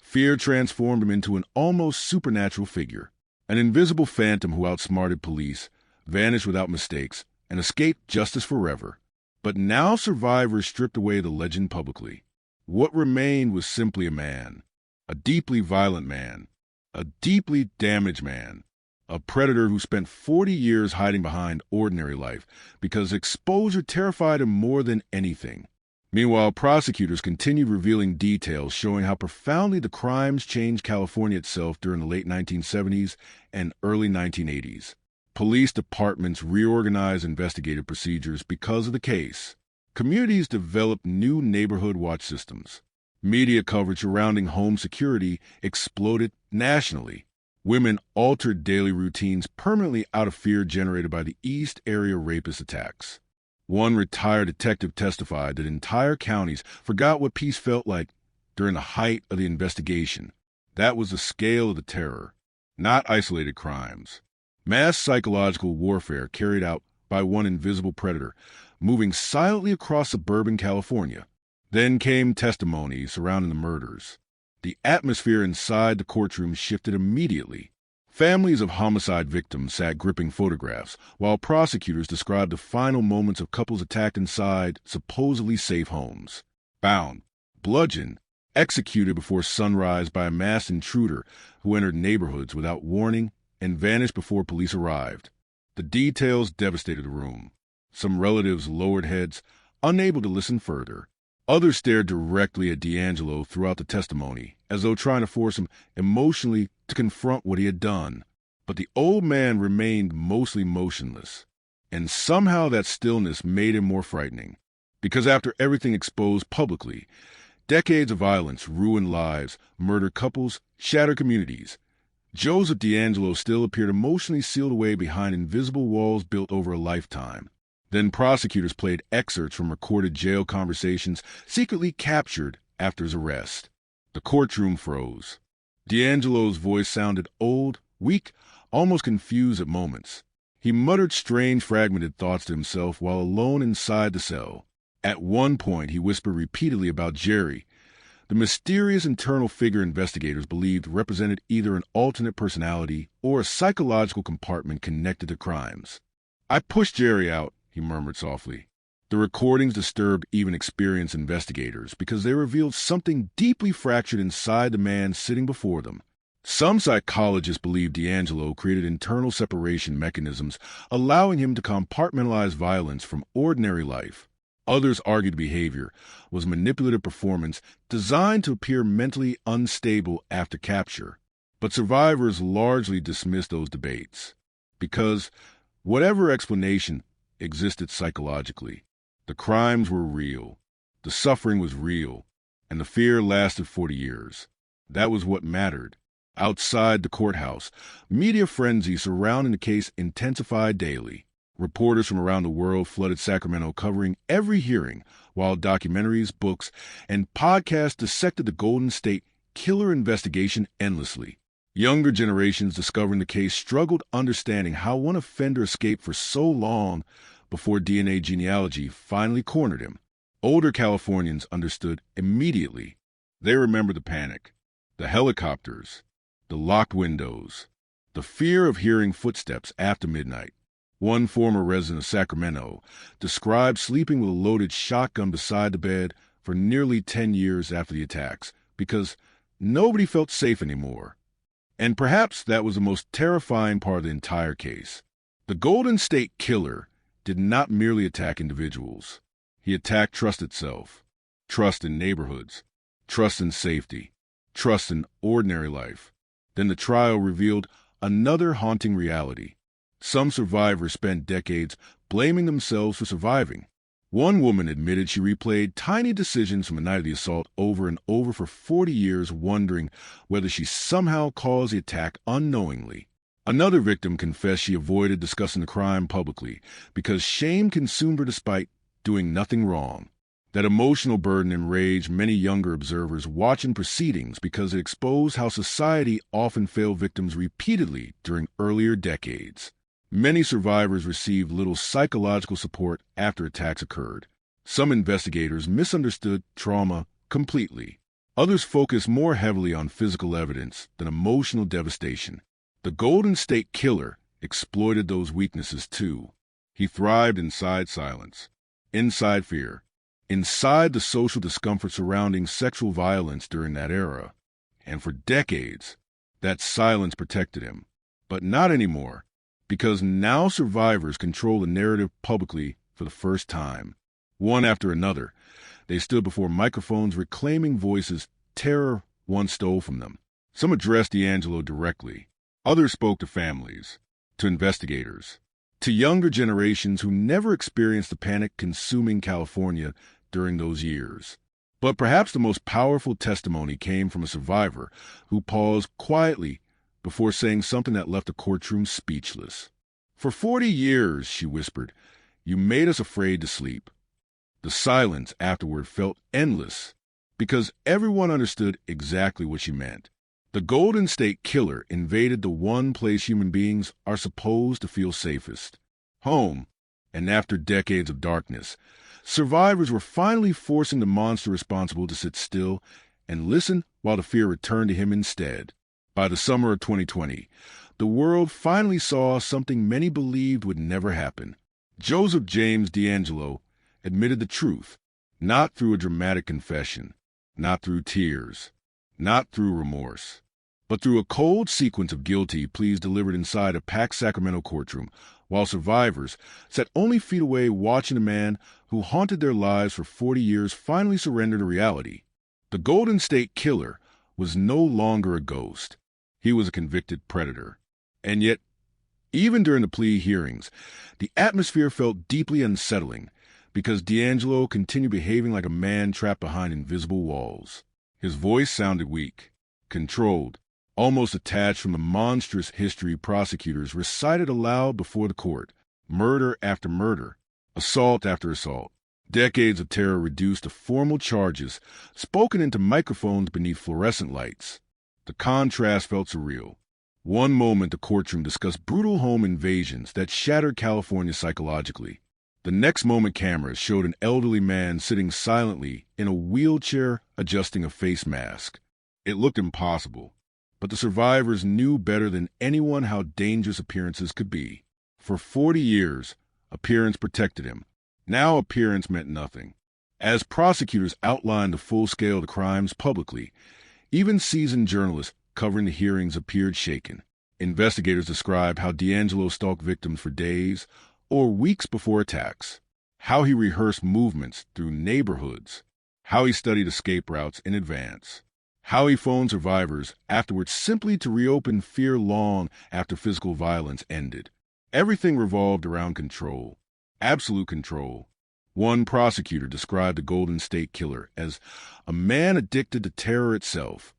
Speaker 20: fear transformed him into an almost supernatural figure, an invisible phantom who outsmarted police, vanished without mistakes, and escaped justice forever. But now survivors stripped away the legend publicly. What remained was simply a man, a deeply violent man, a deeply damaged man. A predator who spent 40 years hiding behind ordinary life because exposure terrified him more than anything. Meanwhile, prosecutors continued revealing details showing how profoundly the crimes changed California itself during the late 1970s and early 1980s. Police departments reorganized investigative procedures because of the case. Communities developed new neighborhood watch systems. Media coverage surrounding home security exploded nationally. Women altered daily routines permanently out of fear generated by the East Area rapist attacks. One retired detective testified that entire counties forgot what peace felt like during the height of the investigation. That was the scale of the terror, not isolated crimes. Mass psychological warfare carried out by one invisible predator, moving silently across suburban California. Then came testimony surrounding the murders. The atmosphere inside the courtroom shifted immediately. Families of homicide victims sat gripping photographs, while prosecutors described the final moments of couples attacked inside supposedly safe homes. Bound, bludgeoned, executed before sunrise by a masked intruder who entered neighborhoods without warning and vanished before police arrived. The details devastated the room. Some relatives lowered heads, unable to listen further. Others stared directly at D'Angelo throughout the testimony, as though trying to force him emotionally to confront what he had done. But the old man remained mostly motionless, and somehow that stillness made him more frightening. Because after everything exposed publicly, decades of violence ruined lives, murdered couples, shattered communities, Joseph D'Angelo still appeared emotionally sealed away behind invisible walls built over a lifetime. Then prosecutors played excerpts from recorded jail conversations secretly captured after his arrest. The courtroom froze. D'Angelo's voice sounded old, weak, almost confused at moments. He muttered strange, fragmented thoughts to himself while alone inside the cell. At one point, he whispered repeatedly about Jerry, the mysterious internal figure investigators believed represented either an alternate personality or a psychological compartment connected to crimes. "I pushed Jerry out," he murmured softly. The recordings disturbed even experienced investigators because they revealed something deeply fractured inside the man sitting before them. Some psychologists believe D'Angelo created internal separation mechanisms, allowing him to compartmentalize violence from ordinary life. Others argued behavior was manipulative performance designed to appear mentally unstable after capture. But survivors largely dismissed those debates because whatever explanation existed psychologically, the crimes were real, the suffering was real, and the fear lasted 40 years. That was what mattered. Outside the courthouse, media frenzy surrounding the case intensified daily. Reporters from around the world flooded Sacramento covering every hearing, while documentaries, books, and podcasts dissected the Golden State killer investigation endlessly. Younger generations discovering the case struggled understanding how one offender escaped for so long before DNA genealogy finally cornered him. Older Californians understood immediately. They remembered the panic, the helicopters, the locked windows, the fear of hearing footsteps after midnight. One former resident of Sacramento described sleeping with a loaded shotgun beside the bed for nearly 10 years after the attacks because nobody felt safe anymore. And perhaps that was the most terrifying part of the entire case. The Golden State Killer did not merely attack individuals. He attacked trust itself, trust in neighborhoods, trust in safety, trust in ordinary life. Then the trial revealed another haunting reality. Some survivors spent decades blaming themselves for surviving. One woman admitted she replayed tiny decisions from the night of the assault over and over for 40 years, wondering whether she somehow caused the attack unknowingly. Another victim confessed she avoided discussing the crime publicly because shame consumed her despite doing nothing wrong. That emotional burden enraged many younger observers watching proceedings because it exposed how society often failed victims repeatedly during earlier decades. Many survivors received little psychological support after attacks occurred. Some investigators misunderstood trauma completely. Others focused more heavily on physical evidence than emotional devastation. The Golden State Killer exploited those weaknesses too. He thrived inside silence, inside fear, inside the social discomfort surrounding sexual violence during that era. And for decades, that silence protected him. But not anymore. Because now survivors control the narrative publicly for the first time. One after another, they stood before microphones reclaiming voices terror once stole from them. Some addressed D'Angelo directly. Others spoke to families, to investigators, to younger generations who never experienced the panic consuming California during those years. But perhaps the most powerful testimony came from a survivor who paused quietly before saying something that left the courtroom speechless. "For 40 years, she whispered, you made us afraid to sleep." The silence afterward felt endless because everyone understood exactly what she meant. The Golden State Killer invaded the one place human beings are supposed to feel safest, home. And after decades of darkness, survivors were finally forcing the monster responsible to sit still and listen while the fear returned to him instead. By the summer of 2020, the world finally saw something many believed would never happen. Joseph James D'Angelo admitted the truth, not through a dramatic confession, Not through tears, not through remorse, but through a cold sequence of guilty pleas delivered inside a packed Sacramento courtroom, while survivors sat only feet away watching a man who haunted their lives for 40 years finally surrender to reality. The Golden State Killer was no longer a ghost. He was a convicted predator. And yet, even during the plea hearings, the atmosphere felt deeply unsettling because D'Angelo continued behaving like a man trapped behind invisible walls. His voice sounded weak, controlled, almost detached from the monstrous history prosecutors recited aloud before the court. Murder after murder, assault after assault, decades of terror reduced to formal charges spoken into microphones beneath fluorescent lights. The contrast felt surreal. One moment the courtroom discussed brutal home invasions that shattered California psychologically. The next moment cameras showed an elderly man sitting silently in a wheelchair adjusting a face mask. It looked impossible, but the survivors knew better than anyone how dangerous appearances could be. For 40 years, appearance protected him. Now appearance meant nothing. As prosecutors outlined the full scale of the crimes publicly, even seasoned journalists covering the hearings appeared shaken. Investigators described how D'Angelo stalked victims for days or weeks before attacks, how he rehearsed movements through neighborhoods, how he studied escape routes in advance, how he phoned survivors afterwards simply to reopen fear long after physical violence ended. Everything revolved around control, absolute control. One prosecutor described the Golden State Killer as a man addicted to terror itself.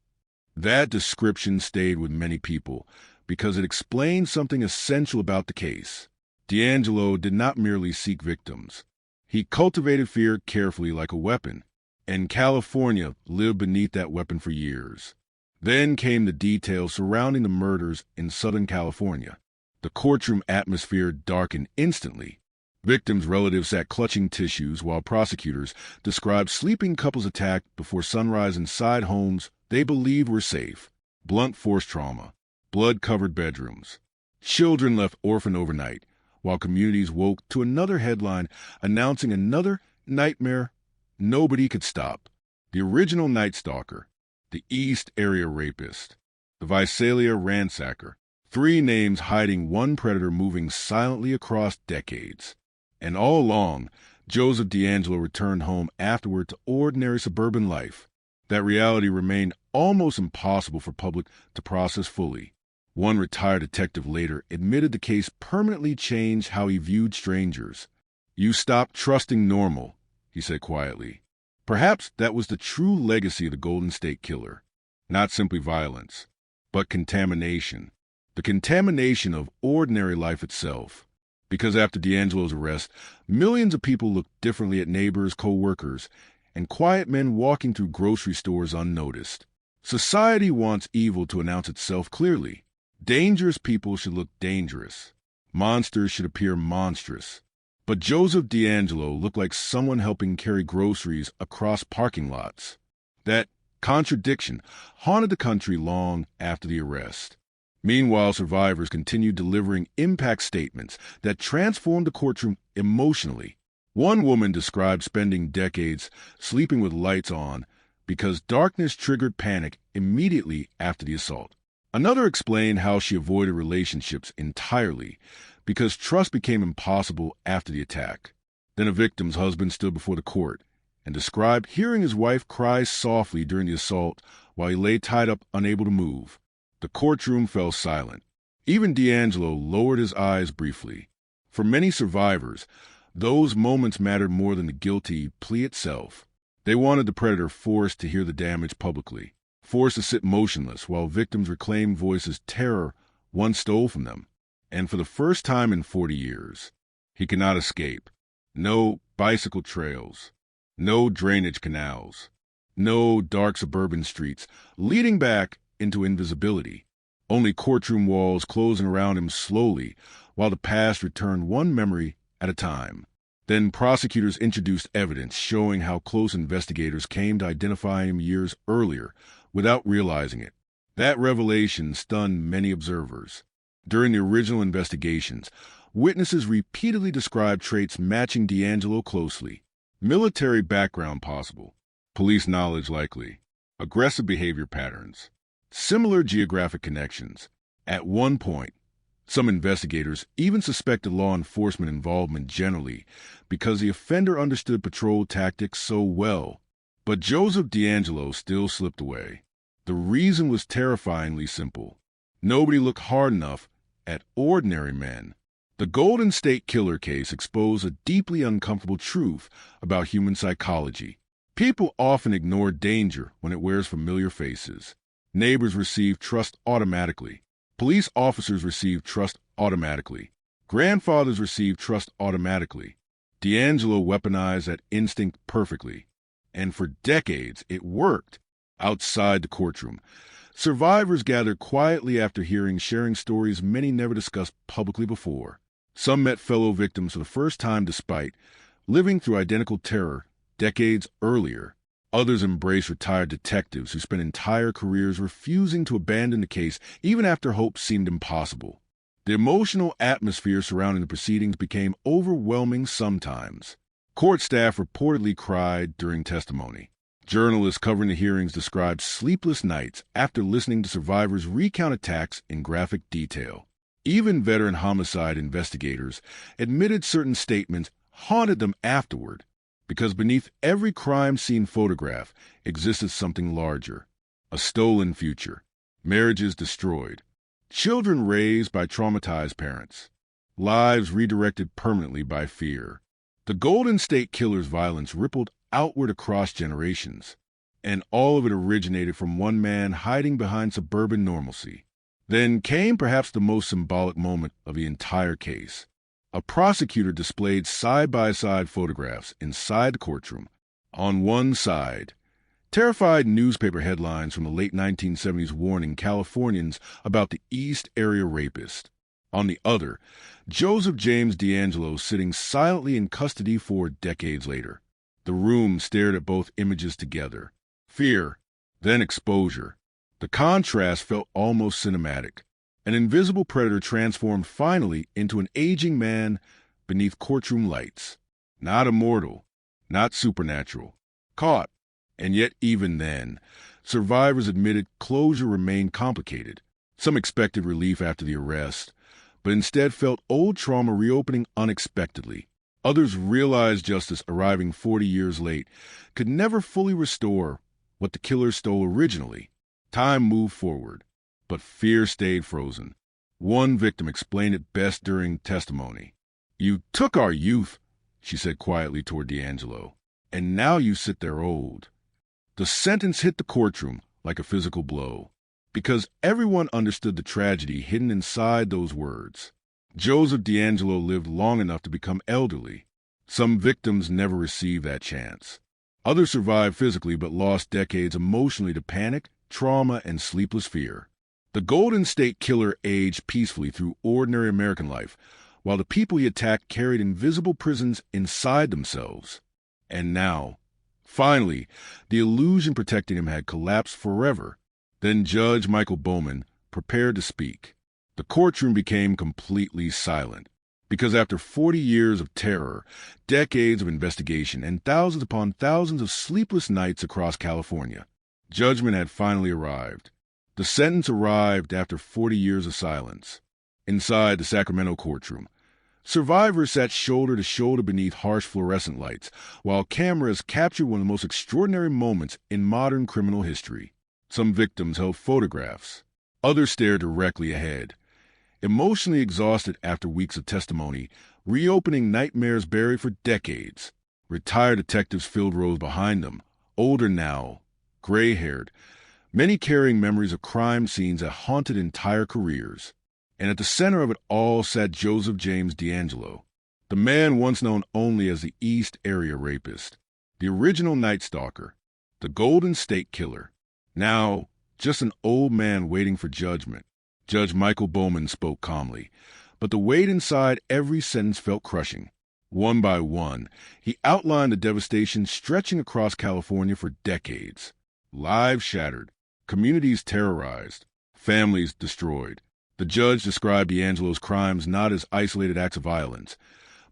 Speaker 20: That description stayed with many people because it explained something essential about the case. D'Angelo did not merely seek victims. He cultivated fear carefully like a weapon, and California lived beneath that weapon for years. Then came the details surrounding the murders in Southern California. The courtroom atmosphere darkened instantly. Victims' relatives sat clutching tissues while prosecutors described sleeping couples attacked before sunrise inside homes they believed were safe. Blunt force trauma, blood-covered bedrooms. Children left orphaned overnight, while communities woke to another headline announcing another nightmare nobody could stop. The original Night Stalker, the East Area Rapist, the Visalia Ransacker. 3 names hiding one predator moving silently across decades. And all along, Joseph D'Angelo returned home afterward to ordinary suburban life. That reality remained almost impossible for public to process fully. One retired detective later admitted the case permanently changed how he viewed strangers. "You stopped trusting normal," he said quietly. Perhaps that was the true legacy of the Golden State Killer. Not simply violence, but contamination. The contamination of ordinary life itself. Because after D'Angelo's arrest, millions of people looked differently at neighbors, co-workers, and quiet men walking through grocery stores unnoticed. Society wants evil to announce itself clearly. Dangerous people should look dangerous. Monsters should appear monstrous. But Joseph D'Angelo looked like someone helping carry groceries across parking lots. That contradiction haunted the country long after the arrest. Meanwhile, survivors continued delivering impact statements that transformed the courtroom emotionally. One woman described spending decades sleeping with lights on because darkness triggered panic immediately after the assault. Another explained how she avoided relationships entirely because trust became impossible after the attack. Then a victim's husband stood before the court and described hearing his wife cry softly during the assault while he lay tied up, unable to move. The courtroom fell silent. Even D'Angelo lowered his eyes briefly. For many survivors, those moments mattered more than the guilty plea itself. They wanted the predator forced to hear the damage publicly, forced to sit motionless while victims reclaimed voices terror once stole from them. And for the first time in 40 years, he cannot escape. No bicycle trails, no drainage canals, no dark suburban streets leading back into invisibility. Only courtroom walls closing around him slowly while the past returned one memory at a time. Then prosecutors introduced evidence showing how close investigators came to identify him years earlier without realizing it. That revelation stunned many observers. During the original investigations, witnesses repeatedly described traits matching D'Angelo closely. Military background possible, Police knowledge likely. Aggressive behavior patterns. Similar geographic connections. At one point, some investigators even suspected law enforcement involvement generally because the offender understood patrol tactics so well. But Joseph D'Angelo still slipped away. The reason was terrifyingly simple. Nobody looked hard enough at ordinary men. The Golden State Killer case exposed a deeply uncomfortable truth about human psychology. People often ignore danger when it wears familiar faces. Neighbors receive trust automatically. Police officers receive trust automatically. Grandfathers receive trust automatically. D'Angelo weaponized that instinct perfectly. And for decades, it worked. Outside the courtroom, survivors gathered quietly after hearing, sharing stories many never discussed publicly before. Some met fellow victims for the first time despite living through identical terror decades earlier. Others embraced retired detectives who spent entire careers refusing to abandon the case even after hope seemed impossible. The emotional atmosphere surrounding the proceedings became overwhelming sometimes. Court staff reportedly cried during testimony. Journalists covering the hearings described sleepless nights after listening to survivors recount attacks in graphic detail. Even veteran homicide investigators admitted certain statements haunted them afterward, because beneath every crime scene photograph existed something larger. A stolen future, marriages destroyed, children raised by traumatized parents, lives redirected permanently by fear. The Golden State Killer's violence rippled outward across generations, and all of it originated from one man hiding behind suburban normalcy. Then came perhaps the most symbolic moment of the entire case. A prosecutor displayed side-by-side photographs inside the courtroom. On one side, terrified newspaper headlines from the late 1970s warning Californians about the East Area rapist. On the other, Joseph James D'Angelo sitting silently in custody 4 decades later. The room stared at both images together. Fear, then exposure. The contrast felt almost cinematic. An invisible predator transformed finally into an aging man beneath courtroom lights. Not immortal, not supernatural. Caught. And yet even then, survivors admitted closure remained complicated. Some expected relief after the arrest, but instead felt old trauma reopening unexpectedly. Others realized justice arriving 40 years late could never fully restore what the killer stole originally. Time moved forward, but fear stayed frozen. One victim explained it best during testimony. "You took our youth," she said quietly toward D'Angelo, "and now you sit there old." The sentence hit the courtroom like a physical blow, because everyone understood the tragedy hidden inside those words. Joseph D'Angelo lived long enough to become elderly. Some victims never received that chance. Others survived physically but lost decades emotionally to panic, trauma, and sleepless fear. The Golden State Killer aged peacefully through ordinary American life, while the people he attacked carried invisible prisons inside themselves. And now, finally, the illusion protecting him had collapsed forever. Then Judge Michael Bowman prepared to speak. The courtroom became completely silent, because after 40 years of terror, decades of investigation, and thousands upon thousands of sleepless nights across California, judgment had finally arrived. The sentence arrived after 40 years of silence. Inside the Sacramento courtroom, survivors sat shoulder to shoulder beneath harsh fluorescent lights, while cameras captured one of the most extraordinary moments in modern criminal history. Some victims held photographs. Others stared directly ahead. Emotionally exhausted after weeks of testimony, reopening nightmares buried for decades. Retired detectives filled rows behind them, older now, gray-haired, many carrying memories of crime scenes that haunted entire careers. And at the center of it all sat Joseph James D'Angelo, the man once known only as the East Area Rapist, the original Night Stalker, the Golden State Killer. Now, just an old man waiting for judgment. Judge Michael Bowman spoke calmly, but the weight inside every sentence felt crushing. One by one, he outlined the devastation stretching across California for decades. Lives shattered, communities terrorized, families destroyed. The judge described D'Angelo's crimes not as isolated acts of violence,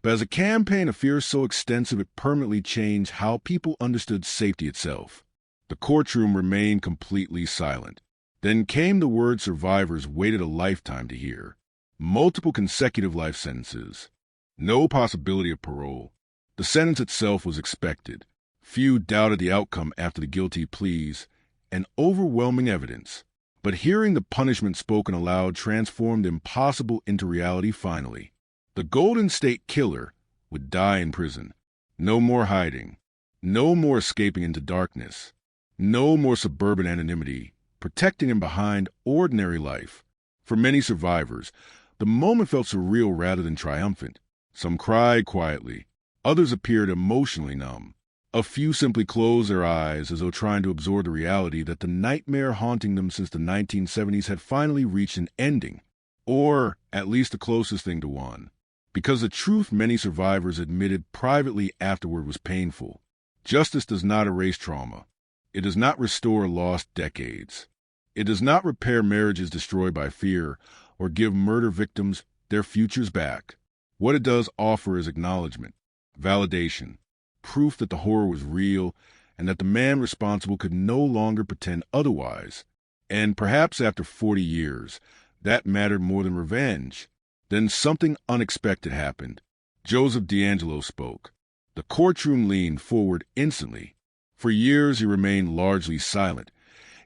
Speaker 20: But as a campaign of fear so extensive it permanently changed how people understood safety itself. The courtroom remained completely silent. Then came the word survivors waited a lifetime to hear. Multiple consecutive life sentences. No possibility of parole. The sentence itself was expected. Few doubted the outcome after the guilty pleas, and overwhelming evidence. But hearing the punishment spoken aloud transformed the impossible into reality finally. The Golden State Killer would die in prison. No more hiding. No more escaping into darkness. No more suburban anonymity, protecting him behind ordinary life. For many survivors, the moment felt surreal rather than triumphant. Some cried quietly. Others appeared emotionally numb. A few simply closed their eyes as though trying to absorb the reality that the nightmare haunting them since the 1970s had finally reached an ending, or at least the closest thing to one. Because the truth many survivors admitted privately afterward was painful. Justice does not erase trauma. It does not restore lost decades. It does not repair marriages destroyed by fear or give murder victims their futures back. What it does offer is acknowledgement, validation, proof that the horror was real and that the man responsible could no longer pretend otherwise. And perhaps after 40 years, that mattered more than revenge. Then something unexpected happened. Joseph D'Angelo spoke. The courtroom leaned forward instantly. For years he remained largely silent,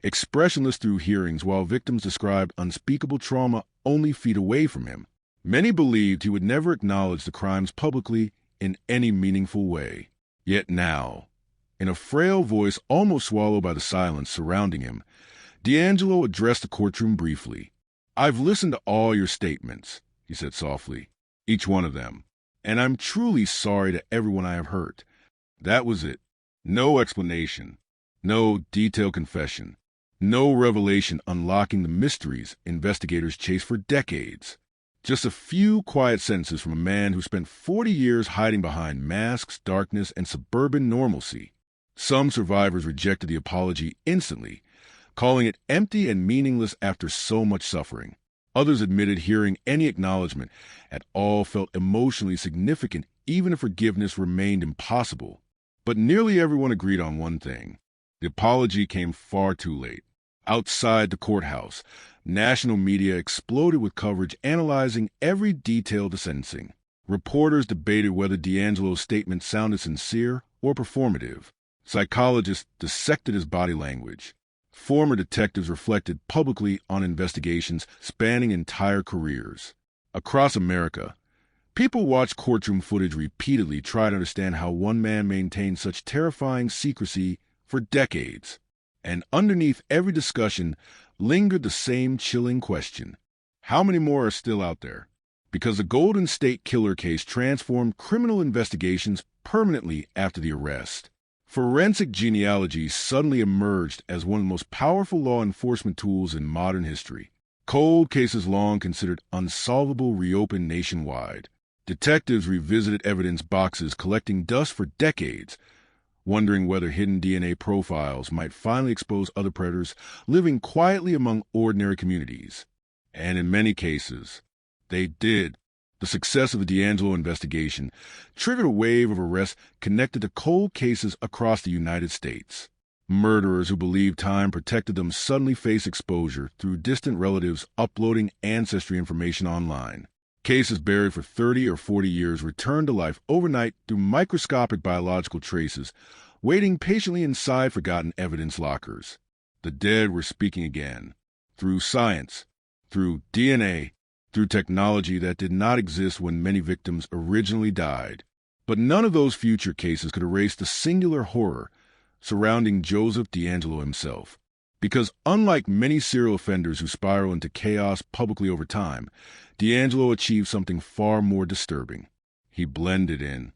Speaker 20: expressionless through hearings while victims described unspeakable trauma only feet away from him. Many believed he would never acknowledge the crimes publicly in any meaningful way. Yet now, in a frail voice almost swallowed by the silence surrounding him, D'Angelo addressed the courtroom briefly. "I've listened to all your statements," he said softly, "each one of them, and I'm truly sorry to everyone I have hurt." That was it. No explanation, no detailed confession, no revelation unlocking the mysteries investigators chased for decades. Just a few quiet sentences from a man who spent 40 years hiding behind masks, darkness, and suburban normalcy. Some survivors rejected the apology instantly, calling it empty and meaningless after so much suffering. Others admitted hearing any acknowledgement at all felt emotionally significant even if forgiveness remained impossible. But nearly everyone agreed on one thing. The apology came far too late. Outside the courthouse, national media exploded with coverage analyzing every detail of the sentencing. Reporters debated whether D'Angelo's statement sounded sincere or performative. Psychologists dissected his body language. Former detectives reflected publicly on investigations spanning entire careers. Across America, people watched courtroom footage repeatedly try to understand how one man maintained such terrifying secrecy for decades. And underneath every discussion lingered the same chilling question. How many more are still out there? Because the Golden State Killer case transformed criminal investigations permanently after the arrest. Forensic genealogy suddenly emerged as one of the most powerful law enforcement tools in modern history. Cold cases long considered unsolvable reopened nationwide. Detectives revisited evidence boxes collecting dust for decades, wondering whether hidden DNA profiles might finally expose other predators living quietly among ordinary communities. And in many cases, they did. The success of the D'Angelo investigation triggered a wave of arrests connected to cold cases across the United States. Murderers who believed time protected them suddenly faced exposure through distant relatives uploading ancestry information online. Cases buried for 30 or 40 years returned to life overnight through microscopic biological traces, waiting patiently inside forgotten evidence lockers. The dead were speaking again, through science, through DNA, through technology that did not exist when many victims originally died. But none of those future cases could erase the singular horror surrounding Joseph D'Angelo himself. Because unlike many serial offenders who spiral into chaos publicly over time, D'Angelo achieved something far more disturbing. He blended in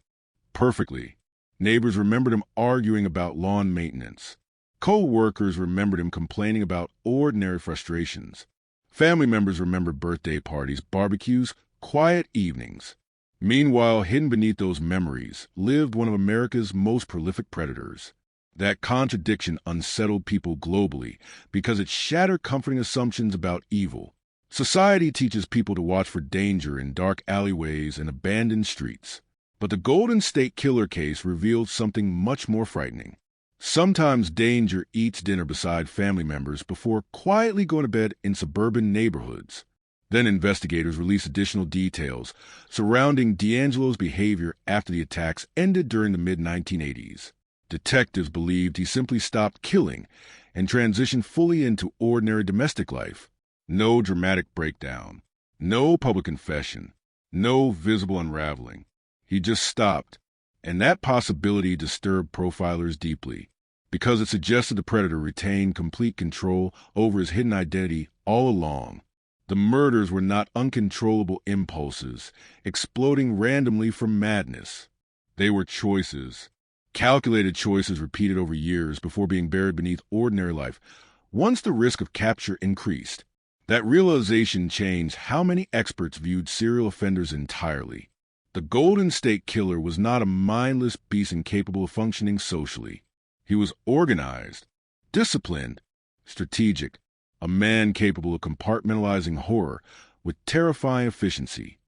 Speaker 20: perfectly. Neighbors remembered him arguing about lawn maintenance. Co-workers remembered him complaining about ordinary frustrations. Family members remembered birthday parties, barbecues, quiet evenings. Meanwhile, hidden beneath those memories lived one of America's most prolific predators. That contradiction unsettled people globally because it shattered comforting assumptions about evil. Society teaches people to watch for danger in dark alleyways and abandoned streets. But the Golden State Killer case revealed something much more frightening. Sometimes danger eats dinner beside family members before quietly going to bed in suburban neighborhoods. Then investigators released additional details surrounding D'Angelo's behavior after the attacks ended during the mid-1980s. Detectives believed he simply stopped killing and transitioned fully into ordinary domestic life. No dramatic breakdown, no public confession, no visible unraveling. He just stopped, and that possibility disturbed profilers deeply, because it suggested the predator retained complete control over his hidden identity all along. The murders were not uncontrollable impulses, exploding randomly from madness. They were choices, calculated choices repeated over years before being buried beneath ordinary life. Once the risk of capture increased, that realization changed how many experts viewed serial offenders entirely. The Golden State Killer was not a mindless beast incapable of functioning socially. He was organized, disciplined, strategic, a man capable of compartmentalizing horror with terrifying efficiency.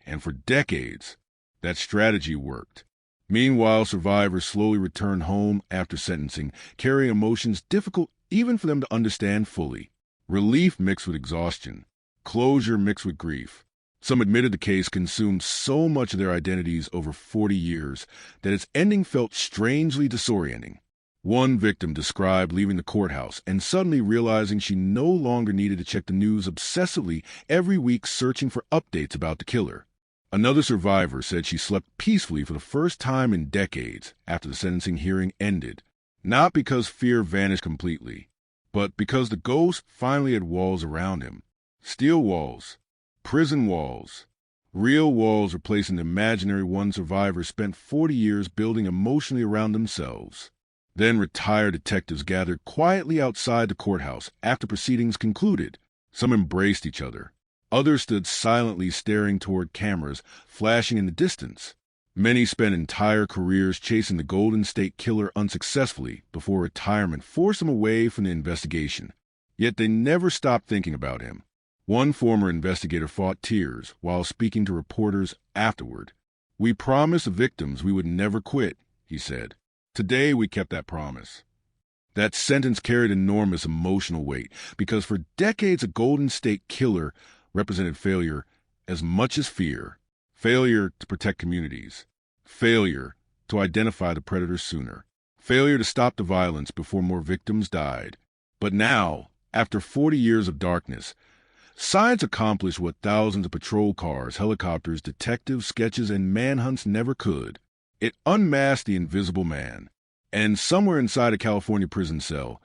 Speaker 20: And for decades, that strategy worked. Meanwhile, survivors slowly returned home after sentencing, carrying emotions difficult even for them to understand fully. Relief mixed with exhaustion, closure mixed with grief. Some admitted the case consumed so much of their identities over 40 years that its ending felt strangely disorienting. One victim described leaving the courthouse and suddenly realizing she no longer needed to check the news obsessively every week searching for updates about the killer. Another survivor said she slept peacefully for the first time in decades after the sentencing hearing ended, not because fear vanished completely, but because the ghost finally had walls around him. Steel walls, prison walls, real walls replacing the imaginary one survivors spent 40 years building emotionally around themselves. Then retired detectives gathered quietly outside the courthouse after proceedings concluded. Some embraced each other. Others stood silently staring toward cameras flashing in the distance. Many spent entire careers chasing the Golden State Killer unsuccessfully before retirement forced them away from the investigation. Yet they never stopped thinking about him. One former investigator fought tears while speaking to reporters afterward. "We promised the victims we would never quit," he said. "Today we kept that promise." That sentence carried enormous emotional weight because for decades a Golden State Killer represented failure as much as fear. Failure to protect communities. Failure to identify the predator sooner. Failure to stop the violence before more victims died. But now, after 40 years of darkness, science accomplished what thousands of patrol cars, helicopters, detectives, sketches, and manhunts never could. It unmasked the invisible man. And somewhere inside a California prison cell,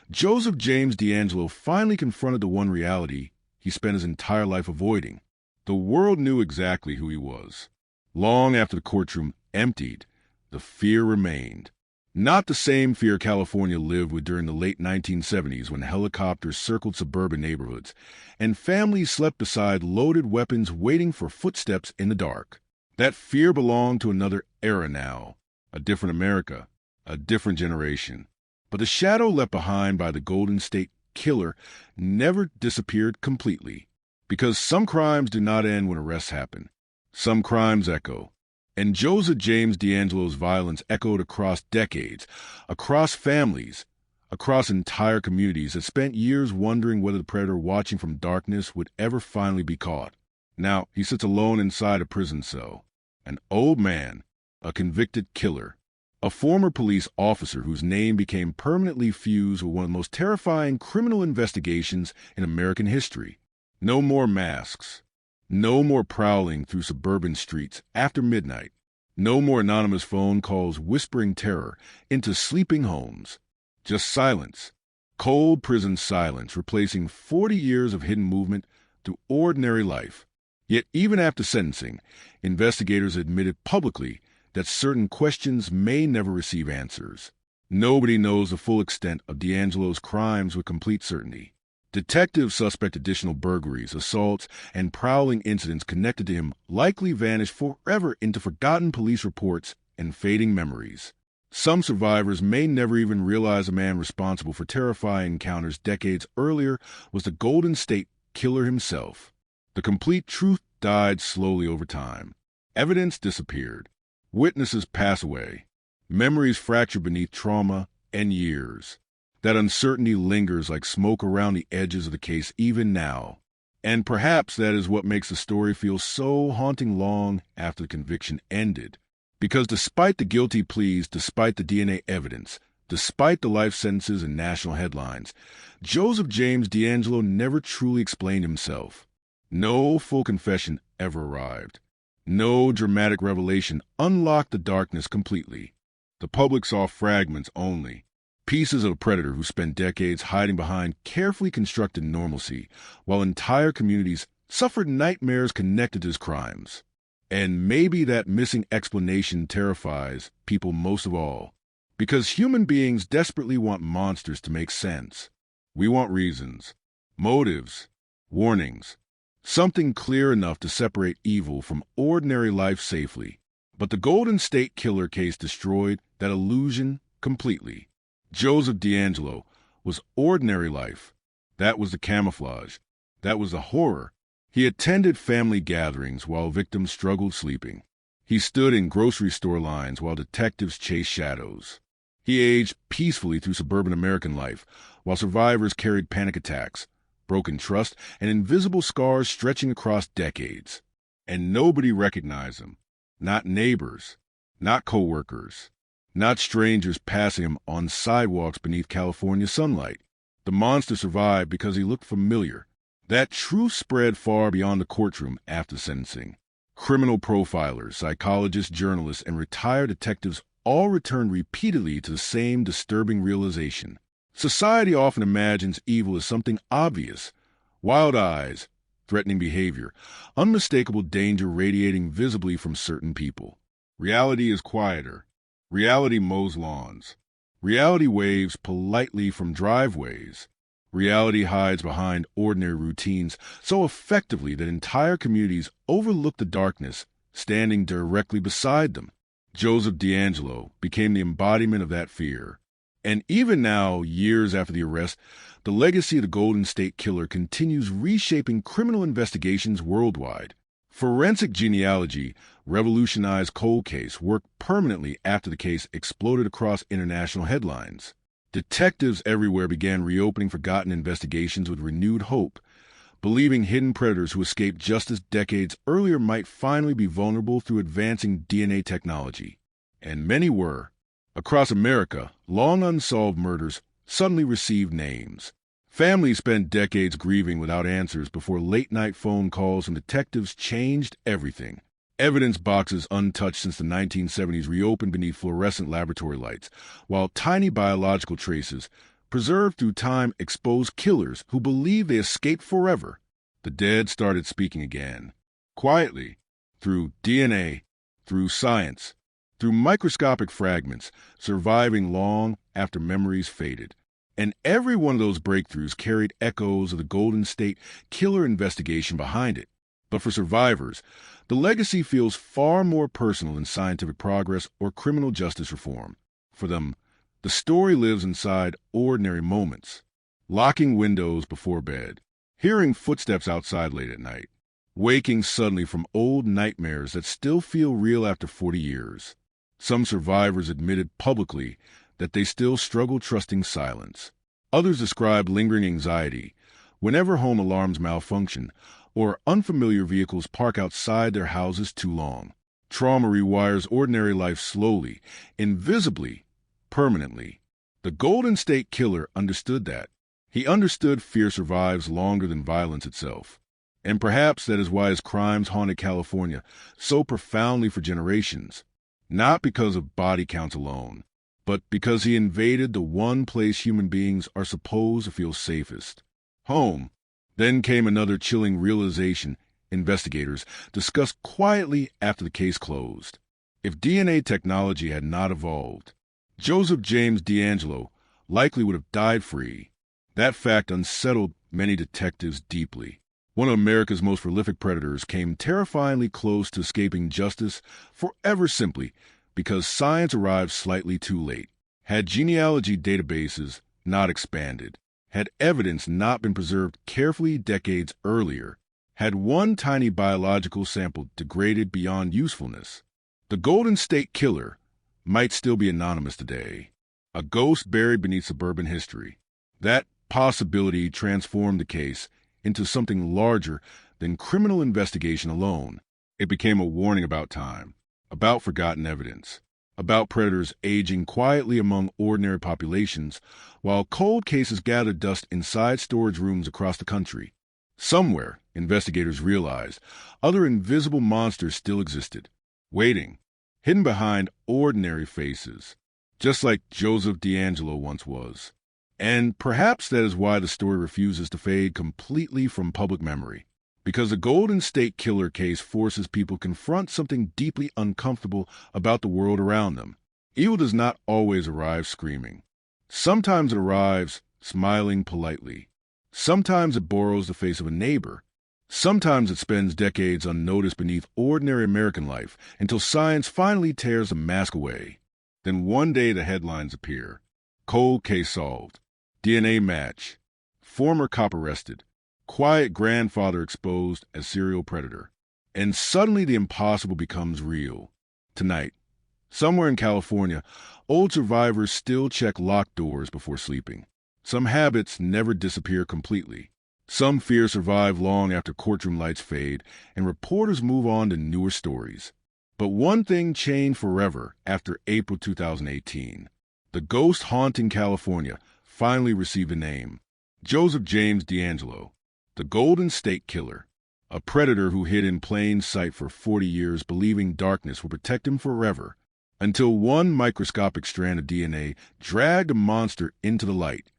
Speaker 20: Joseph James D'Angelo finally confronted the one reality he spent his entire life avoiding. The world knew exactly who he was. Long after the courtroom emptied, the fear remained. Not the same fear California lived with during the late 1970s when helicopters circled suburban neighborhoods and families slept beside loaded weapons waiting for footsteps in the dark. That fear belonged to another era now, a different America, a different generation. But the shadow left behind by the Golden State Killer never disappeared completely, because some crimes do not end when arrests happen. Some crimes echo. And Joseph James D'Angelo's violence echoed across decades, across families, across entire communities that spent years wondering whether the predator watching from darkness would ever finally be caught. Now he sits alone inside a prison cell, an old man, a convicted killer, a former police officer whose name became permanently fused with one of the most terrifying criminal investigations in American history. No more masks. No more prowling through suburban streets after midnight. No more anonymous phone calls whispering terror into sleeping homes. Just silence. Cold prison silence replacing 40 years of hidden movement through ordinary life. Yet even after sentencing, investigators admitted publicly that certain questions may never receive answers. Nobody knows the full extent of D'Angelo's crimes with complete certainty. Detectives suspect additional burglaries, assaults, and prowling incidents connected to him likely vanished forever into forgotten police reports and fading memories. Some survivors may never even realize the man responsible for terrifying encounters decades earlier was the Golden State Killer himself. The complete truth died slowly over time. Evidence disappeared. Witnesses pass away. Memories fracture beneath trauma and years. That uncertainty lingers like smoke around the edges of the case even now. And perhaps that is what makes the story feel so haunting long after the conviction ended. Because despite the guilty pleas, despite the DNA evidence, despite the life sentences and national headlines, Joseph James DeAngelo never truly explained himself. No full confession ever arrived. No dramatic revelation unlocked the darkness completely. The public saw fragments only. Pieces of a predator who spent decades hiding behind carefully constructed normalcy, while entire communities suffered nightmares connected to his crimes. And maybe that missing explanation terrifies people most of all, because human beings desperately want monsters to make sense. We want reasons, motives, warnings, something clear enough to separate evil from ordinary life safely. But the Golden State Killer case destroyed that illusion completely. Joseph DeAngelo was ordinary life. That was the camouflage. That was the horror. He attended family gatherings while victims struggled sleeping. He stood in grocery store lines while detectives chased shadows. He aged peacefully through suburban American life while survivors carried panic attacks, broken trust, and invisible scars stretching across decades. And nobody recognized him. Not neighbors, not co-workers, not strangers passing him on sidewalks beneath California sunlight. The monster survived because he looked familiar. That truth spread far beyond the courtroom after sentencing. Criminal profilers, psychologists, journalists, and retired detectives all returned repeatedly to the same disturbing realization. Society often imagines evil as something obvious. Wild eyes, threatening behavior, unmistakable danger radiating visibly from certain people. Reality is quieter. Reality mows lawns. Reality waves politely from driveways. Reality hides behind ordinary routines so effectively that entire communities overlook the darkness standing directly beside them. Joseph DeAngelo became the embodiment of that fear. And even now, years after the arrest, the legacy of the Golden State Killer continues reshaping criminal investigations worldwide. Forensic genealogy revolutionized cold case work permanently after the case exploded across international headlines. Detectives everywhere began reopening forgotten investigations with renewed hope, believing hidden predators who escaped justice decades earlier might finally be vulnerable through advancing DNA technology. And many were. Across America, long unsolved murders suddenly received names. Families spent decades grieving without answers before late-night phone calls from detectives changed everything. Evidence boxes untouched since the 1970s reopened beneath fluorescent laboratory lights, while tiny biological traces, preserved through time, exposed killers who believed they escaped forever. The dead started speaking again. Quietly, through DNA, through science, through microscopic fragments, surviving long after memories faded. And every one of those breakthroughs carried echoes of the Golden State Killer investigation behind it. But for survivors, the legacy feels far more personal than scientific progress or criminal justice reform. For them, the story lives inside ordinary moments. Locking windows before bed, hearing footsteps outside late at night, waking suddenly from old nightmares that still feel real after 40 years. Some survivors admitted publicly that they still struggle trusting silence. Others described lingering anxiety whenever home alarms malfunction or unfamiliar vehicles park outside their houses too long. Trauma rewires ordinary life slowly, invisibly, permanently. The Golden State Killer understood that. He understood fear survives longer than violence itself. And perhaps that is why his crimes haunted California so profoundly for generations. Not because of body counts alone, but because he invaded the one place human beings are supposed to feel safest, home. Then came another chilling realization investigators discussed quietly after the case closed. If DNA technology had not evolved, Joseph James DeAngelo likely would have died free. That fact unsettled many detectives deeply. One of America's most prolific predators came terrifyingly close to escaping justice forever simply because science arrived slightly too late. Had genealogy databases not expanded, had evidence not been preserved carefully decades earlier, had one tiny biological sample degraded beyond usefulness, The Golden State Killer might still be anonymous today, a ghost buried beneath suburban history. That possibility transformed the case into something larger than criminal investigation alone. It became a warning about time, about forgotten evidence, about predators aging quietly among ordinary populations while cold cases gathered dust inside storage rooms across the country. Somewhere, investigators realized, other invisible monsters still existed, waiting, hidden behind ordinary faces, just like Joseph D'Angelo once was. And perhaps that is why the story refuses to fade completely from public memory. Because the Golden State Killer case forces people to confront something deeply uncomfortable about the world around them. Evil does not always arrive screaming. Sometimes it arrives smiling politely. Sometimes it borrows the face of a neighbor. Sometimes it spends decades unnoticed beneath ordinary American life until science finally tears the mask away. Then one day the headlines appear. Cold case solved. DNA match. Former cop arrested. Quiet grandfather exposed as serial predator. And suddenly the impossible becomes real. Tonight, somewhere in California, old survivors still check locked doors before sleeping. Some habits never disappear completely. Some fears survive long after courtroom lights fade, and reporters move on to newer stories. But one thing changed forever after April 2018. The ghost haunting California finally received a name. Joseph James D'Angelo, the Golden State Killer, a predator who hid in plain sight for 40 years believing darkness would protect him forever, until one microscopic strand of DNA dragged a monster into the light.